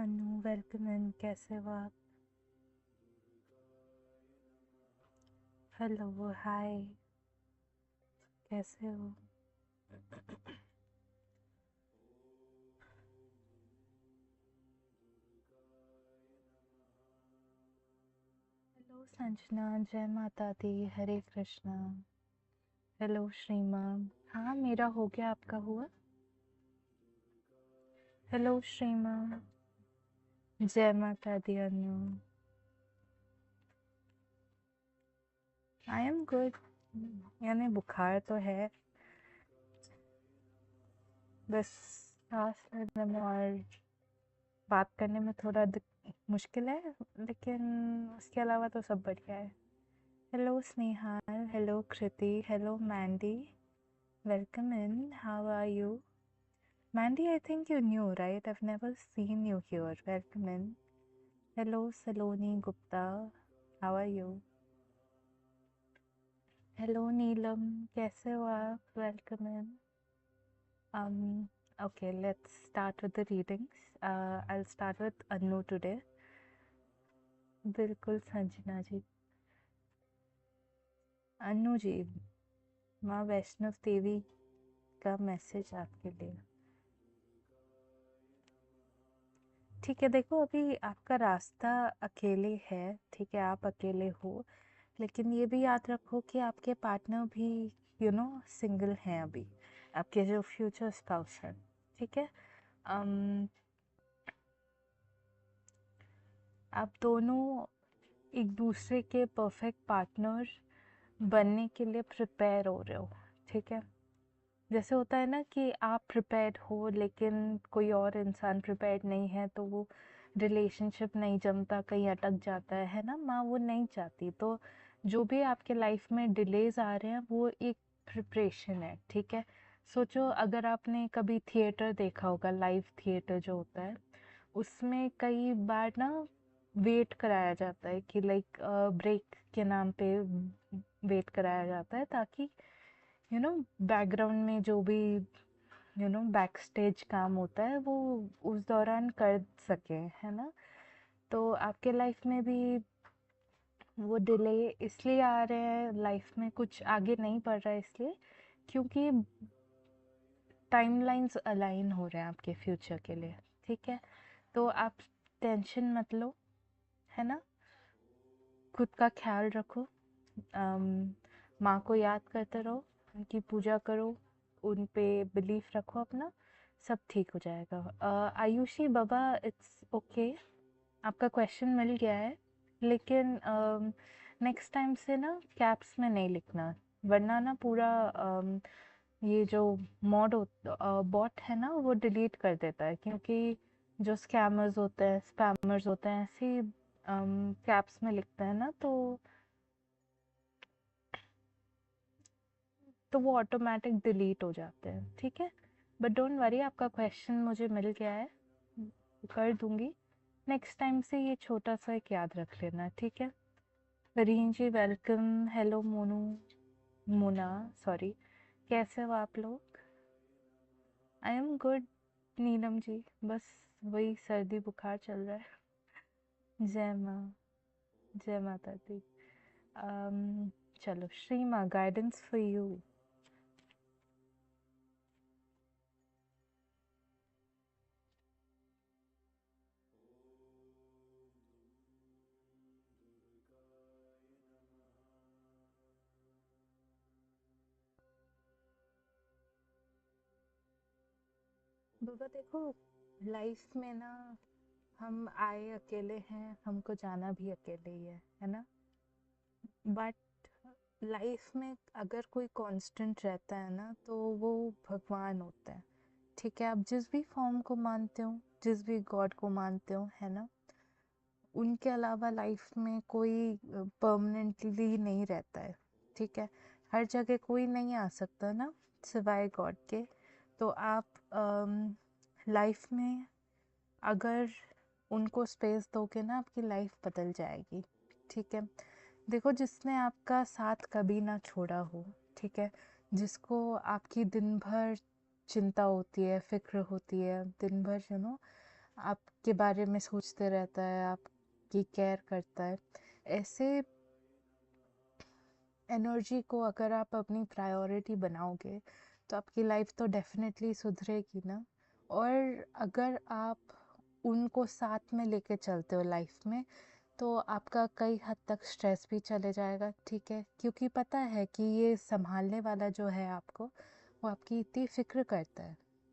Anu, welcome in. कैसे हो आप? हेलो, हाय, कैसे हो? हेलो संजना, जय माता दी, हरे कृष्णा। हेलो श्रीमा। हाँ, मेरा हो गया, आपका हुआ? हेलो श्रीमा, जय माता दी अनु। I am good. यानी बुखार तो है, बस सांस लेने में और बात करने में थोड़ा मुश्किल है, लेकिन उसके अलावा तो सब बढ़िया है। Hello Snehal, hello Kriti, hello Mandy, welcome in. How are you? Mandy, I think you're new, right? I've never seen you here. Welcome in. Hello, Saloni Gupta. How are you? Hello, Neelam. कैसे हो आप? Welcome in. Okay, let's start with the readings. I'll start with Anu today. बिल्कुल संजना जी। अनु जी, माँ वैष्णव देवी का message आपके लिए। ठीक है, देखो अभी आपका रास्ता अकेले है, ठीक है, आप अकेले हो, लेकिन ये भी याद रखो कि आपके पार्टनर भी सिंगल हैं अभी, आपके जो फ्यूचर स्पाउस हैं, ठीक है। अम, आप दोनों एक दूसरे के परफेक्ट पार्टनर बनने के लिए प्रिपेयर हो रहे हो, ठीक है। जैसे होता है ना कि आप प्रिपेयर्ड हो लेकिन कोई और इंसान प्रिपेयर्ड नहीं है, तो वो रिलेशनशिप नहीं जमता, कहीं अटक जाता है ना। माँ वो नहीं चाहती, तो जो भी आपके लाइफ में डिलेज आ रहे हैं वो एक प्रिपरेशन है, ठीक है। सोचो, अगर आपने कभी थिएटर देखा होगा, लाइव थिएटर जो होता है, उसमें कई बार ना वेट कराया जाता है कि लाइक ब्रेक के नाम पे वेट कराया जाता है, ताकि बैकग्राउंड में जो भी बैक स्टेज काम होता है वो उस दौरान कर सके, है ना। तो आपके लाइफ में भी वो डिले इसलिए आ रहे हैं, लाइफ में कुछ आगे नहीं बढ़ रहा है इसलिए क्योंकि टाइमलाइंस अलाइन हो रहे हैं आपके फ्यूचर के लिए, ठीक है। तो आप टेंशन मत लो, है ना। खुद का ख्याल रखो, माँ को याद करते रहो, उनकी पूजा करो, उन पे बिलीफ रखो अपना, सब ठीक हो जाएगा। आयुषी बाबा, इट्स ओके, आपका क्वेश्चन मिल गया है, लेकिन नेक्स्ट टाइम से ना कैप्स में नहीं लिखना, वरना ना पूरा ये जो बॉट है ना वो डिलीट कर देता है, क्योंकि जो स्कैमर्स होते हैं, स्पैमर्स होते हैं, ऐसे कैप्स में लिखते हैं ना, तो वो ऑटोमेटिक डिलीट हो जाते हैं, ठीक है। बट डोंट वरी, आपका क्वेश्चन मुझे मिल गया है, कर दूंगी। नेक्स्ट टाइम से ये छोटा सा एक याद रख लेना, ठीक है। रीन ji welcome. Hello Monu, Mona, sorry. कैसे हो आप लोग? I am good Neelam ji, बस वही सर्दी बुखार चल रहा है। जय माँ, जय माता दी। चलो श्री माँ, गाइडेंस फॉर यू। बाबा देखो, लाइफ में ना हम आए अकेले हैं, हमको जाना भी अकेले ही है ना। बट लाइफ में अगर कोई कांस्टेंट रहता है ना, तो वो भगवान होता है, ठीक है। आप जिस भी फॉर्म को मानते हो, जिस भी गॉड को मानते हो, है ना, उनके अलावा लाइफ में कोई परमानेंटली नहीं रहता है, ठीक है। हर जगह कोई नहीं आ सकता ना सिवाय गॉड के। तो आप लाइफ में अगर उनको स्पेस दोगे ना, आपकी लाइफ बदल जाएगी, ठीक है। देखो, जिसने आपका साथ कभी ना छोड़ा हो, ठीक है, जिसको आपकी दिन भर चिंता होती है, फिक्र होती है, दिन भर आपके बारे में सोचते रहता है, आपकी केयर करता है। ऐसे एनर्जी को अगर आप अपनी प्रायोरिटी बनाओगे तो आपकी लाइफ तो डेफिनेटली सुधरेगी ना। और अगर आप उनको साथ में लेके चलते हो लाइफ में, तो आपका कई हद तक स्ट्रेस भी चले जाएगा, ठीक है, क्योंकि पता है कि ये संभालने वाला जो है आपको, वो आपकी इतनी फिक्र करता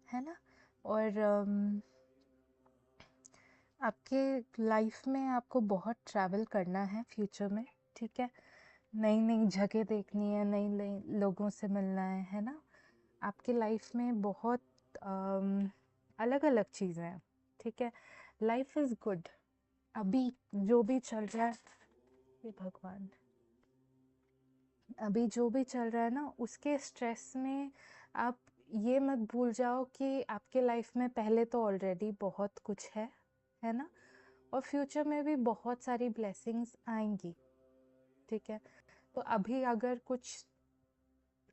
है ना। और आपके लाइफ में आपको बहुत ट्रैवल करना है फ्यूचर में, ठीक है, नई नई जगह देखनी है, नई नई लोगों से मिलना है ना। आपके लाइफ में बहुत अलग अलग चीज़ें हैं, ठीक है। Life is good. अभी जो भी चल रहा है, हे भगवान, अभी जो भी चल रहा है ना, उसके स्ट्रेस में आप ये मत भूल जाओ कि आपके लाइफ में पहले तो ऑलरेडी बहुत कुछ है ना, और फ्यूचर में भी बहुत सारी ब्लेसिंग्स आएंगी, ठीक है। तो अभी अगर कुछ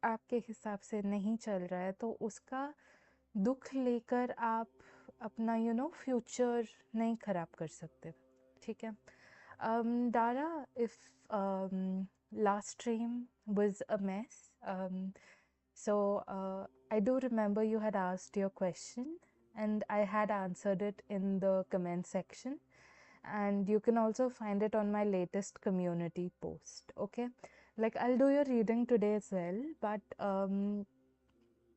आपके हिसाब से नहीं चल रहा है तो उसका दुख लेकर आप अपना फ्यूचर नहीं ख़राब कर सकते, ठीक है। Dara, if last stream was a mess, so I do remember you had asked your question and I had answered it in the comment section, and you can also find it on my latest community post, okay. Like, I'll do your reading today as well, but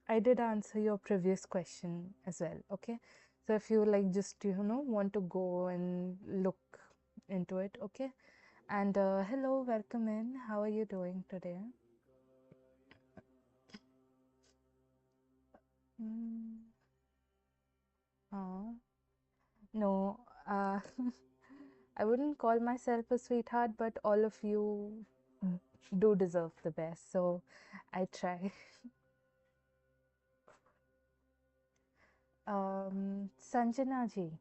I did answer your previous question as well, okay. So if you like just want to go and look into it, okay. And hello, welcome in. How are you doing today? Oh, no, I wouldn't call myself a sweetheart, but all of you do deserve the best, so I try. Sanjana ji.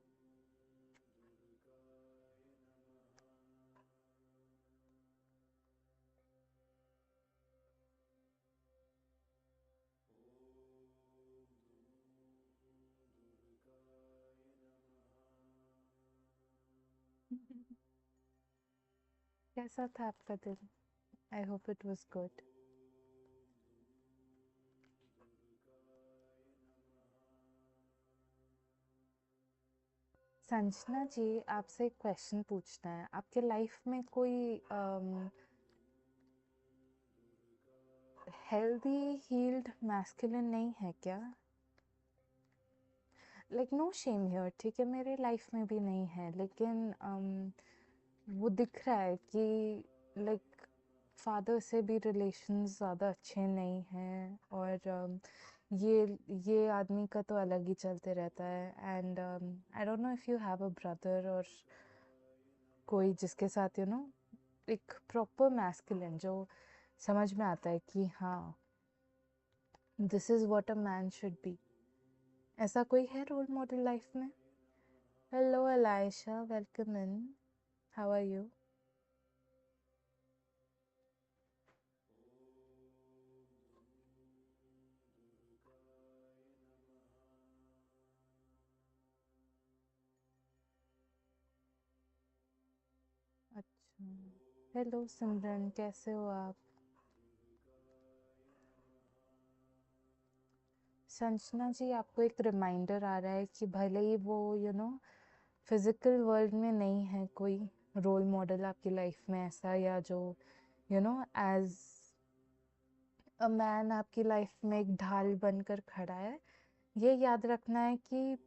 कैसा था आपका दिन? I hope it was good. Sanjana ji, आपसे एक question पूछना है। आपके life में कोई हेल्दी हील्ड मैस्कुलिन नहीं है क्या? लाइक नो शेम हियर, ठीक है, मेरे लाइफ में भी नहीं है, लेकिन वो दिख रहा है कि लाइक फादर से भी रिलेशंस ज़्यादा अच्छे नहीं हैं, और ये आदमी का तो अलग ही चलते रहता है। And I don't know if you have a brother और कोई जिसके साथ एक प्रॉपर मैस्कुलिन जो समझ में आता है कि हाँ, this is what a man should be. ऐसा कोई है रोल मॉडल लाइफ में? Hello Alaisha, welcome in. How are you? अच्छा, हेलो सिमरन, कैसे हो आप? संजना जी, आपको एक रिमाइंडर आ रहा है कि भले ही वो फिज़िकल वर्ल्ड में नहीं है कोई रोल मॉडल आपकी लाइफ में ऐसा, या जो एज अ मैन आपकी लाइफ में एक ढाल बनकर खड़ा है, ये याद रखना है कि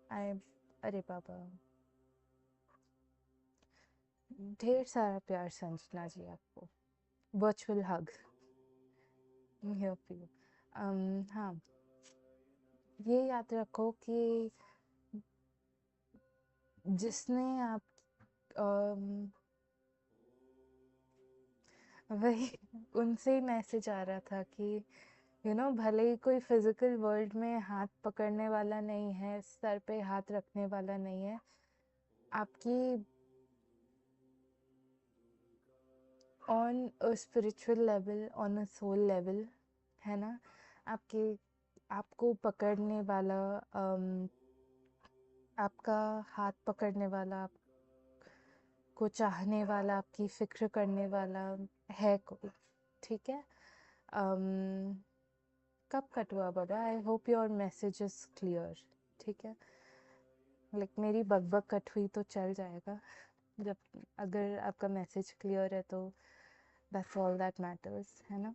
आई अरे बाबा, ढेर सारा प्यार संजना जी आपको। Virtual hug here for you. हाँ, ये याद रखो कि जिसने आप वही उनसे ही मैसेज आ रहा था कि भले ही कोई फिजिकल वर्ल्ड में हाथ पकड़ने वाला नहीं है, सर पे हाथ रखने वाला नहीं है, आपकी on a spiritual level, on a soul level, है ना, आपकी आपको पकड़ने वाला, आपका हाथ पकड़ने वाला, आपको चाहने वाला, आपकी फ़िक्र करने वाला है कोई, ठीक है? कब कट हुआ बाबा? I hope your message is clear, ठीक है? लाइक मेरी बकबक कट हुई तो चल जाएगा, जब अगर आपका मैसेज क्लियर है तो दैट्स ऑल दैट मैटर्स, है ना?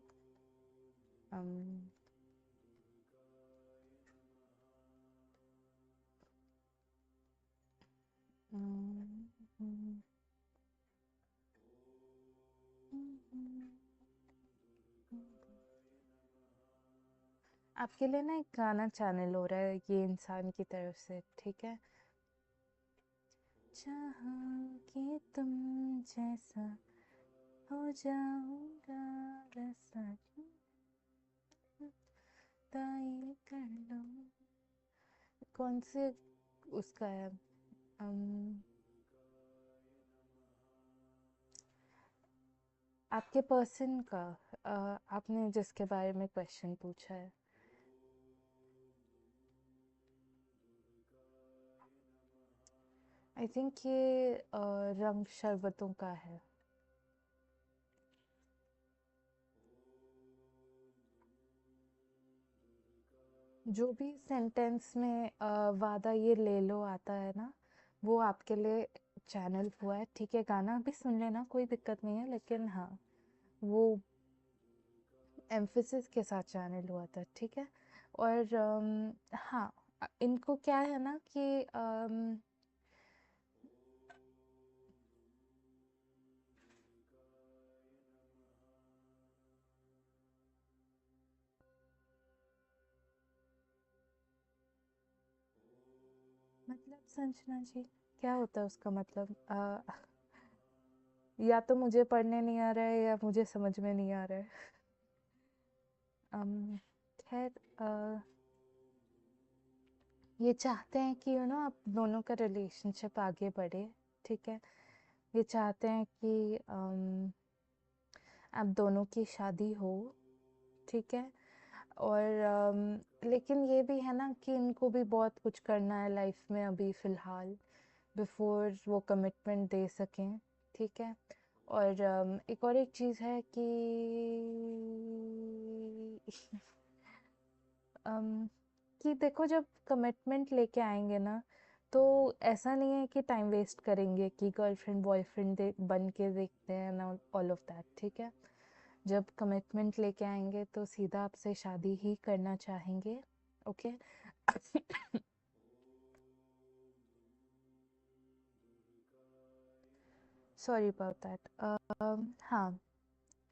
आपके लिए ना एक गाना चैनल हो रहा है ये इंसान की तरफ से, ठीक है? चाहा कि तुम जैसा हो जाऊंगा, वैसा ताई कर लो। कौन से उसका है? आपके पर्सन का, आपने जिसके बारे में क्वेश्चन पूछा है। आई थिंक ये रंग शरबतों का है। जो भी सेंटेंस में वादा ये ले लो आता है ना, वो आपके लिए चैनल हुआ है, ठीक है? गाना भी सुन लेना, कोई दिक्कत नहीं है, लेकिन हाँ, वो एम्फेसिस के साथ चैनल हुआ था, ठीक है? और हाँ, इनको क्या है ना कि मतलब संजना जी, क्या होता है उसका मतलब? या तो मुझे पढ़ने नहीं आ रहा है या मुझे समझ में नहीं आ रहा है। खैर, ये चाहते हैं कि आप दोनों का रिलेशनशिप आगे बढ़े, ठीक है? ये चाहते हैं कि आप दोनों की शादी हो, ठीक है? और लेकिन ये भी है ना कि इनको भी बहुत कुछ करना है लाइफ में अभी फ़िलहाल, बिफोर वो कमिटमेंट दे सकें, ठीक है? और एक और एक चीज़ है कि कि देखो, जब कमिटमेंट लेके आएंगे ना, तो ऐसा नहीं है कि टाइम वेस्ट करेंगे कि गर्लफ्रेंड बॉयफ्रेंड बन के देखते हैं ना, ऑल ऑफ दैट, ठीक है? जब कमिटमेंट लेके आएंगे तो सीधा आपसे शादी ही करना चाहेंगे, ओके? Sorry about that. हाँ,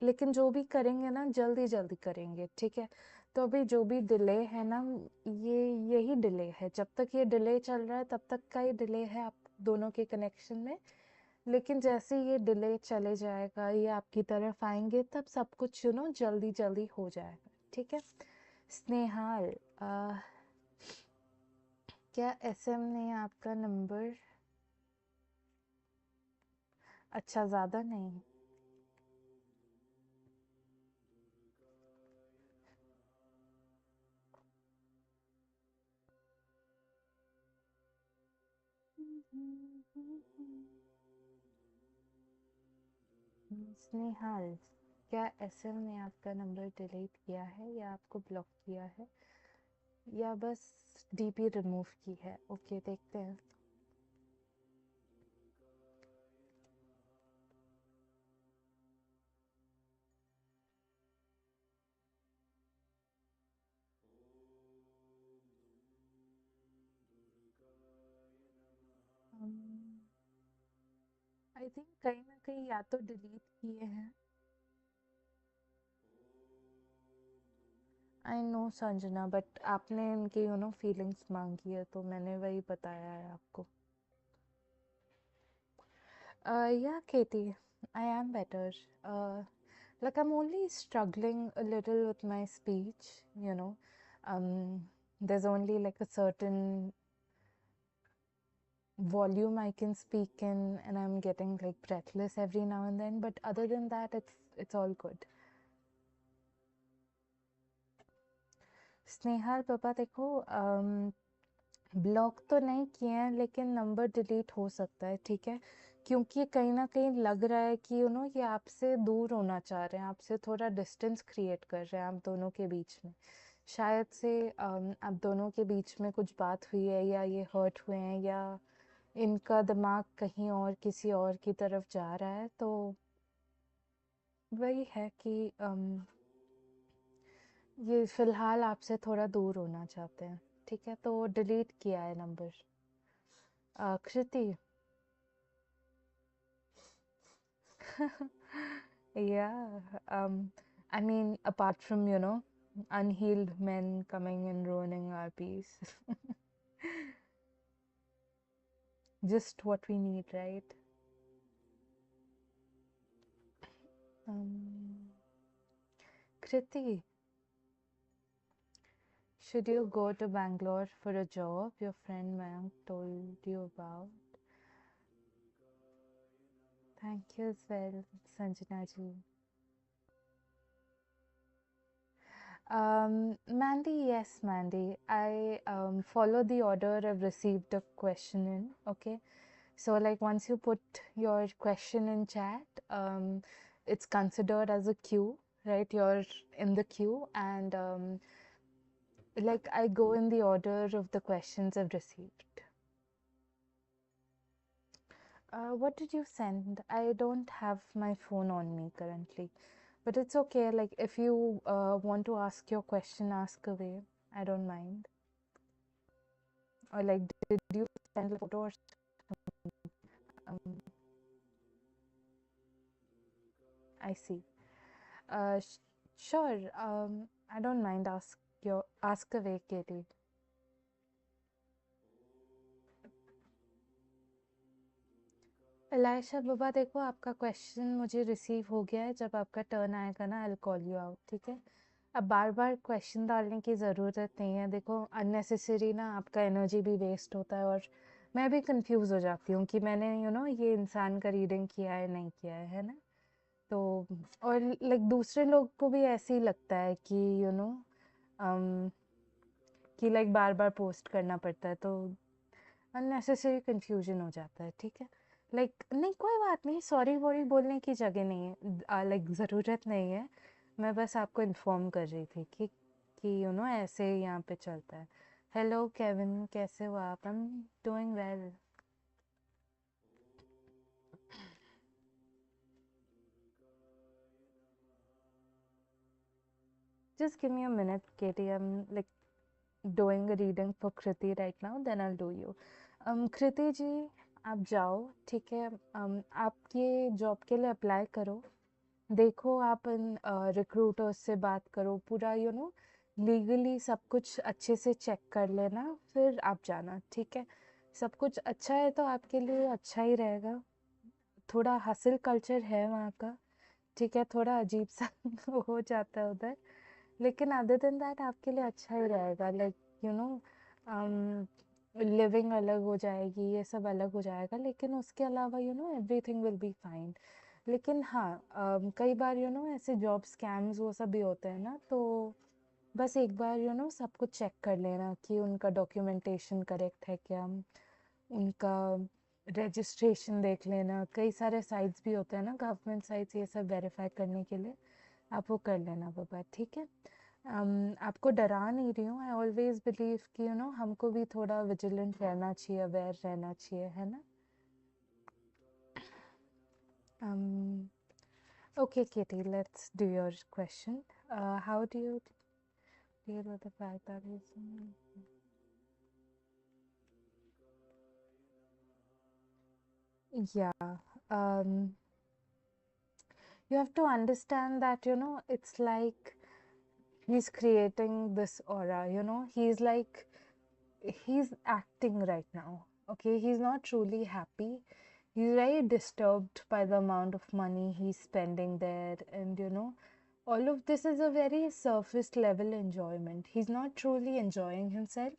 लेकिन जो भी करेंगे ना, जल्दी जल्दी करेंगे, ठीक है? तो अभी जो भी डिले है ना, ये यही डिले है। जब तक ये डिले चल रहा है तब तक का ही डिले है आप दोनों के कनेक्शन में, लेकिन जैसे ये डिले चले जाएगा, ये आपकी तरफ आएंगे, तब सब कुछ जल्दी जल्दी हो जाएगा, ठीक है? स्नेहाल, क्या एसएम ने आपका नंबर? अच्छा, ज़्यादा नहीं। स्नेहाल, क्या एसएम ने आपका नंबर डिलीट किया है या आपको ब्लॉक किया है या बस डीपी रिमूव की है? ओके, देखते हैं। आई थिंक कहीं ना कहीं या तो डिलीट किए हैं। आई नो संजना, बट आपने इनकी फीलिंग्स मांगी है तो मैंने वही बताया है आपको। Yeah, Katie, I am better. Like I'm only struggling a little with my speech, you know. There's only like a certain volume I can speak in, and I'm getting like breathless every now and then. But other than that, it's all good. Snehal पापा देखो, block तो नहीं किए हैं लेकिन number delete हो सकता है, ठीक है, क्योंकि कहीं ना कहीं लग रहा है कि ये आपसे दूर होना चाह रहे हैं, आपसे थोड़ा डिस्टेंस क्रिएट कर रहे हैं आप दोनों के बीच में। शायद से आप दोनों के बीच में कुछ बात हुई है, या ये हर्ट हुए हैं, या इनका दिमाग कहीं और किसी और की तरफ जा रहा है, तो वही है कि ये फ़िलहाल आपसे थोड़ा दूर होना चाहते हैं, ठीक है, तो डिलीट किया है number. Kriti yeah, I mean, apart from, unhealed men coming and ruining our peace. Just what we need, right? Kriti, should you go to Bangalore for a job your friend Mayank told you about? Thank you as well, Sanjana ji. Mandy, yes, Mandy. I follow the order I've received the question in. Okay, so like once you put your question in chat, it's considered as a queue, right? You're in the queue, and like I go in the order of the questions I've received. What did you send? I don't have my phone on me currently, but it's okay. Like if you want to ask your question, ask away. I don't mind. Or like, did you send a photo or um, I see. Sure. I don't mind. Ask away, Katie. Elisha बाबा देखो, आपका question मुझे receive हो गया है। जब आपका turn आएगा ना, I'll call you out, ठीक है। अब बार बार क्वेश्चन डालने की ज़रूरत नहीं है। देखो अननेसेसरी ना आपका एनर्जी भी वेस्ट होता है, और मैं भी कंफ्यूज हो जाती हूँ कि मैंने ये इंसान का रीडिंग किया है नहीं किया है ना। तो और लाइक दूसरे लोग को भी ऐसे ही लगता है कि कि लाइक बार बार पोस्ट करना पड़ता है, तो अननेसेसरी कंफ्यूजन हो जाता है, ठीक है। लाइक नहीं, कोई बात नहीं, सॉरी वॉरी बोलने की जगह नहीं है, लाइक ज़रूरत नहीं है। मैं बस आपको इन्फॉर्म कर रही थी कि ऐसे यहाँ पे चलता है। हेलो केविन, कैसे हो आप? I am doing well. Just give me a minute, Katie. I'm like doing a reading for Kriti right now, then I'll do you. Kriti जी, आप जाओ, ठीक है। आप ये जॉब के लिए अप्लाई करो। देखो आप रिक्रूटर्स से बात करो, पूरा लीगली सब कुछ अच्छे से चेक कर लेना, फिर आप जाना, ठीक है। सब कुछ अच्छा है तो आपके लिए अच्छा ही रहेगा। थोड़ा हसल कल्चर है वहाँ का, ठीक है, थोड़ा अजीब सा हो जाता है उधर, लेकिन अदर देन दैट आपके लिए अच्छा ही रहेगा। लाइक लिविंग अलग हो जाएगी, ये सब अलग हो जाएगा, लेकिन उसके अलावा एवरीथिंग विल बी फाइन। लेकिन हाँ, कई बार ऐसे जॉब स्कैम्स वो सब भी होते हैं ना, तो बस एक बार सब कुछ चेक कर लेना कि उनका डॉक्यूमेंटेशन करेक्ट है क्या, उनका रजिस्ट्रेशन देख लेना। कई सारे साइट्स भी होते हैं ना, गवर्नमेंट साइट्स, ये सब वेरीफाई करने के लिए आप वो कर लेना बाबा, ठीक है। आपको डरा नहीं रही हूँ। आई ऑलवेज बिलीव कि हमको भी थोड़ा विजिलेंट रहना चाहिए, अवेयर रहना चाहिए, है ना। Okay, Katie, let's do your question. How do you deal with the fact that yeah, you have to understand that it's like he's creating this aura, he's like he's acting right now. Okay, he's not truly happy. He's very disturbed by the amount of money he's spending there, and all of this is a very surface level enjoyment. He's not truly enjoying himself,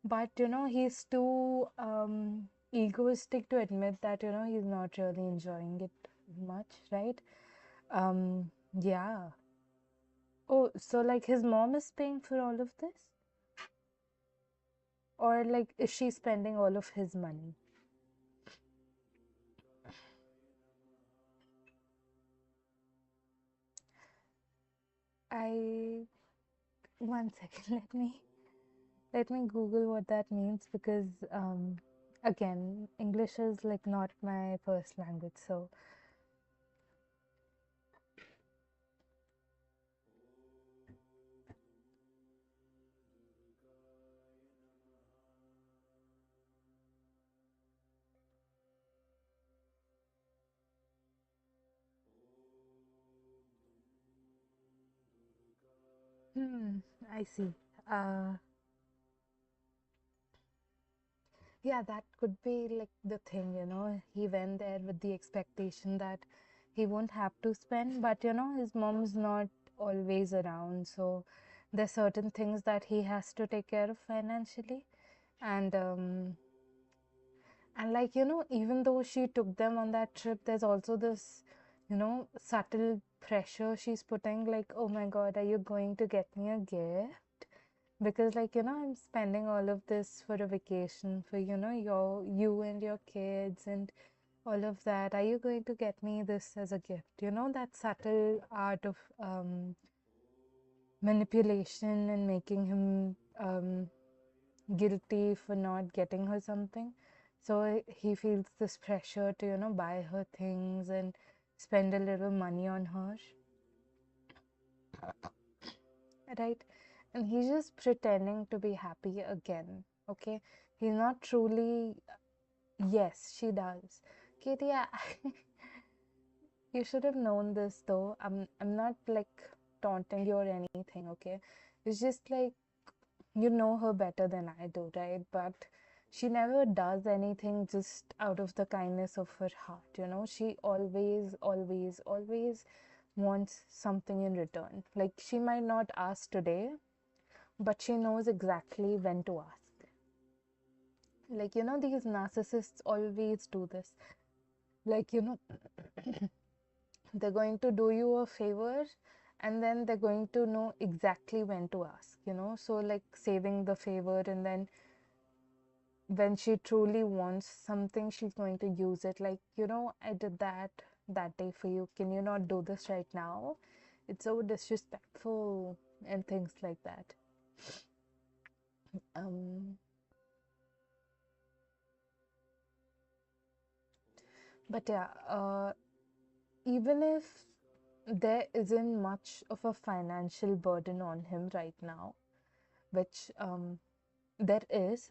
but he's too egoistic to admit that he's not really enjoying it much, right? Yeah. Oh, so like his mom is paying for all of this? Or like is she spending all of his money? I One second, let me Google what that means because again, English is like not my first language, so I see. Uh yeah, that could be like the thing, he went there with the expectation that he won't have to spend, but his mom's not always around, so there's certain things that he has to take care of financially. And like, even though she took them on that trip, there's also this, subtle pressure she's putting, like, oh my God, are you going to get me a gift? Because, like, I'm spending all of this for a vacation for, you and your kids and all of that. Are you going to get me this as a gift? That subtle art of manipulation and making him guilty for not getting her something. So he feels this pressure to, buy her things and spend a little money on her, right? And he's just pretending to be happy again, okay? He's not truly, yes, she does. Katie, you should have known this though. I'm not like taunting you or anything, okay? It's just like you know her better than I do, right? But she never does anything just out of the kindness of her heart, She always, always, always wants something in return. Like she might not ask today, but she knows exactly when to ask. Like, these narcissists always do this. Like, they're going to do you a favor and then they're going to know exactly when to ask, So, like, saving the favor, and then when she truly wants something, she's going to use it. Like, I did that day for you. Can you not do this right now? It's so disrespectful and things like that. Um, but yeah, even if there isn't much of a financial burden on him right now, which there is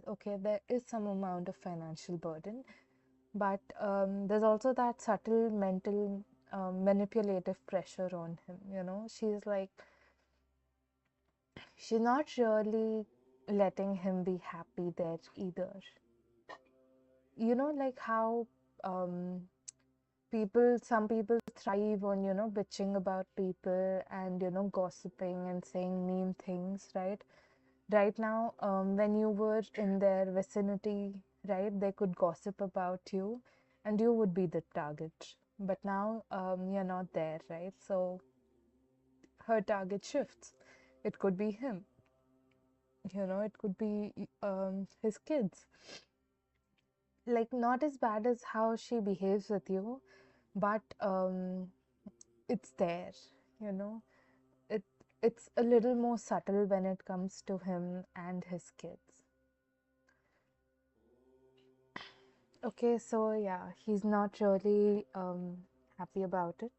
some amount of financial burden, but there's also that subtle mental manipulative pressure on him. She's not really letting him be happy there either. Like how um, some people thrive on, bitching about people and, gossiping and saying mean things, right? Right now, when you were in their vicinity, right, they could gossip about you and you would be the target. But now you're not there, right? So her target shifts. It could be him, it could be his kids. Like, not as bad as how she behaves with you, but it's there, you know. It, it's a little more subtle when it comes to him and his kids. Okay, so yeah, he's not really happy about it.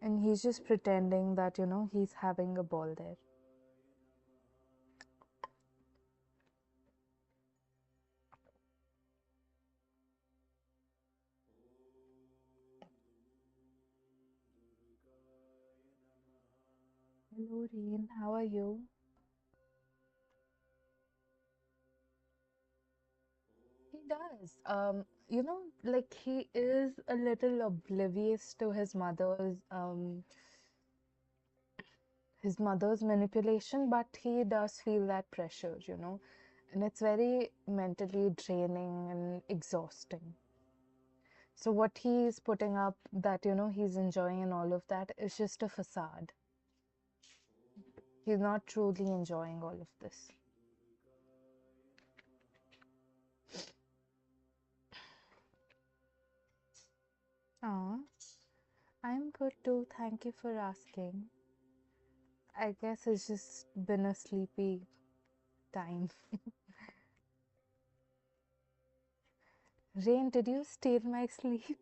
And he's just pretending that, he's having a ball there. Hello, Reen, how are you? He does. Like he is a little oblivious to his mother's manipulation, but he does feel that pressure, and it's very mentally draining and exhausting. So what he's putting up, that, you know, he's enjoying and all of that, is just a facade. He's not truly enjoying all of this. Oh, I'm good too. Thank you for asking. I guess it's just been a sleepy time. Rain, did you steal my sleep?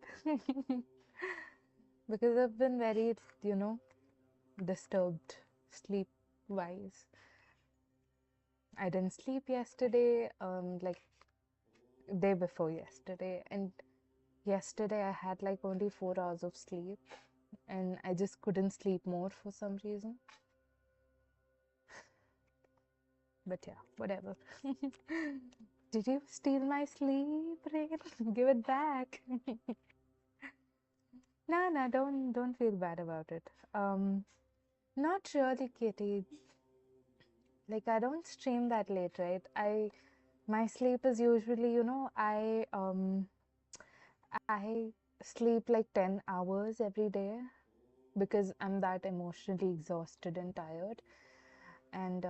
Because I've been very, you know, disturbed sleep wise. I didn't sleep yesterday, like day before yesterday, and yesterday I had like only 4 hours of sleep, and I just couldn't sleep more for some reason. But yeah, whatever. Did you steal my sleep, Rain? Give it back. No, don't feel bad about it. Not really, Kitty. Like, I don't stream that late, right? My sleep is usually, you know, I sleep like 10 hours every day because I'm that emotionally exhausted and tired. And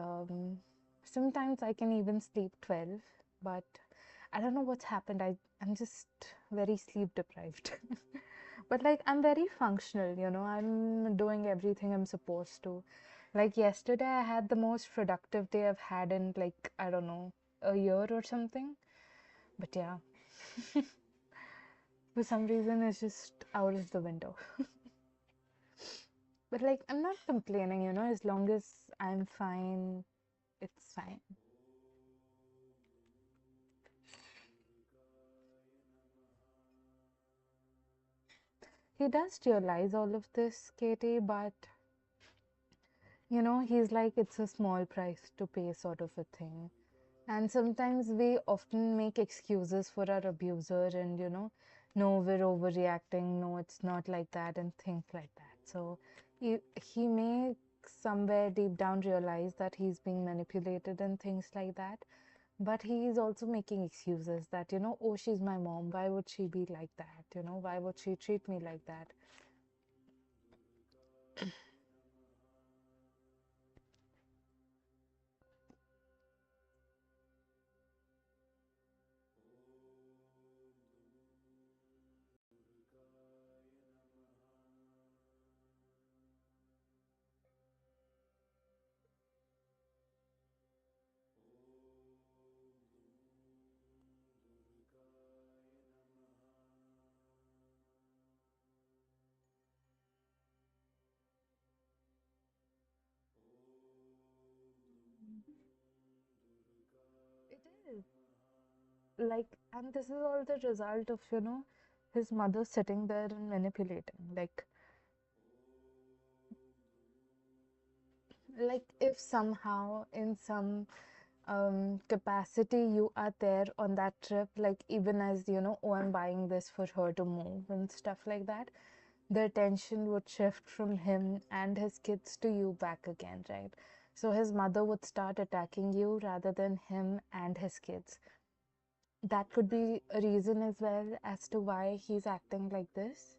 sometimes I can even sleep 12, but I don't know what's happened. I'm just very sleep deprived. But like, I'm very functional, you know, I'm doing everything I'm supposed to. Like yesterday, I had the most productive day I've had in like, I don't know, a year or something. But yeah, for some reason, it's just out of the window. But like, I'm not complaining, you know, as long as I'm fine, it's fine. He does realize all of this, Katie, but you know, he's like, it's a small price to pay, sort of a thing. And sometimes we often make excuses for our abuser, and you know, no, we're overreacting, no, it's not like that, and things like that. So he may somewhere deep down realize that he's being manipulated and things like that. But he is also making excuses that, you know, oh, she's my mom. Why would she be like that? You know, why would she treat me like that? It is. Like, and this is all the result of, you know, his mother sitting there and manipulating. Like if somehow in some capacity you are there on that trip, like even as, you know, oh, I'm buying this for her to move and stuff like that, the attention would shift from him and his kids to you back again, right? So his mother would start attacking you rather than him and his kids. That could be a reason as well as to why he's acting like this.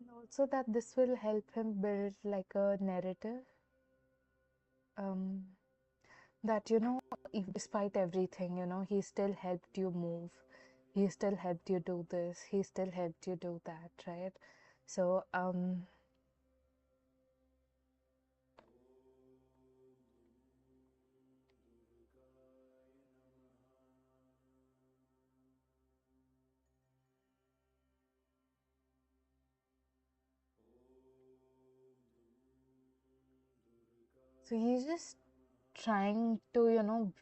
And also that this will help him build like a narrative, um, that, you know, despite everything, you know, he still helped you move, he still helped you do this, he still helped you do that, right? So so he's just trying to,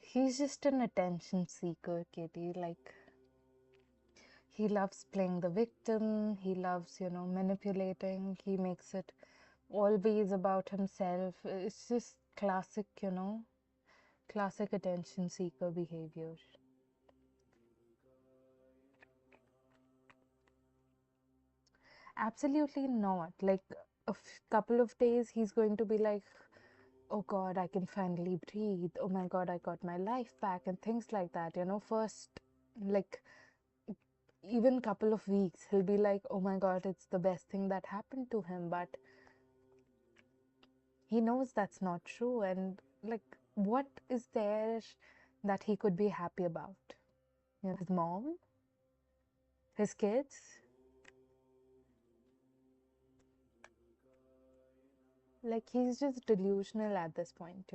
he's just an attention seeker, Katie. Like, he loves playing the victim, he loves, manipulating, he makes it always about himself. It's just classic, classic attention seeker behavior. Absolutely not. Like, couple of days, he's going to be like, oh God, I can finally breathe. Oh my God, I got my life back, and things like that. First, like, even couple of weeks, he'll be like, oh my God, it's the best thing that happened to him. But he knows that's not true. And, like, what is there that he could be happy about? His mom, his kids. Like, he's just delusional at this point,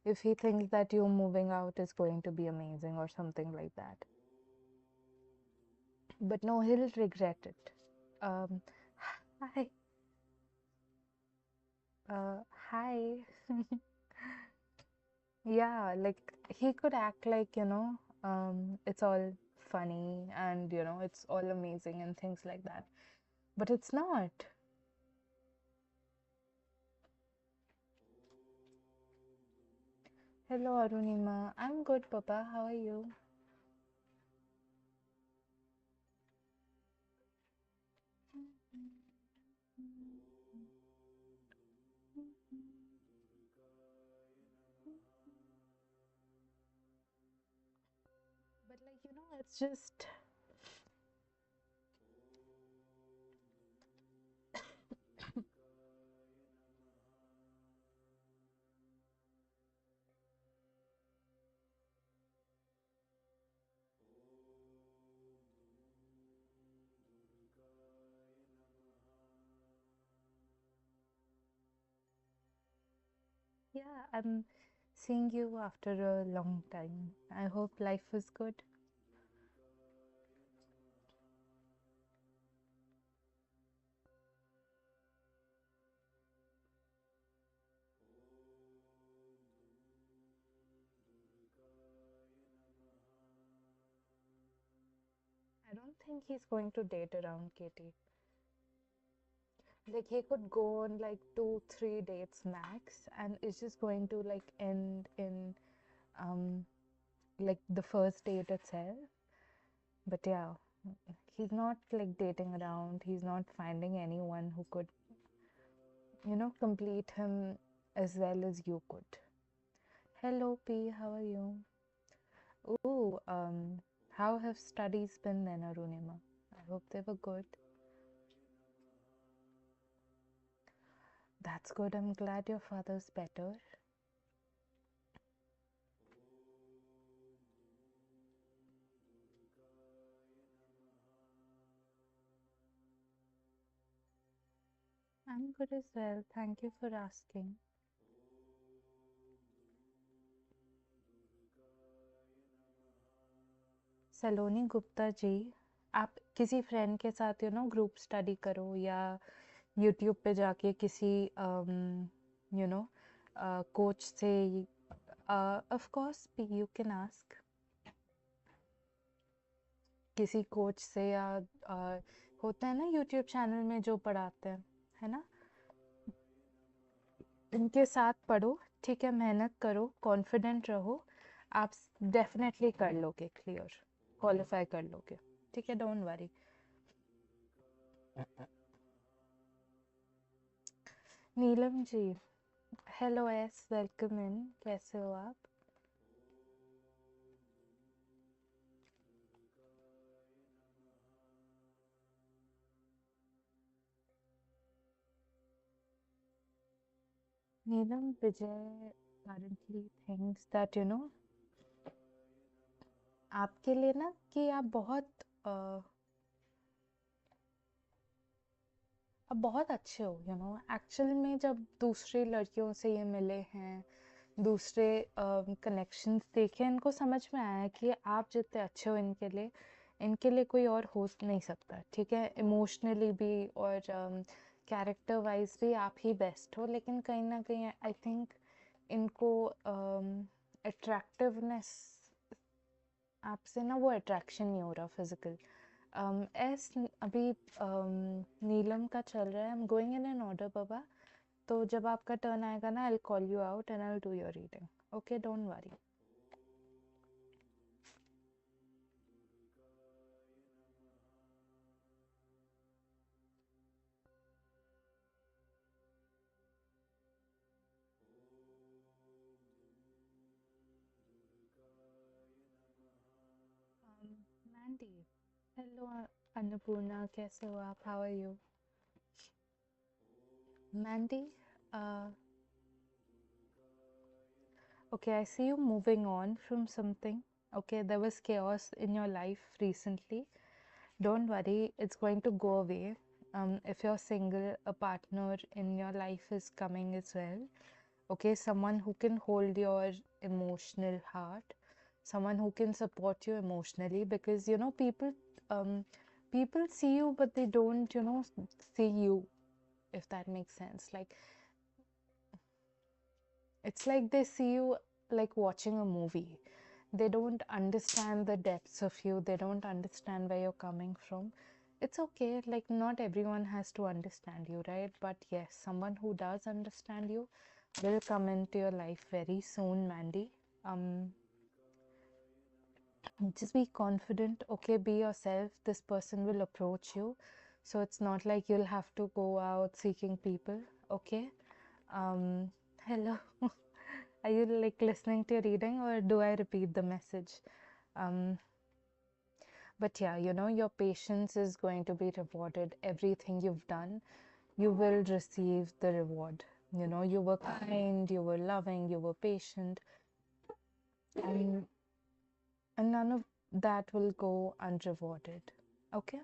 if he thinks that you moving out is going to be amazing or something like that. But no, he'll regret it. Um, hi. Hi. Yeah, like, he could act like, it's all funny and, it's all amazing and things like that. But it's not. Hello, Arunima. I'm good, Papa. How are you? But, like, it's just, yeah, I'm seeing you after a long time. I hope life is good. I don't think he's going to date around, Katie. Like, he could go on like 2, 3 dates max, and it's just going to like end in um like the first date itself. But yeah, he's not like dating around. He's not finding anyone who could, complete him as well as you could. Hello, P. How are you? Ooh, how have studies been then, Arunima? I hope they were good. That's good. I'm glad your father's better. I'm good as well. Thank you for asking. सलोनी गुप्ता जी, आप किसी friend के साथ group study करो या YouTube पे जाके किसी coach से of course you can ask किसी कोच से या होता है ना यूट्यूब चैनल में जो पढ़ाते हैं, है ना, इनके साथ पढ़ो, ठीक है, मेहनत करो, कॉन्फिडेंट रहो, आप डेफिनेटली कर लोगे, क्लियर क्वालिफाई कर लोगे, ठीक है, don't worry. Neelam ji, hello एस, वेलकम इन, कैसे हो आप? नीलम विजय currently thinks that आपके लिए ना कि आप बहुत अच्छे हो, एक्चुअल में जब दूसरे लड़कियों से ये मिले हैं, दूसरे कनेक्शंस देखे, इनको समझ में आया कि आप जितने अच्छे हो इनके लिए कोई और हो नहीं सकता, ठीक है, इमोशनली भी और कैरेक्टर वाइज भी आप ही बेस्ट हो, लेकिन कहीं ना कहीं आई थिंक इनको अट्रैक्टिवनेस आपसे ना, वो अट्रैक्शन नहीं हो रहा फिजिकल। अभी नीलम का चल रहा है। I am going in an order बाबा, तो जब आपका टर्न आएगा ना, I will call you out and I will do your reading. Okay, don't worry. Mandy, hello Annapurna, कैसे हो आप? How are you? Mandy, okay, I see you moving on from something. Okay, there was chaos in your life recently. Don't worry, it's going to go away. If you're single, a partner in your life is coming as well. Okay, someone who can hold your emotional heart, someone who can support you emotionally, because you know people see you but they don't see you, if that makes sense. Like, it's like they see you like watching a movie. They don't understand the depths of you, they don't understand where you're coming from. It's okay, like not everyone has to understand you, right? But yes, someone who does understand you will come into your life very soon, Mandy. Just be confident, okay? Be yourself. This person will approach you, so it's not like you'll have to go out seeking people, okay? Hello. Are you like listening to your reading, or do I repeat the message? um but yeah, your patience is going to be rewarded. Everything you've done, you will receive the reward. You were kind, you were loving, you were patient, and none of that will go unrewarded, okay?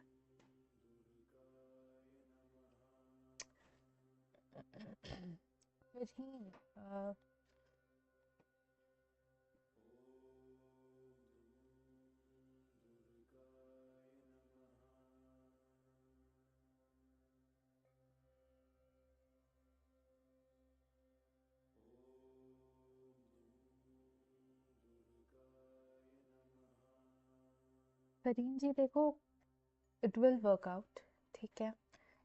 Virheen, जी देखो, it will work out, ठीक है?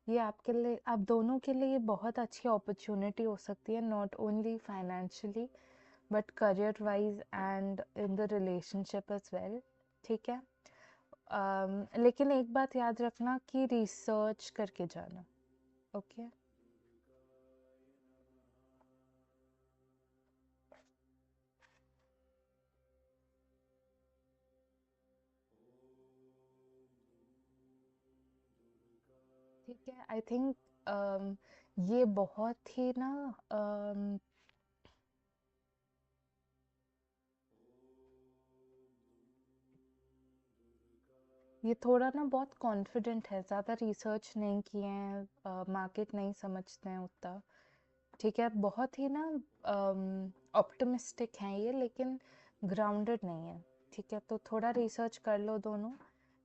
ये आपके लिए, आप दोनों के लिए बहुत अच्छी अपॉर्चुनिटी हो सकती है, not only financially but career wise and in the relationship as well, ठीक है? लेकिन एक बात याद रखना कि रिसर्च करके जाना, ओके? ठीक है, आई थिंक ये बहुत ही ना, ये थोड़ा ना बहुत कॉन्फिडेंट है, ज़्यादा रिसर्च नहीं किए हैं, मार्केट नहीं समझते हैं उतना, ठीक है? बहुत ही ना ऑप्टिमिस्टिक हैं ये, लेकिन ग्राउंडेड नहीं है, ठीक है? तो थोड़ा रिसर्च कर लो दोनों।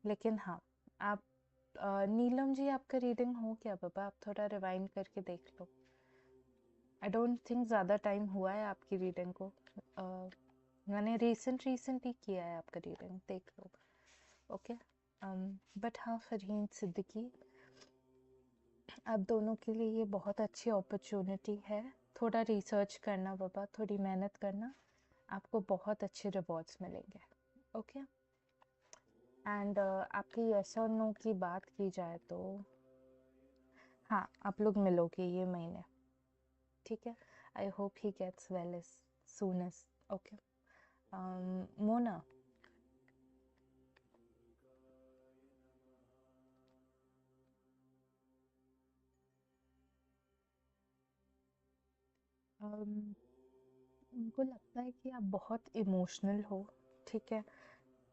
लेकिन हाँ, आप नीलम जी, आपका रीडिंग हो क्या बाबा? आप थोड़ा रिवाइंड करके देख लो। आई डोंट थिंक ज़्यादा टाइम हुआ है आपकी रीडिंग को, मैंने रिसेंट ही किया है आपका रीडिंग, देख लो, ओके? बट हाँ, फरहीन सिद्दीकी, आप दोनों के लिए ये बहुत अच्छी अपॉर्चुनिटी है। थोड़ा रिसर्च करना बाबा, थोड़ी मेहनत करना, आपको बहुत अच्छे रिवॉर्ड्स मिलेंगे, ओके? एंड आपकी यस और नो की बात की जाए तो हाँ, आप लोग मिलोगे ये महीने, ठीक है? I hope he gets well as soon as, okay? Mona, उनको लगता है कि आप बहुत इमोशनल हो, ठीक है?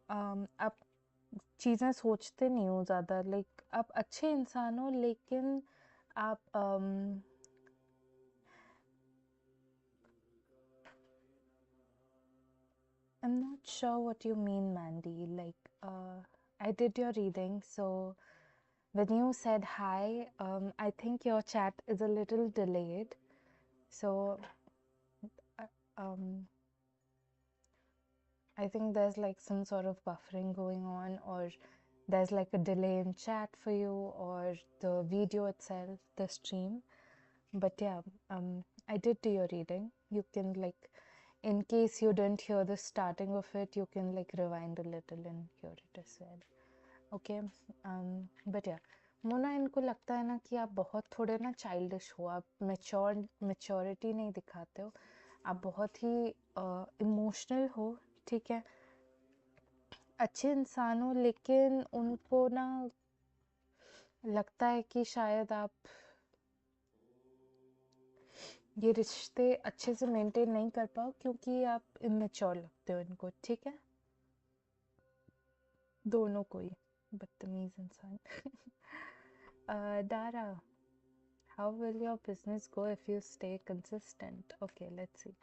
आप चीज़ें सोचते नहीं हो ज़्यादा, लाइक आप अच्छे इंसान हो, लेकिन आप I'm not sure what you mean, Mandy. Like, I did your reading, so When you said hi, I think your chat is a little delayed. So, um, I think there's like some sort of buffering going on, or there's like a delay in chat for you, or the video itself, the stream. But yeah, I did do your reading. You can like, in case you didn't hear the starting of it, you can like rewind a little and hear it as well. Okay, but yeah, Mona, इनको लगता है ना कि आप बहुत थोड़े ना childish हो, आप मैच्योरिटी नहीं दिखाते हो, आप बहुत ही इमोशनल हो, ठीक है, अच्छे इंसान हो, लेकिन उनको ना लगता है कि शायद आप ये रिश्ते अच्छे से मेंटेन नहीं कर पाओ क्योंकि आप इमेच्योर लगते हो इनको, ठीक है, दोनों को ही बदतमीज इंसान. Dara, how will your business go if you stay consistent? Okay, let's see.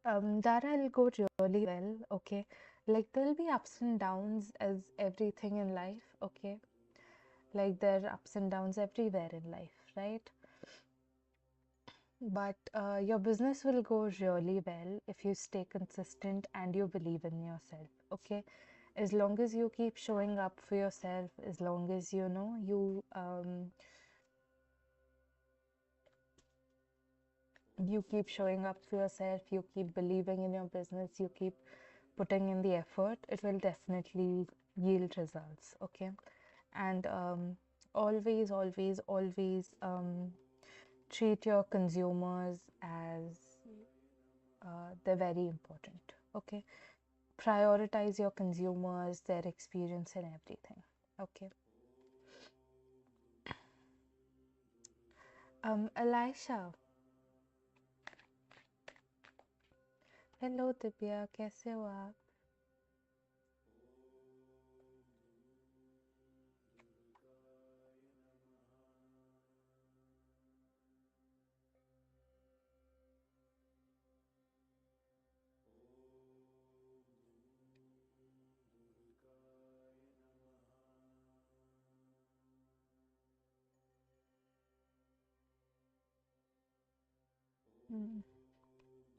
Dara, will go really well, okay? Like, there'll be ups and downs as everything in life, okay? Like, there are ups and downs everywhere in life, right? But your business will go really well if you stay consistent and you believe in yourself, okay? As long as you keep showing up for yourself, as long as you know you keep showing up for yourself, you keep believing in your business, you keep putting in the effort, it will definitely yield results, okay? And always, always, always treat your consumers as they're very important, okay? Prioritize your consumers, their experience and everything, okay? Elisha, hello Divya, कैसे हो आप?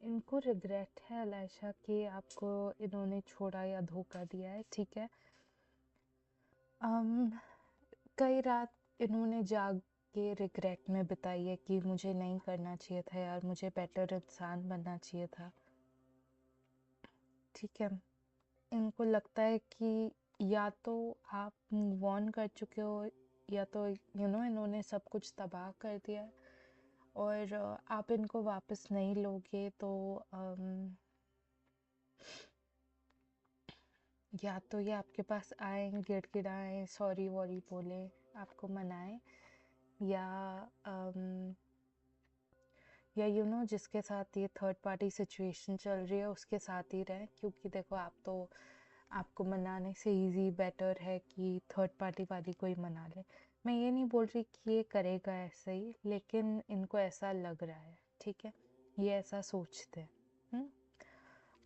इनको regret है अलाइशा कि आपको इन्होंने छोड़ा या धोखा दिया है, ठीक है. कई रात इन्होंने जाग के रिग्रेट में बिताई है कि मुझे नहीं करना चाहिए था यार, मुझे बेटर इंसान बनना चाहिए था, ठीक है. इनको लगता है कि या तो आप मूव ऑन कर चुके हो, या तो इन्होंने सब कुछ तबाह कर दिया है, और आप इनको वापस नहीं लोगे तो या तो ये आपके पास आए, गिड़गिड़ाएं, सॉरी वॉरी बोले, आपको मनाएं, या जिसके साथ ये थर्ड पार्टी सिचुएशन चल रही है उसके साथ ही रहें, क्योंकि देखो आपको मनाने से इजी बेटर है कि थर्ड पार्टी वाली कोई मना ले. मैं ये नहीं बोल रही कि ये करेगा ऐसे ही, लेकिन इनको ऐसा लग रहा है, ठीक है, ये ऐसा सोचते हैं.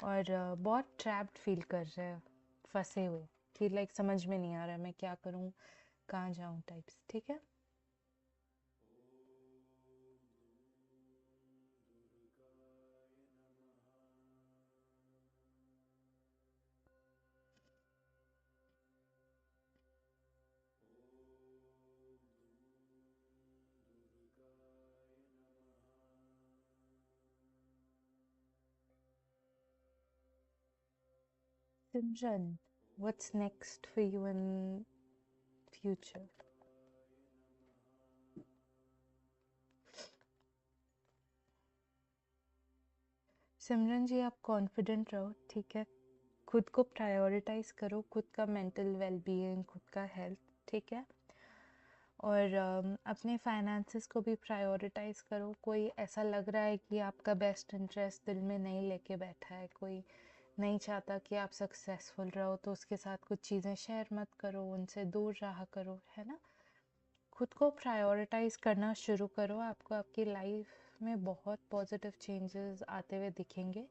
और बहुत ट्रैप्ड फील कर रहे हैं, फंसे हुए, कि लाइक समझ में नहीं आ रहा है मैं क्या करूँ, कहाँ जाऊँ टाइप्स, ठीक है. Simran, what's next for you in future? सिमरन जी, आप कॉन्फिडेंट रहो, ठीक है, खुद को प्रायोरिटाइज करो, खुद का मेंटल वेलबीइंग, खुद का हेल्थ, ठीक है, और अपने फाइनेंसेस को भी प्रायोरिटाइज करो. कोई ऐसा लग रहा है कि आपका बेस्ट इंटरेस्ट दिल में नहीं लेके बैठा है, कोई नहीं चाहता कि आप सक्सेसफुल रहो, तो उसके साथ कुछ चीज़ें शेयर मत करो, उनसे दूर रहा करो, है ना. खुद को प्रायोरिटाइज करना शुरू करो, आपको आपकी लाइफ में बहुत पॉजिटिव चेंजेस आते हुए दिखेंगे.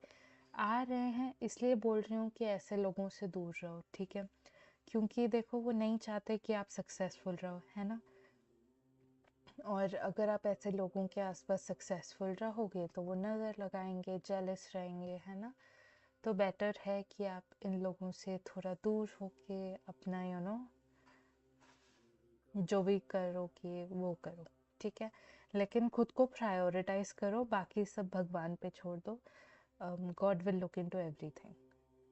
आ रहे हैं, इसलिए बोल रही हूँ कि ऐसे लोगों से दूर रहो, ठीक है, क्योंकि देखो वो नहीं चाहते कि आप सक्सेसफुल रहो, है ना। और अगर आप ऐसे लोगों के आसपास सक्सेसफुल रहोगे तो वो नज़र लगाएंगे, जेलस रहेंगे, है ना। तो बेटर है कि आप इन लोगों से थोड़ा दूर होके अपना जो भी करोगे वो करो, ठीक है। लेकिन खुद को प्रायोरिटाइज करो, बाकी सब भगवान पे छोड़ दो। God will look into everything.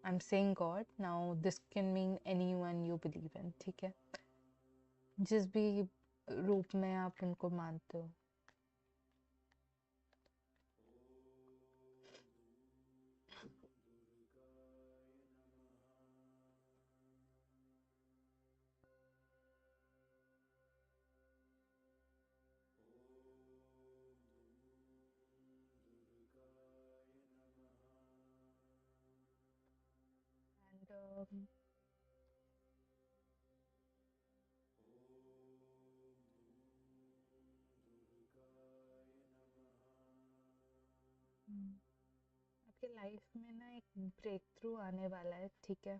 I am saying God, now this can mean anyone you believe in, ठीक है, जिस भी रूप में आप उनको मानते हो। एंड आपके लाइफ में ना एक ब्रेक थ्रू आने वाला है, ठीक है।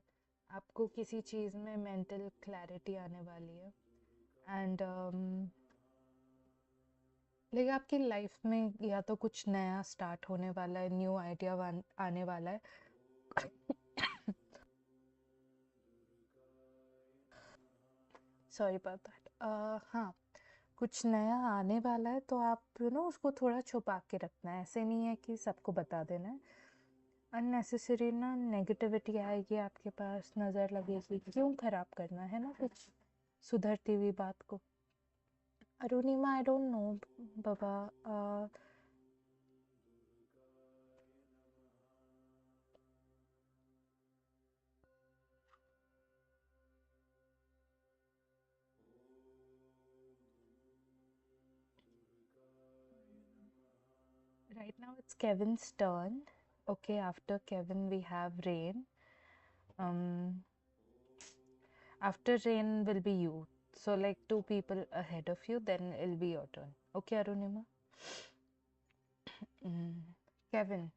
आपको किसी चीज़ में मेंटल क्लैरिटी आने वाली है। एंड लेकिन आपकी लाइफ में या तो कुछ नया स्टार्ट होने वाला है, न्यू आइडिया आने वाला है। Sorry about that. हाँ, कुछ नया आने वाला है, तो आप उसको थोड़ा छुपा के रखना है। ऐसे नहीं है कि सबको बता देना है। अननेसेसरी ना नेगेटिविटी आएगी आपके पास, नज़र लगेगी, क्यों खराब करना है ना कुछ सुधरती हुई बात को। Arunima, I don't know Baba. Right now it's Kevin's turn. Okay, after Kevin we have Rain. Um, after Rain will be you. So like two people ahead of you, then it'll be your turn. Okay, Arunima. Kevin,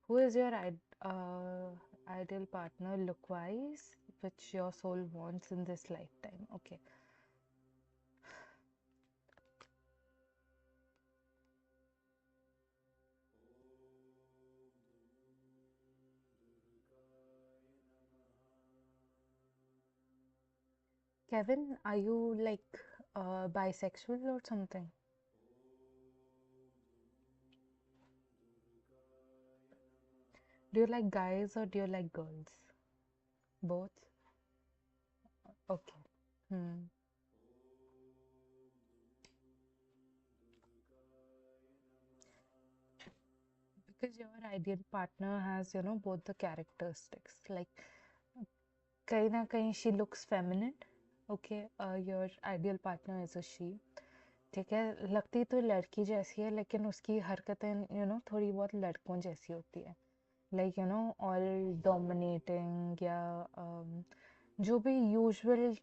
who is your ideal partner look-wise, which your soul wants in this lifetime? Okay. Kevin, are you like bisexual or something? Do you like guys or do you like girls? Both? Okay. Hmm. Because your ideal partner has, both the characteristics. Like, kahin na kahin she looks feminine. Okay, your ideal partner is a she. ठीक है, लगती तो लड़की जैसी है, लेकिन उसकी हरकतें थोड़ी बहुत लड़कों जैसी होती है। लाइक ऑल डोमिनेटिंग, या जो भी यूजुअल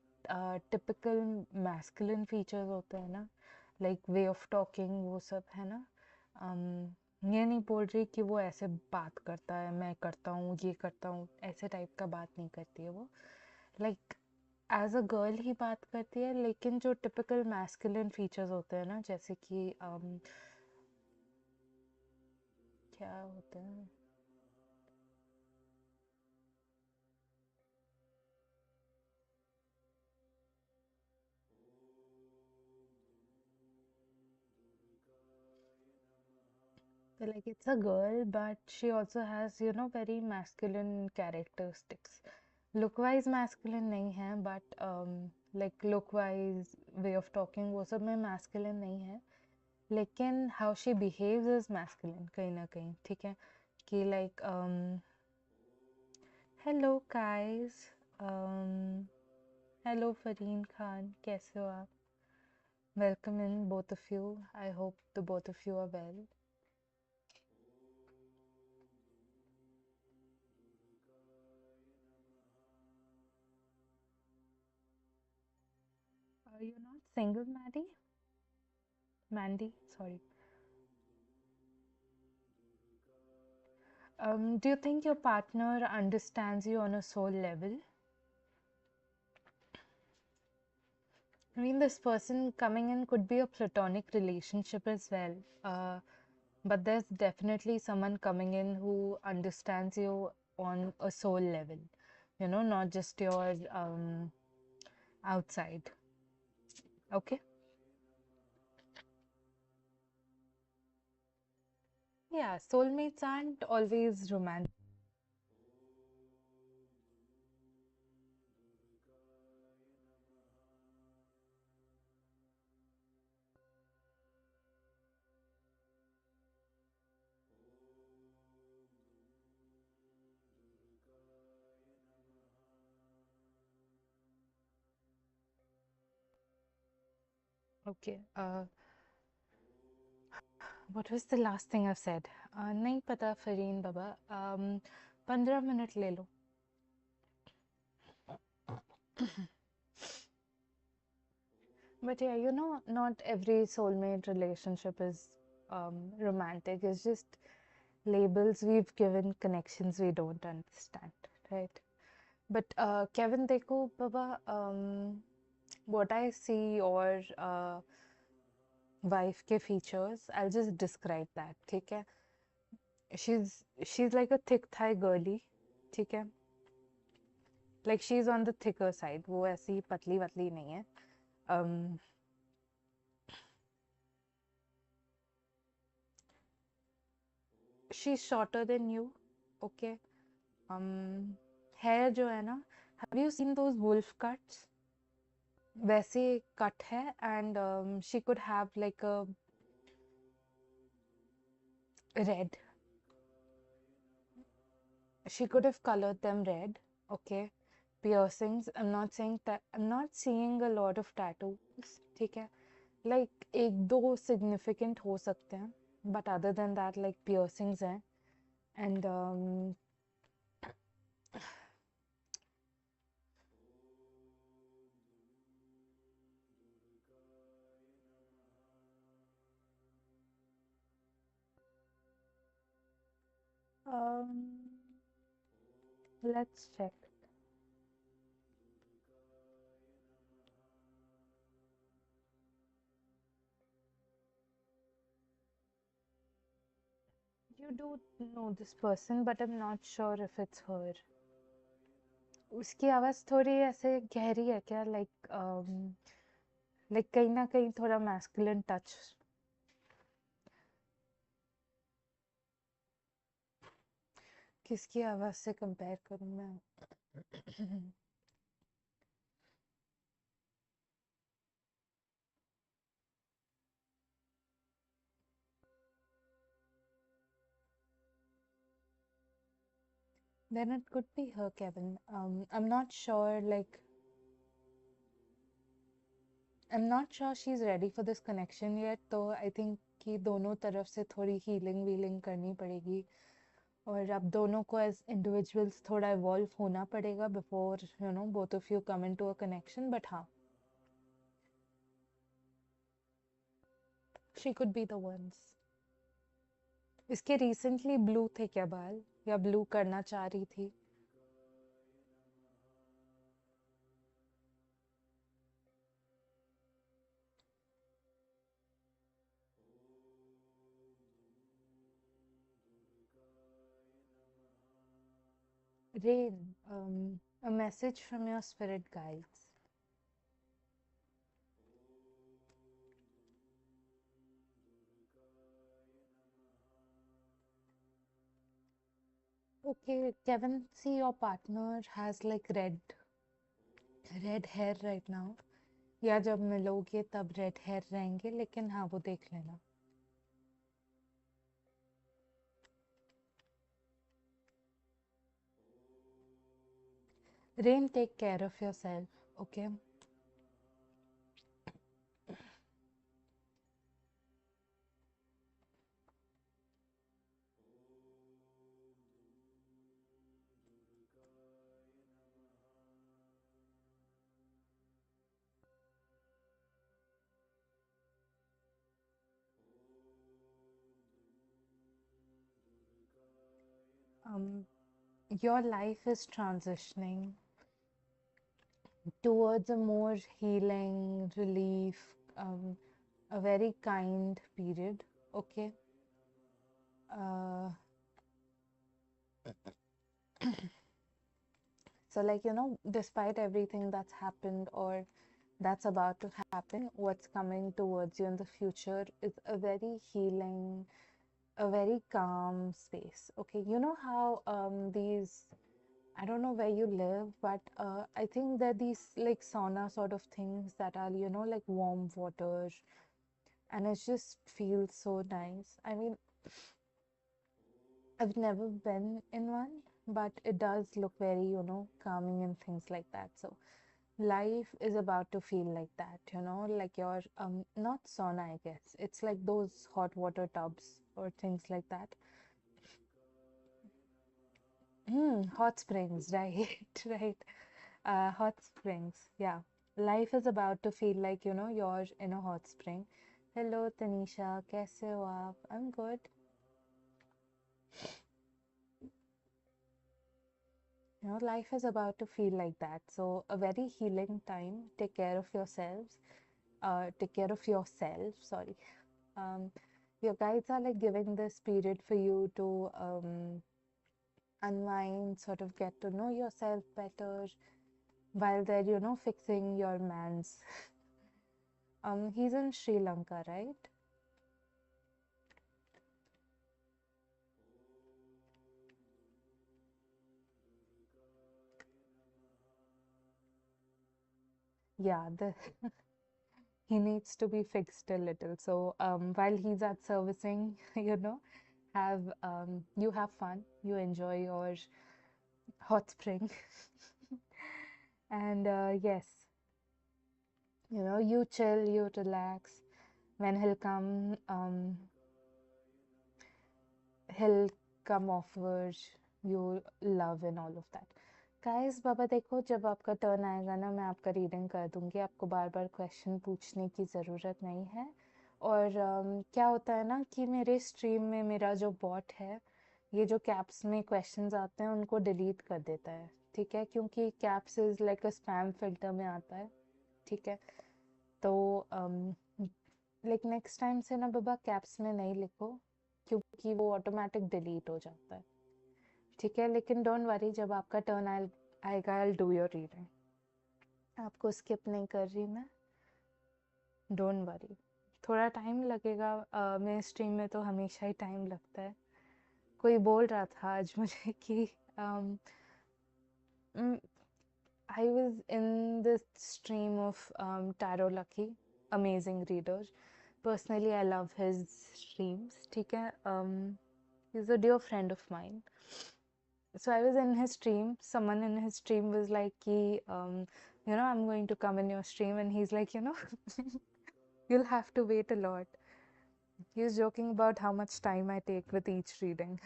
टिपिकल मैस्कुलिन फीचर्स होते हैं ना, लाइक वे ऑफ टॉकिंग, वो सब है ना। ये नहीं बोल रही कि वो ऐसे बात करता है, मैं करता हूँ, ये करता हूँ, ऐसे टाइप का बात नहीं करती है वो। लाइक एज अ गर्ल ही बात करती है, लेकिन जो टिपिकल मैस्कुलिन फीचर्स होते हैं ना, जैसे कि क्या होते हैं, so like it's a girl but she also has very masculine characteristics. Look wise masculine नहीं है, but like look wise, way of talking, वो सब में masculine नहीं है, लेकिन how she behaves is masculine कहीं ना कहीं, ठीक है। कि like hello guys, um, hello Fareen Khan, कैसे हो आप? Welcome in both of you. I hope the both of you are well. You're not single, Maddie? Mandy, sorry. Do you think your partner understands you on a soul level? I mean, this person coming in could be a platonic relationship as well. But there's definitely someone coming in who understands you on a soul level, not just your outside. Okay? Yeah, soulmates aren't always romantic. Okay. What was the last thing I've said? नहीं पता फरीन बाबा. 15 minute ले लो. But yeah, not every soulmate relationship is romantic. It's just labels we've given, connections we don't understand, right? But Kevin, देखो बाबा, what I see or wife के features, I'll just describe that, ठीक है? She's like a thick thigh girly, ठीक है? Like she's on the thicker side. वो ऐसी पतली वतली नहीं है. She's shorter than you, okay? Hair जो है ना, have you seen those wolf cuts? वैसे कट है, and she could have like a red. She could have colored them red, okay? Piercings. I'm not seeing a lot of tattoos, ठीक है? Like एक दो significant हो सकते हैं, but other than that, like piercings हैं, and um, let's check. You do know this person, but I'm not sure if it's her. उसकी आवाज़ थोड़ी ऐसे गहरी है क्या? लाइक कहीं ना कहीं थोड़ा मैस्कुलिन टच. किसकी आवाज़ से कंपेयर करूँ मैं? Then it could be her, Kevin. I'm not sure, I'm not sure she's ready for this connection yet. तो I think कि दोनों तरफ से थोड़ी हीलिंग वीलिंग करनी पड़ेगी, और अब दोनों को एज इंडिविजुअल्स थोड़ा इवॉल्व होना पड़ेगा before both of you come into a connection. But हाँ, she could be the ones. इसके रिसेंटली ब्लू थे क्या बाल, या ब्लू करना चाह रही थी? Rain, a message from your spirit guides. Okay, Kevin, see your partner has like red hair right now. या जब मिलोगे तब रेड हेयर रहेंगे, लेकिन हाँ वो देख लेना. Rain, take care of yourself, okay? Your life is transitioning. towards a more healing, relief, um, a very kind period. Okay. Uh, so, like, despite everything that's happened or that's about to happen, what's coming towards you in the future is a very healing, a very calm space. Okay. You know how these, I don't know where you live, but I think there are these like sauna sort of things that are, like warm water, and it just feels so nice. I mean, I've never been in one, but it does look very, calming and things like that. So life is about to feel like that, like your not sauna, I guess. It's like those hot water tubs or things like that. Hot springs, right, right. Hot springs, yeah. Life is about to feel like, you're in a hot spring. Hello, Tanisha. Kaise ho aap? I'm good. Life is about to feel like that. So, a very healing time. Take care of yourselves. Take care of yourself. Sorry. Um, your guides are like giving this period for you to unwind, sort of get to know yourself better while they're, fixing your man's. He's in Sri Lanka, right? Yeah, he needs to be fixed a little. So while he's at servicing, have you have fun, you enjoy your hot spring, and yes, you chill, you relax. When he'll come offers you love and all of that. Guys बाबा देखो जब आपका turn आएगा ना मैं आपका reading कर दूंगी आपको बार बार क्वेश्चन पूछने की ज़रूरत नहीं है और क्या होता है ना कि मेरे स्ट्रीम में मेरा जो बॉट है ये जो कैप्स में क्वेश्चंस आते हैं उनको डिलीट कर देता है ठीक है क्योंकि caps is like a spam filter में आता है ठीक है तो लाइक नेक्स्ट टाइम से ना बाबा कैप्स में नहीं लिखो क्योंकि वो ऑटोमेटिक डिलीट हो जाता है ठीक है लेकिन डोंट वरी जब आपका टर्न आएगा आई डू योर रीडिंग आपको स्किप नहीं कर रही मैं डोंट वरी थोड़ा टाइम लगेगा मेरे स्ट्रीम में तो हमेशा ही टाइम लगता है कोई बोल रहा था आज मुझे कि I was in this stream of Tarot Lucky, amazing reader. Personally, I love his streams. ठीक है, he's a dear friend of mine. So I was in his stream. Someone in his stream was like, कि, I'm going to come in your stream, and he's like, you'll have to wait a lot. He was joking about how much time I take with each reading.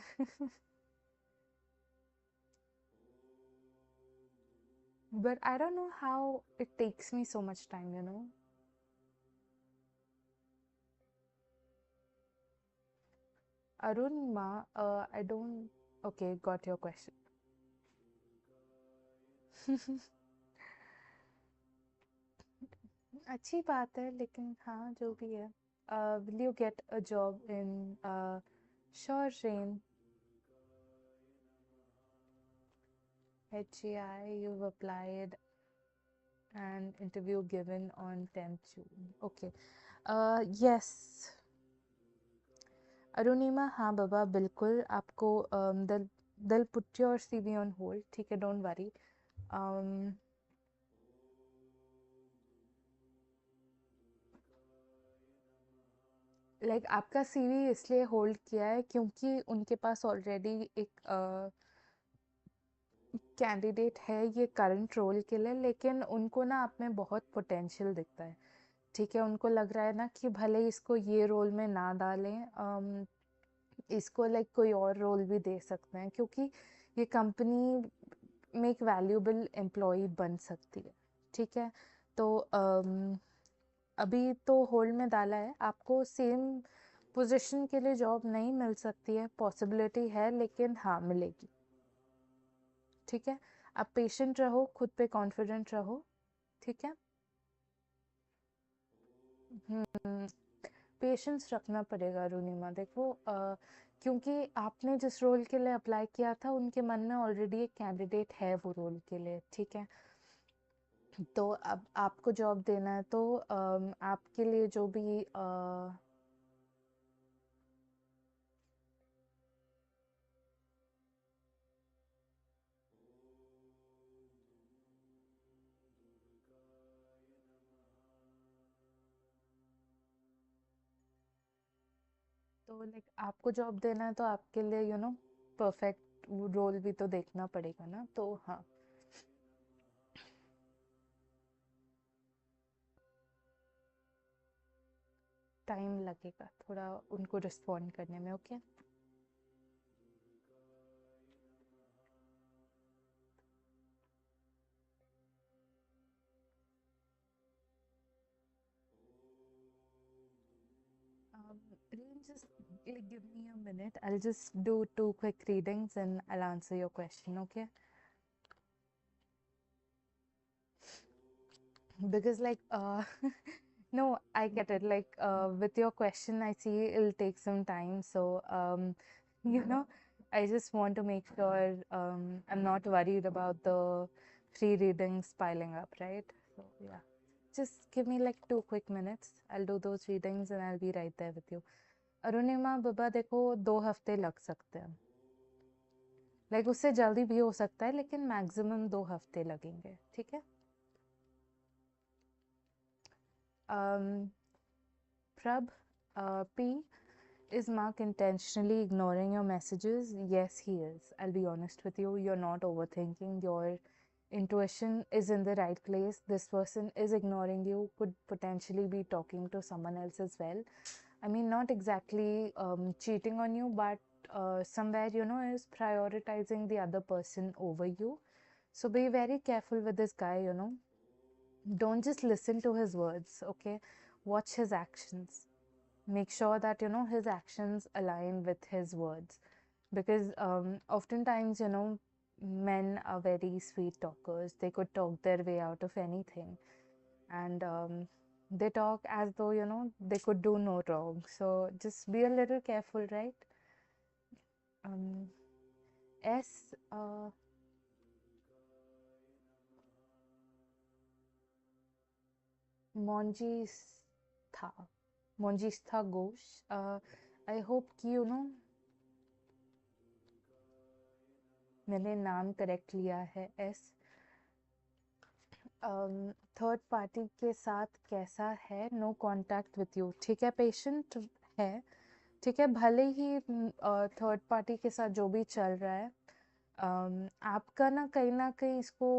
But I don't know how it takes me so much time. Arun Ma, I don't. Okay, got your question. अच्छी बात है लेकिन हाँ जो भी है will you get a job in sure Rain HGI you've applied and interview given on 10th June okay yes Arunima हाँ बाबा बिल्कुल आपको they'll put your CV on hold ठीक है don't worry लाइक आपका सीवी इसलिए होल्ड किया है क्योंकि उनके पास ऑलरेडी एक कैंडिडेट है ये करंट रोल के लिए लेकिन उनको ना आप में बहुत पोटेंशियल दिखता है ठीक है उनको लग रहा है ना कि भले इसको ये रोल में ना डालें इसको लाइक कोई और रोल भी दे सकते हैं क्योंकि ये कंपनी में एक वैल्यूएबल एम्प्लॉय बन सकती है ठीक है तो अभी तो होल्ड में डाला है आपको सेम पोजीशन के लिए जॉब नहीं मिल सकती है पॉसिबिलिटी है लेकिन हाँ मिलेगी ठीक है आप पेशेंट रहो खुद पे कॉन्फिडेंट रहो ठीक है। पेशेंस रखना पड़ेगा अरुणिमा। देखो क्योंकि आपने जिस रोल के लिए अप्लाई किया था उनके मन में ऑलरेडी एक कैंडिडेट है वो रोल के लिए, ठीक है। तो अब आपको जॉब देना है तो आपके लिए जो भी तो लाइक आपको जॉब देना है तो आपके लिए परफेक्ट रोल भी तो देखना पड़ेगा ना, तो हाँ टाइम लगेगा थोड़ा उनको रिस्पॉन्ड करने में। Okay just like give me a minute. I'll just do 2 quick readings and I'll answer your question, okay? Because like no, I get it. Like with your question, I see it'll take some time. So you know, I just want to make sure I'm not worried about the free readings piling up, right? So yeah, just give me like 2 quick minutes. I'll do those readings and I'll be right there with you. Arunima बाबा देखो 2 हफ्ते लग सकते हैं, like उससे जल्दी भी हो सकता है लेकिन मैक्सिमम 2 हफ्ते लगेंगे, ठीक है। Prab, P, is Mark intentionally ignoring your messages? Yes, he is. I'll be honest with you. You're not overthinking. Your intuition is in the right place. This person is ignoring you, could potentially be talking to someone else as well. I mean, not exactly cheating on you, but somewhere, is prioritizing the other person over you. So be very careful with this guy. Don't just listen to his words, okay? Watch his actions. Make sure that his actions align with his words, because oftentimes men are very sweet talkers. They could talk their way out of anything, and they talk as though they could do no wrong. So just be a little careful, right? S Monjistha Monjistha Ghosh. I hope कि मैंने नाम correct लिया है। S third party के साथ कैसा है? No contact with you, ठीक है। पेशेंट है, ठीक है। भले ही थर्ड पार्टी के साथ जो भी चल रहा है, आपका ना कहीं इसको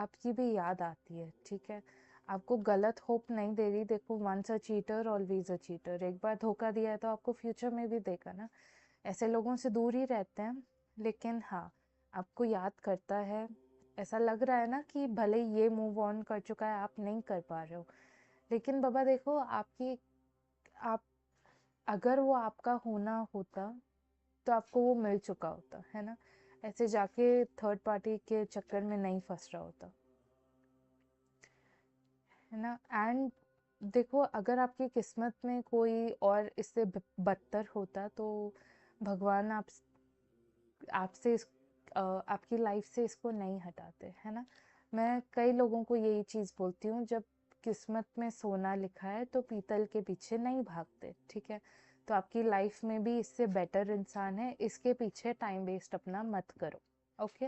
आपकी भी याद आती है, ठीक है। आपको गलत होप नहीं दे रही। देखो, once a cheater always a cheater. एक बार धोखा दिया है तो आपको फ्यूचर में भी देगा ना। ऐसे लोगों से दूर ही रहते हैं, लेकिन हाँ आपको याद करता है। ऐसा लग रहा है ना कि भले ये मूव ऑन कर चुका है, आप नहीं कर पा रहे हो, लेकिन बाबा देखो आप अगर वो आपका होना होता तो आपको वो मिल चुका होता है ना। ऐसे जाके थर्ड पार्टी के चक्कर में नहीं फंस रहा होता है ना। एंड देखो, अगर आपकी किस्मत में कोई और इससे बदतर होता तो भगवान आपसे आपकी लाइफ से इसको नहीं हटाते, है ना। मैं कई लोगों को यही चीज़ बोलती हूँ, जब किस्मत में सोना लिखा है तो पीतल के पीछे नहीं भागते, ठीक है। तो आपकी लाइफ में भी इससे बेटर इंसान है, इसके पीछे टाइम वेस्ट अपना मत करो। Okay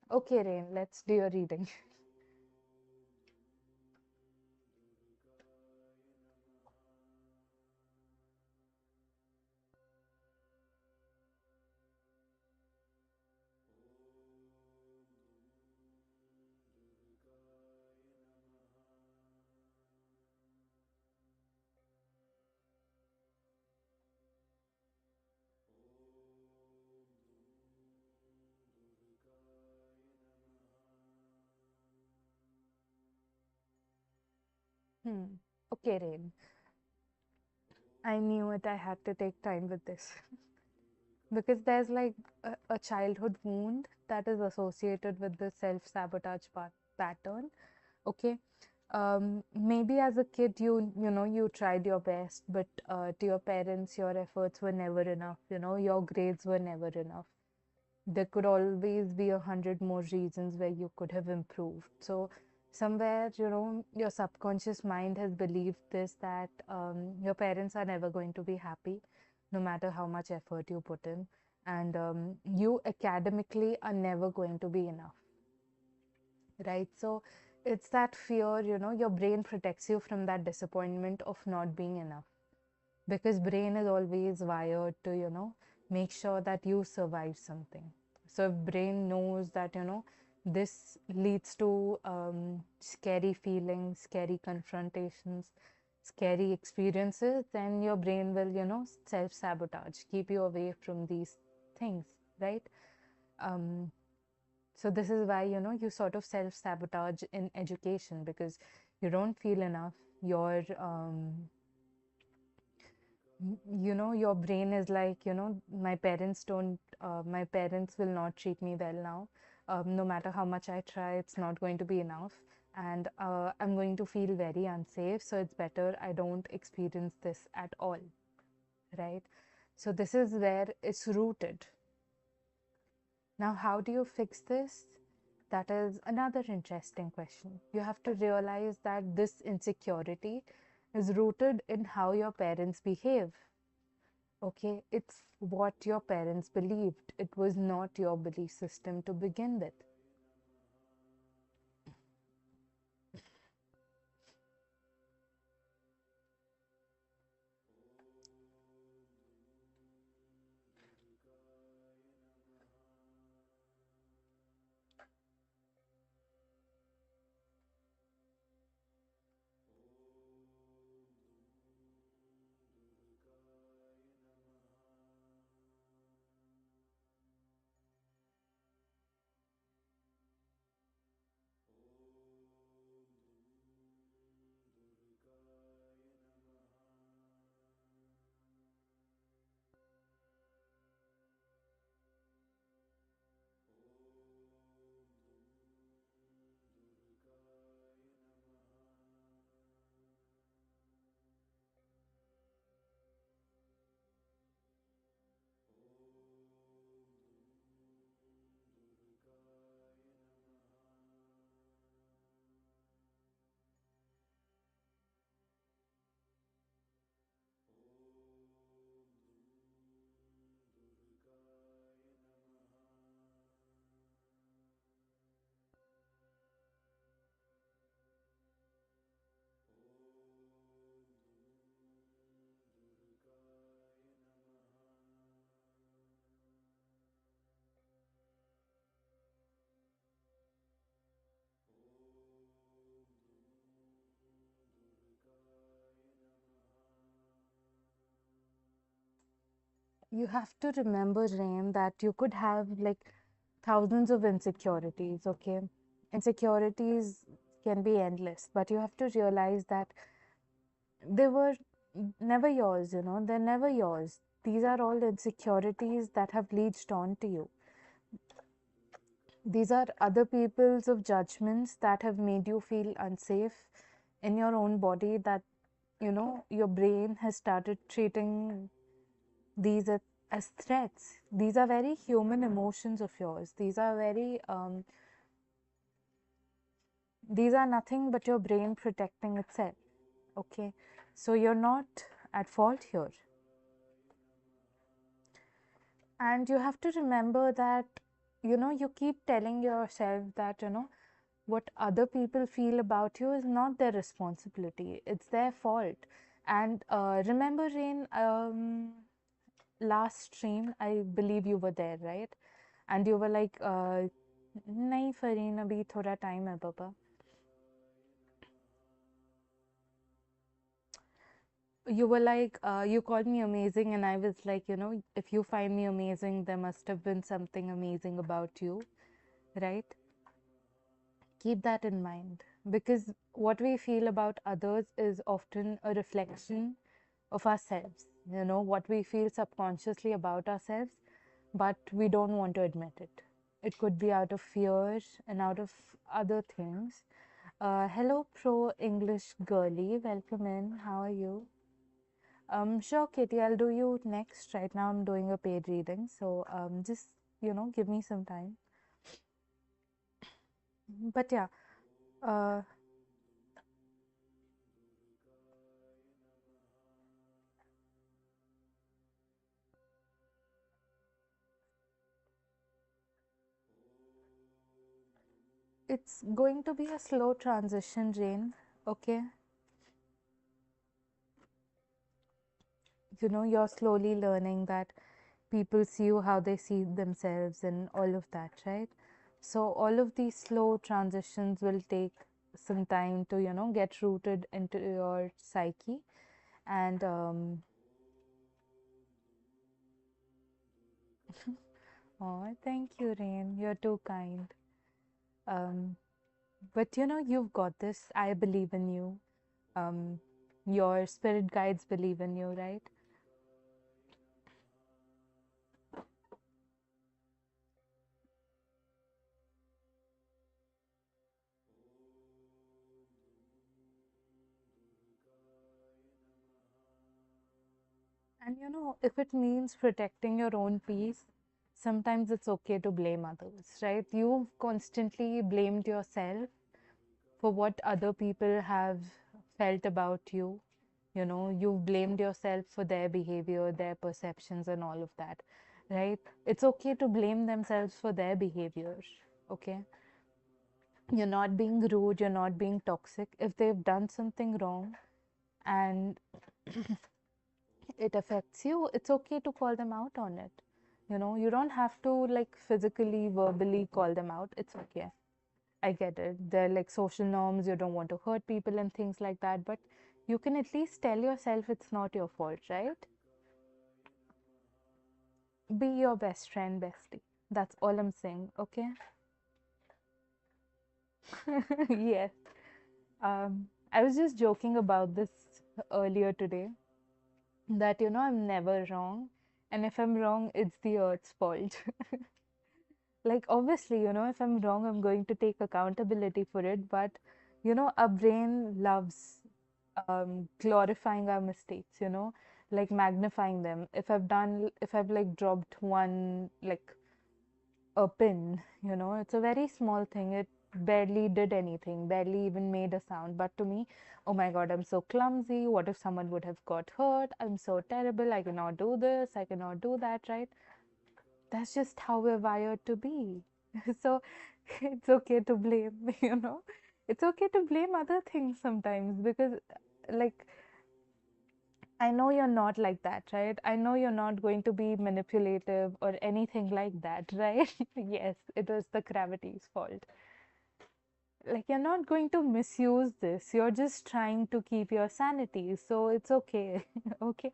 okay rain, let's do your reading. Okay, Rain. I knew it. I had to take time with this because there's like a childhood wound that is associated with the self-sabotage pattern. Okay. Maybe as a kid you tried your best, but to your parents your efforts were never enough. Your grades were never enough. There could always be 100 more reasons where you could have improved. So somewhere, your subconscious mind has believed this, that your parents are never going to be happy no matter how much effort you put in, and you academically are never going to be enough, right? So it's that fear, your brain protects you from that disappointment of not being enough, because brain is always wired to make sure that you survive something. So if brain knows that this leads to scary feelings, scary confrontations, scary experiences, then your brain will self-sabotage, keep you away from these things, right? um, so this is why you sort of self-sabotage in education, because you don't feel enough. Your brain is like, my parents don't, my parents will not treat me well now. No matter how much I try, it's not going to be enough. And I'm going to feel very unsafe. So it's better I don't experience this at all, right? So this is where it's rooted. Now, how do you fix this? That is another interesting question. You have to realize that this insecurity is rooted in how your parents behave. Okay, it's what your parents believed. It was not your belief system to begin with. You have to remember, Rain, that you could have like thousands of insecurities, okay? Insecurities can be endless, but you have to realize that they were never yours, they're never yours. These are all insecurities that have leached onto you. These are other people's of judgments that have made you feel unsafe in your own body, that your brain has started treating these as threats. These are very human emotions of yours. These are nothing but your brain protecting itself. Okay, so you're not at fault here. And you have to remember that you keep telling yourself that what other people feel about you is not their responsibility, it's their fault. And remember, Rain, last stream, I believe you were there, right? And you were like, nahi Fareen, abhi thoda time hai baba. You were like, you called me amazing, and I was like, if you find me amazing, there must have been something amazing about you, right? Keep that in mind, because what we feel about others is often a reflection of ourselves, what we feel subconsciously about ourselves, but we don't want to admit it. It could be out of fear and out of other things. Hello, Pro English Girly. Welcome in. How are you? Sure, Katie, I'll do you next. Right now, I'm doing a paid reading. So just, give me some time. But yeah, uh, it's going to be a slow transition, Jane. Okay? You're slowly learning that people see you how they see themselves and all of that, right? So all of these slow transitions will take some time to, get rooted into your psyche. And oh, thank you, Rain. You're too kind. Um, but you've got this. I believe in you. Um, your spirit guides believe in you, right? And if it means protecting your own peace, sometimes it's okay to blame others, right? You've constantly blamed yourself for what other people have felt about you. You've blamed yourself for their behavior, their perceptions, and all of that, right? It's okay to blame themselves for their behavior, okay? You're not being rude, you're not being toxic. If they've done something wrong and it affects you, it's okay to call them out on it. You don't have to like physically, verbally call them out. It's okay. I get it. They're like social norms. You don't want to hurt people and things like that. But you can at least tell yourself it's not your fault, right? Be your best friend, bestie. That's all I'm saying, okay? Yes. I was just joking about this earlier today that, I'm never wrong. And if I'm wrong, it's the earth's fault. Like, obviously, if I'm wrong, I'm going to take accountability for it. But, our brain loves glorifying our mistakes, like magnifying them. If I've like dropped one, like a pin, it's a very small thing. It barely did anything, barely even made a sound. But to me, oh my God, I'm so clumsy. What if someone would have got hurt? I'm so terrible. I cannot do this. I cannot do that, right? That's just how we're wired to be. So it's okay to blame, It's okay to blame other things sometimes because, like, I know you're not like that, right? I know you're not going to be manipulative or anything like that, right? Yes, it was the gravity's fault. Like, you're not going to misuse this. You're just trying to keep your sanity. So it's okay. Okay.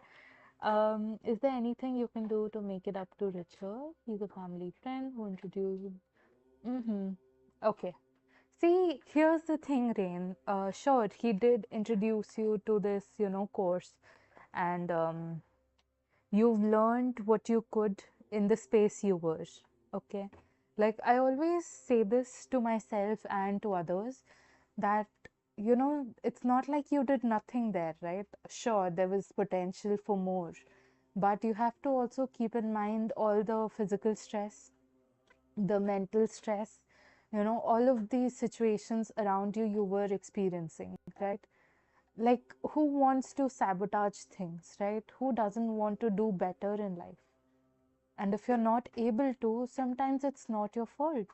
Is there anything you can do to make it up to Richard? He's a family friend who introduced. Mm-hmm. Okay. See, here's the thing, Rain. Sure, he did introduce you to this, course, and you've learned what you could in the space you were. Okay. Like, I always say this to myself and to others that, it's not like you did nothing there, right? Sure, there was potential for more, but you have to also keep in mind all the physical stress, the mental stress, all of these situations around you you were experiencing, right? Like, who wants to sabotage things, right? Who doesn't want to do better in life? And if you're not able to, sometimes it's not your fault.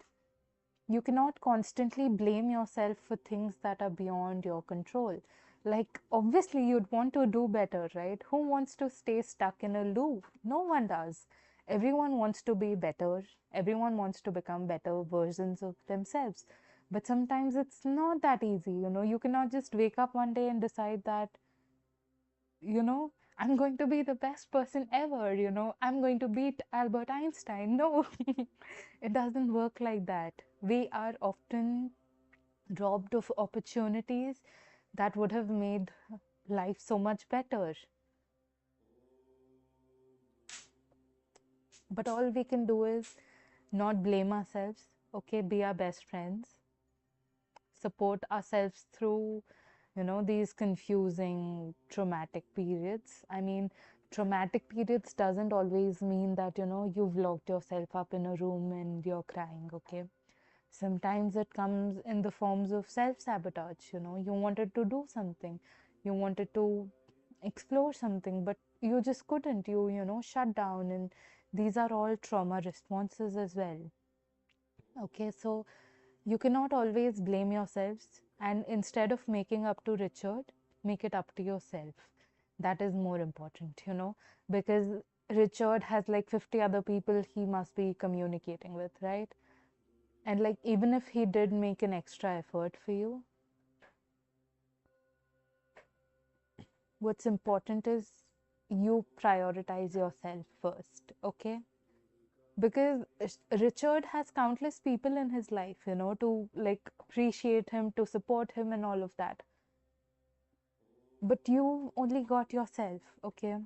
You cannot constantly blame yourself for things that are beyond your control. Like, obviously, you'd want to do better, right? Who wants to stay stuck in a loop? No one does. Everyone wants to be better. Everyone wants to become better versions of themselves. But sometimes it's not that easy, You cannot just wake up one day and decide that, I'm going to be the best person ever, I'm going to beat Albert Einstein. No, it doesn't work like that. We are often robbed of opportunities that would have made life so much better. But all we can do is not blame ourselves, okay, be our best friends, support ourselves through, these confusing traumatic periods. I mean, traumatic periods doesn't always mean that, you've locked yourself up in a room and you're crying, okay? Sometimes it comes in the forms of self-sabotage, you wanted to do something, you wanted to explore something, but you just couldn't, shut down, and these are all trauma responses as well. Okay, so you cannot always blame yourselves, and instead of making up to Richard, make it up to yourself. That is more important, because Richard has like 50 other people he must be communicating with, right? And like, even if he did make an extra effort for you, what's important is you prioritize yourself first, okay? Because Richard has countless people in his life, to like appreciate him, to support him, and all of that. But you only got yourself, okay?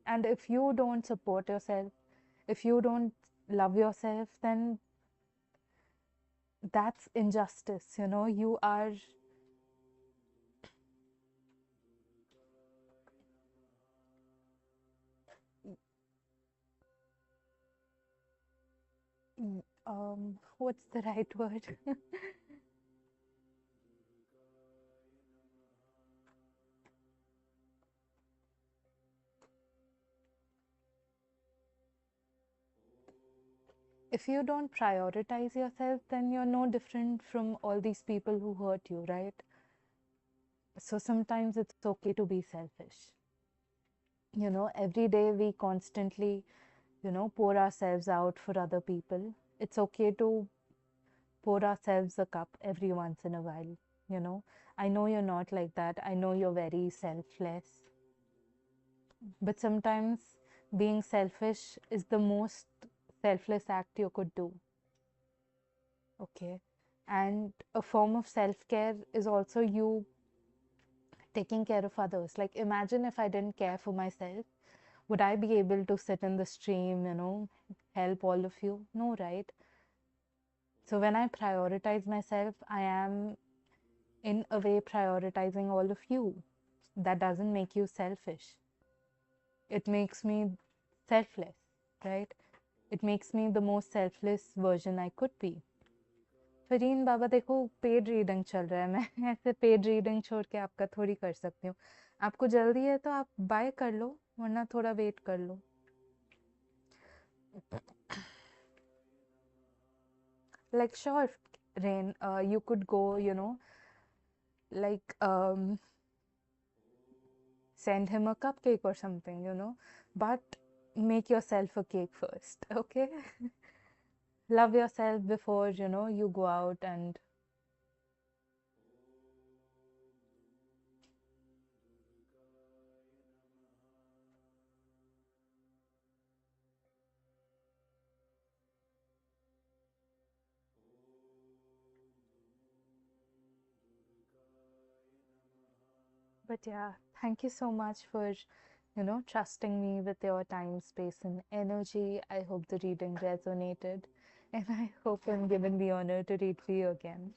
And if you don't support yourself, if you don't love yourself, then that's injustice, you are. What's the right word? If you don't prioritize yourself, then you're no different from all these people who hurt you, right? So sometimes it's okay to be selfish. Every day we constantly, pour ourselves out for other people. It's okay to pour ourselves a cup every once in a while, you know. I know you're not like that. I know you're very selfless. But sometimes being selfish is the most selfless act you could do. Okay. And a form of self care is also you taking care of others. Like, imagine if I didn't care for myself, would I be able to sit in the stream, help all of you? No, right? So, when I prioritize myself, I am in a way prioritizing all of you. That doesn't make you selfish, it makes me selfless, right? It makes me the most selfless version I could be. Fareen बाबा देखो paid reading चल रहा है, मैं ऐसे paid reading छोड़ के आपका थोड़ी कर सकती हूँ. आपको जल्दी है तो आप बाय कर लो, वरना थोड़ा वेट कर लो. Like, sure, Rain, you could go, like, send him a cupcake or something, but make yourself a cake first, okay? Love yourself before, you go out and. But yeah, thank you so much for, trusting me with your time, space, and energy. I hope the reading resonated, and I hope I'm given the honor to read for you again.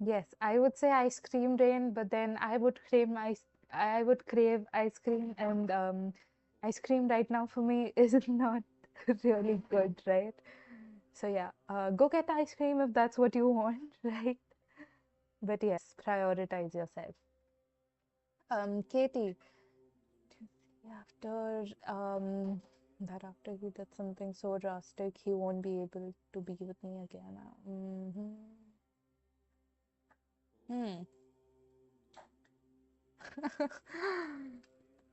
Yes, I would say ice cream, Rain, but then I would crave ice cream, and ice cream right now for me is not really good, right? So yeah, go get ice cream if that's what you want, right? But yes, prioritize yourself. Katie, after he did something so drastic, he won't be able to be with me again. Hmm.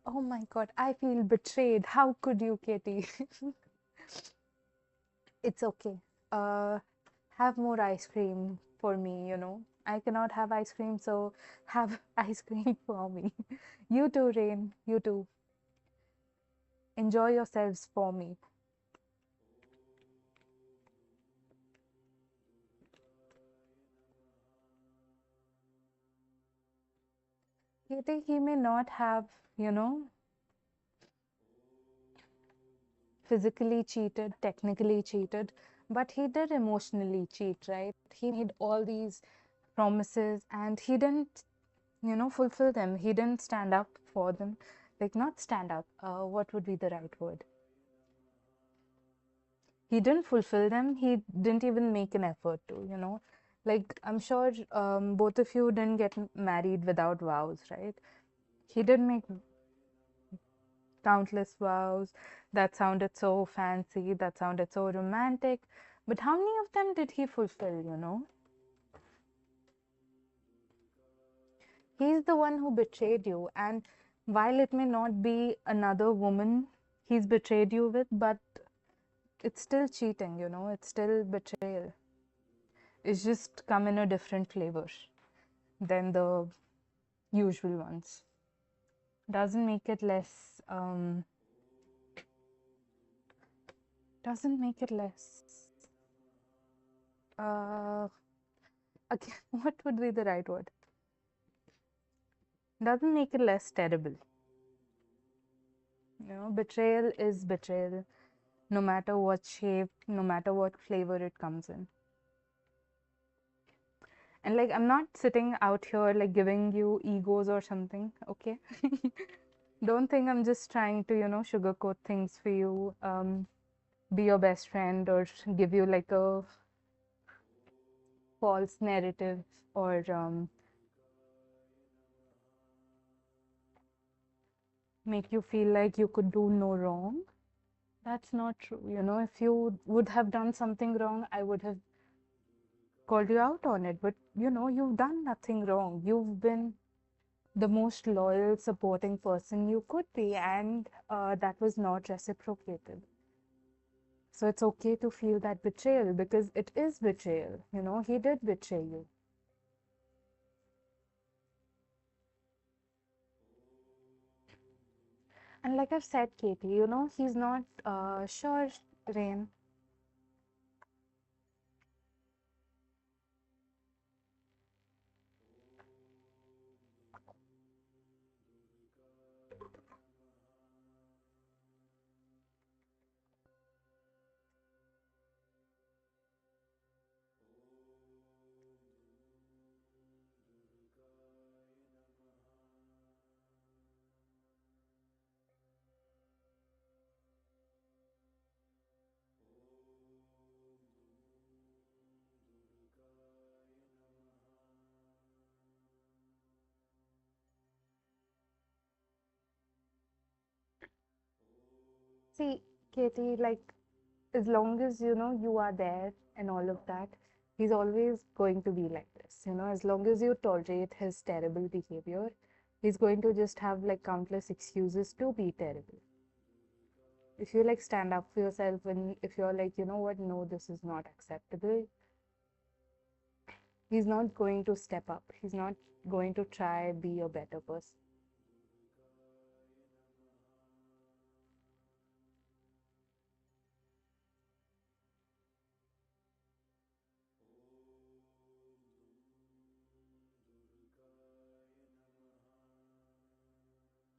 Oh my God, I feel betrayed. How could you, Katie? It's okay. Uh, have more ice cream for me, I cannot have ice cream, so have ice cream for me. You too, Rain. You too. Enjoy yourselves for me. Katie, he may not have, physically cheated, technically cheated, But he did emotionally cheat, right? He made all these promises and he didn't, fulfill them. He didn't stand up for them. Like, not stand up, what would be the right word? He didn't fulfill them. He didn't even make an effort to. Like, I'm sure both of you didn't get married without vows, right? He did make countless vows that sounded so fancy, that sounded so romantic. But how many of them did he fulfill? He's the one who betrayed you. And while it may not be another woman he's betrayed you with, but it's still cheating. It's still betrayal. It's just come in a different flavor than the usual ones. Doesn't make it less, doesn't make it less, uh, again, what would be the right word? Doesn't make it less terrible. Betrayal is betrayal, no matter what shape, no matter what flavor it comes in. And like, I'm not sitting out here like giving you egos or something, okay? Don't think I'm just trying to sugarcoat things for you, be your best friend, or give you like a false narrative, or make you feel like you could do no wrong. That's not true. If you would have done something wrong, I would have called you out on it. But you've done nothing wrong. You've been the most loyal, supporting person you could be, and that was not reciprocated. So it's okay to feel that betrayal, because it is betrayal. He did betray you. And like I've said, Katie, he's not sure, Rain. See, Katie, like, as long as you are there and all of that, he's always going to be like this. As long as you tolerate his terrible behavior, he's going to just have like countless excuses to be terrible. If you like stand up for yourself, and if you're like, what, no, this is not acceptable, he's not going to step up. He's not going to try be a better person.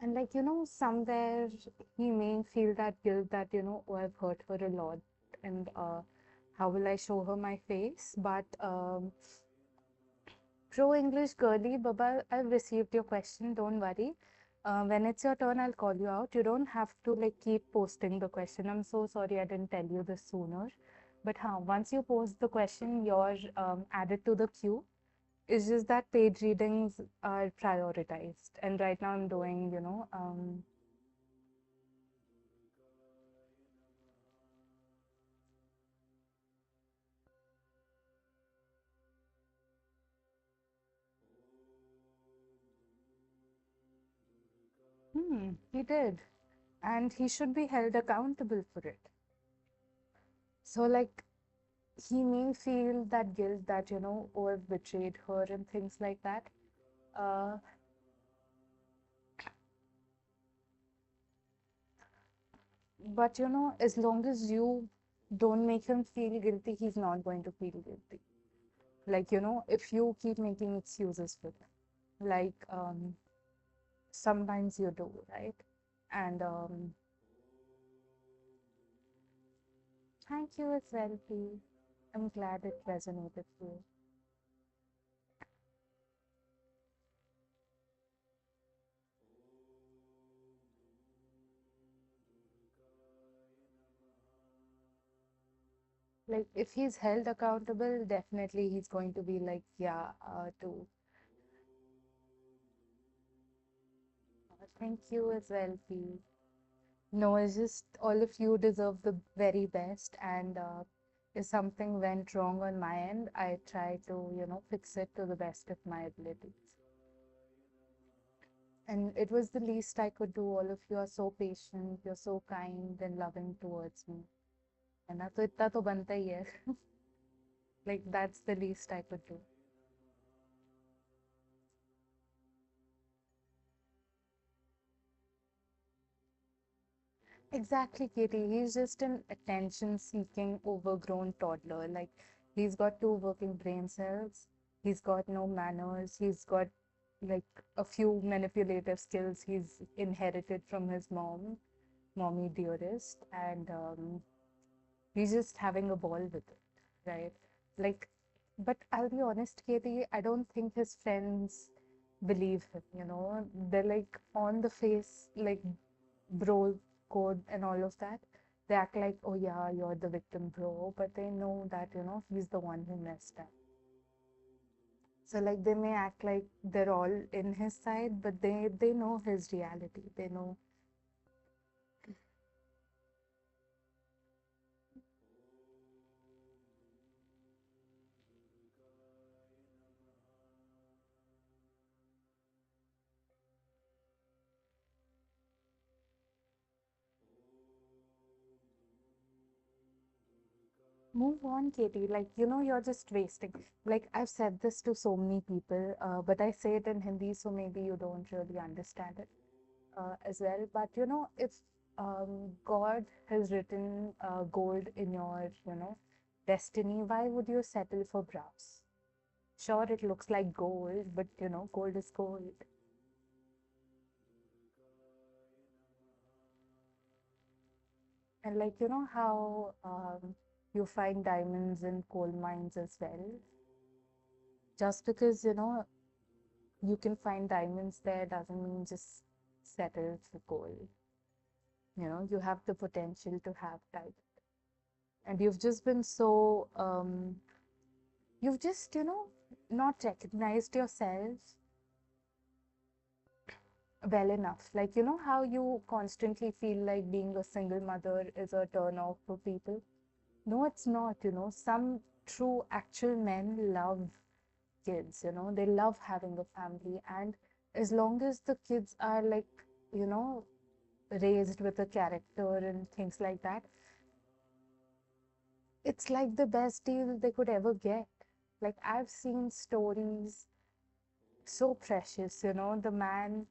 And like, somewhere he may feel that guilt that, oh, I've hurt her a lot, and how will I show her my face? But Pro English girly, Baba, I've received your question. Don't worry. When it's your turn, I'll call you out. You don't have to like keep posting the question. I'm so sorry I didn't tell you this sooner. But once you post the question, you're added to the queue. It's just that page readings are prioritized. And right now I'm doing, he did. And he should be held accountable for it. So, like, he may feel that guilt that, oh, I've betrayed her and things like that. Uh, but, as long as you don't make him feel guilty, he's not going to feel guilty. Like, if you keep making excuses for them, like, sometimes you do, right? And Thank you as well, P. I'm glad it resonated with you. Like, if he's held accountable, definitely he's going to be like, yeah, too. Thank you as well, P. No, it's just all of you deserve the very best. And if something went wrong on my end, I try to, fix it to the best of my abilities. And it was the least I could do. All of you are so patient, you're so kind and loving towards me. है ना, तो इतना तो बनता ही है. Like, that's the least I could do. Exactly, Katie. He's just an attention-seeking, overgrown toddler. Like, he's got two working brain cells. He's got no manners. He's got, like, a few manipulative skills he's inherited from his mom, mommy dearest, and he's just having a ball with it, right? Like, but I'll be honest, Katie, I don't think his friends believe him, They're like on the face, like bro code and all of that. They act like, oh yeah, you're the victim, bro, but they know that, he's the one who messed up. So like they may act like they're all in his side, but they know his reality. They know. Move on, Katie. Like, you're just wasting. Like, I've said this to so many people, but I say it in Hindi, so maybe you don't really understand it as well. But, if God has written gold in your, destiny, why would you settle for brass? Sure, it looks like gold, but, gold is gold. And like, how you find diamonds in coal mines as well. Just because, you can find diamonds there doesn't mean just settle for gold. You have the potential to have diamond. And you've just been so, you've just, not recognized yourself well enough. Like, how you constantly feel like being a single mother is a turn off for people? No, it's not, Some true actual men love kids, they love having a family. And as long as the kids are like, raised with a character and things like that, it's like the best deal they could ever get. Like, I've seen stories so precious, the man.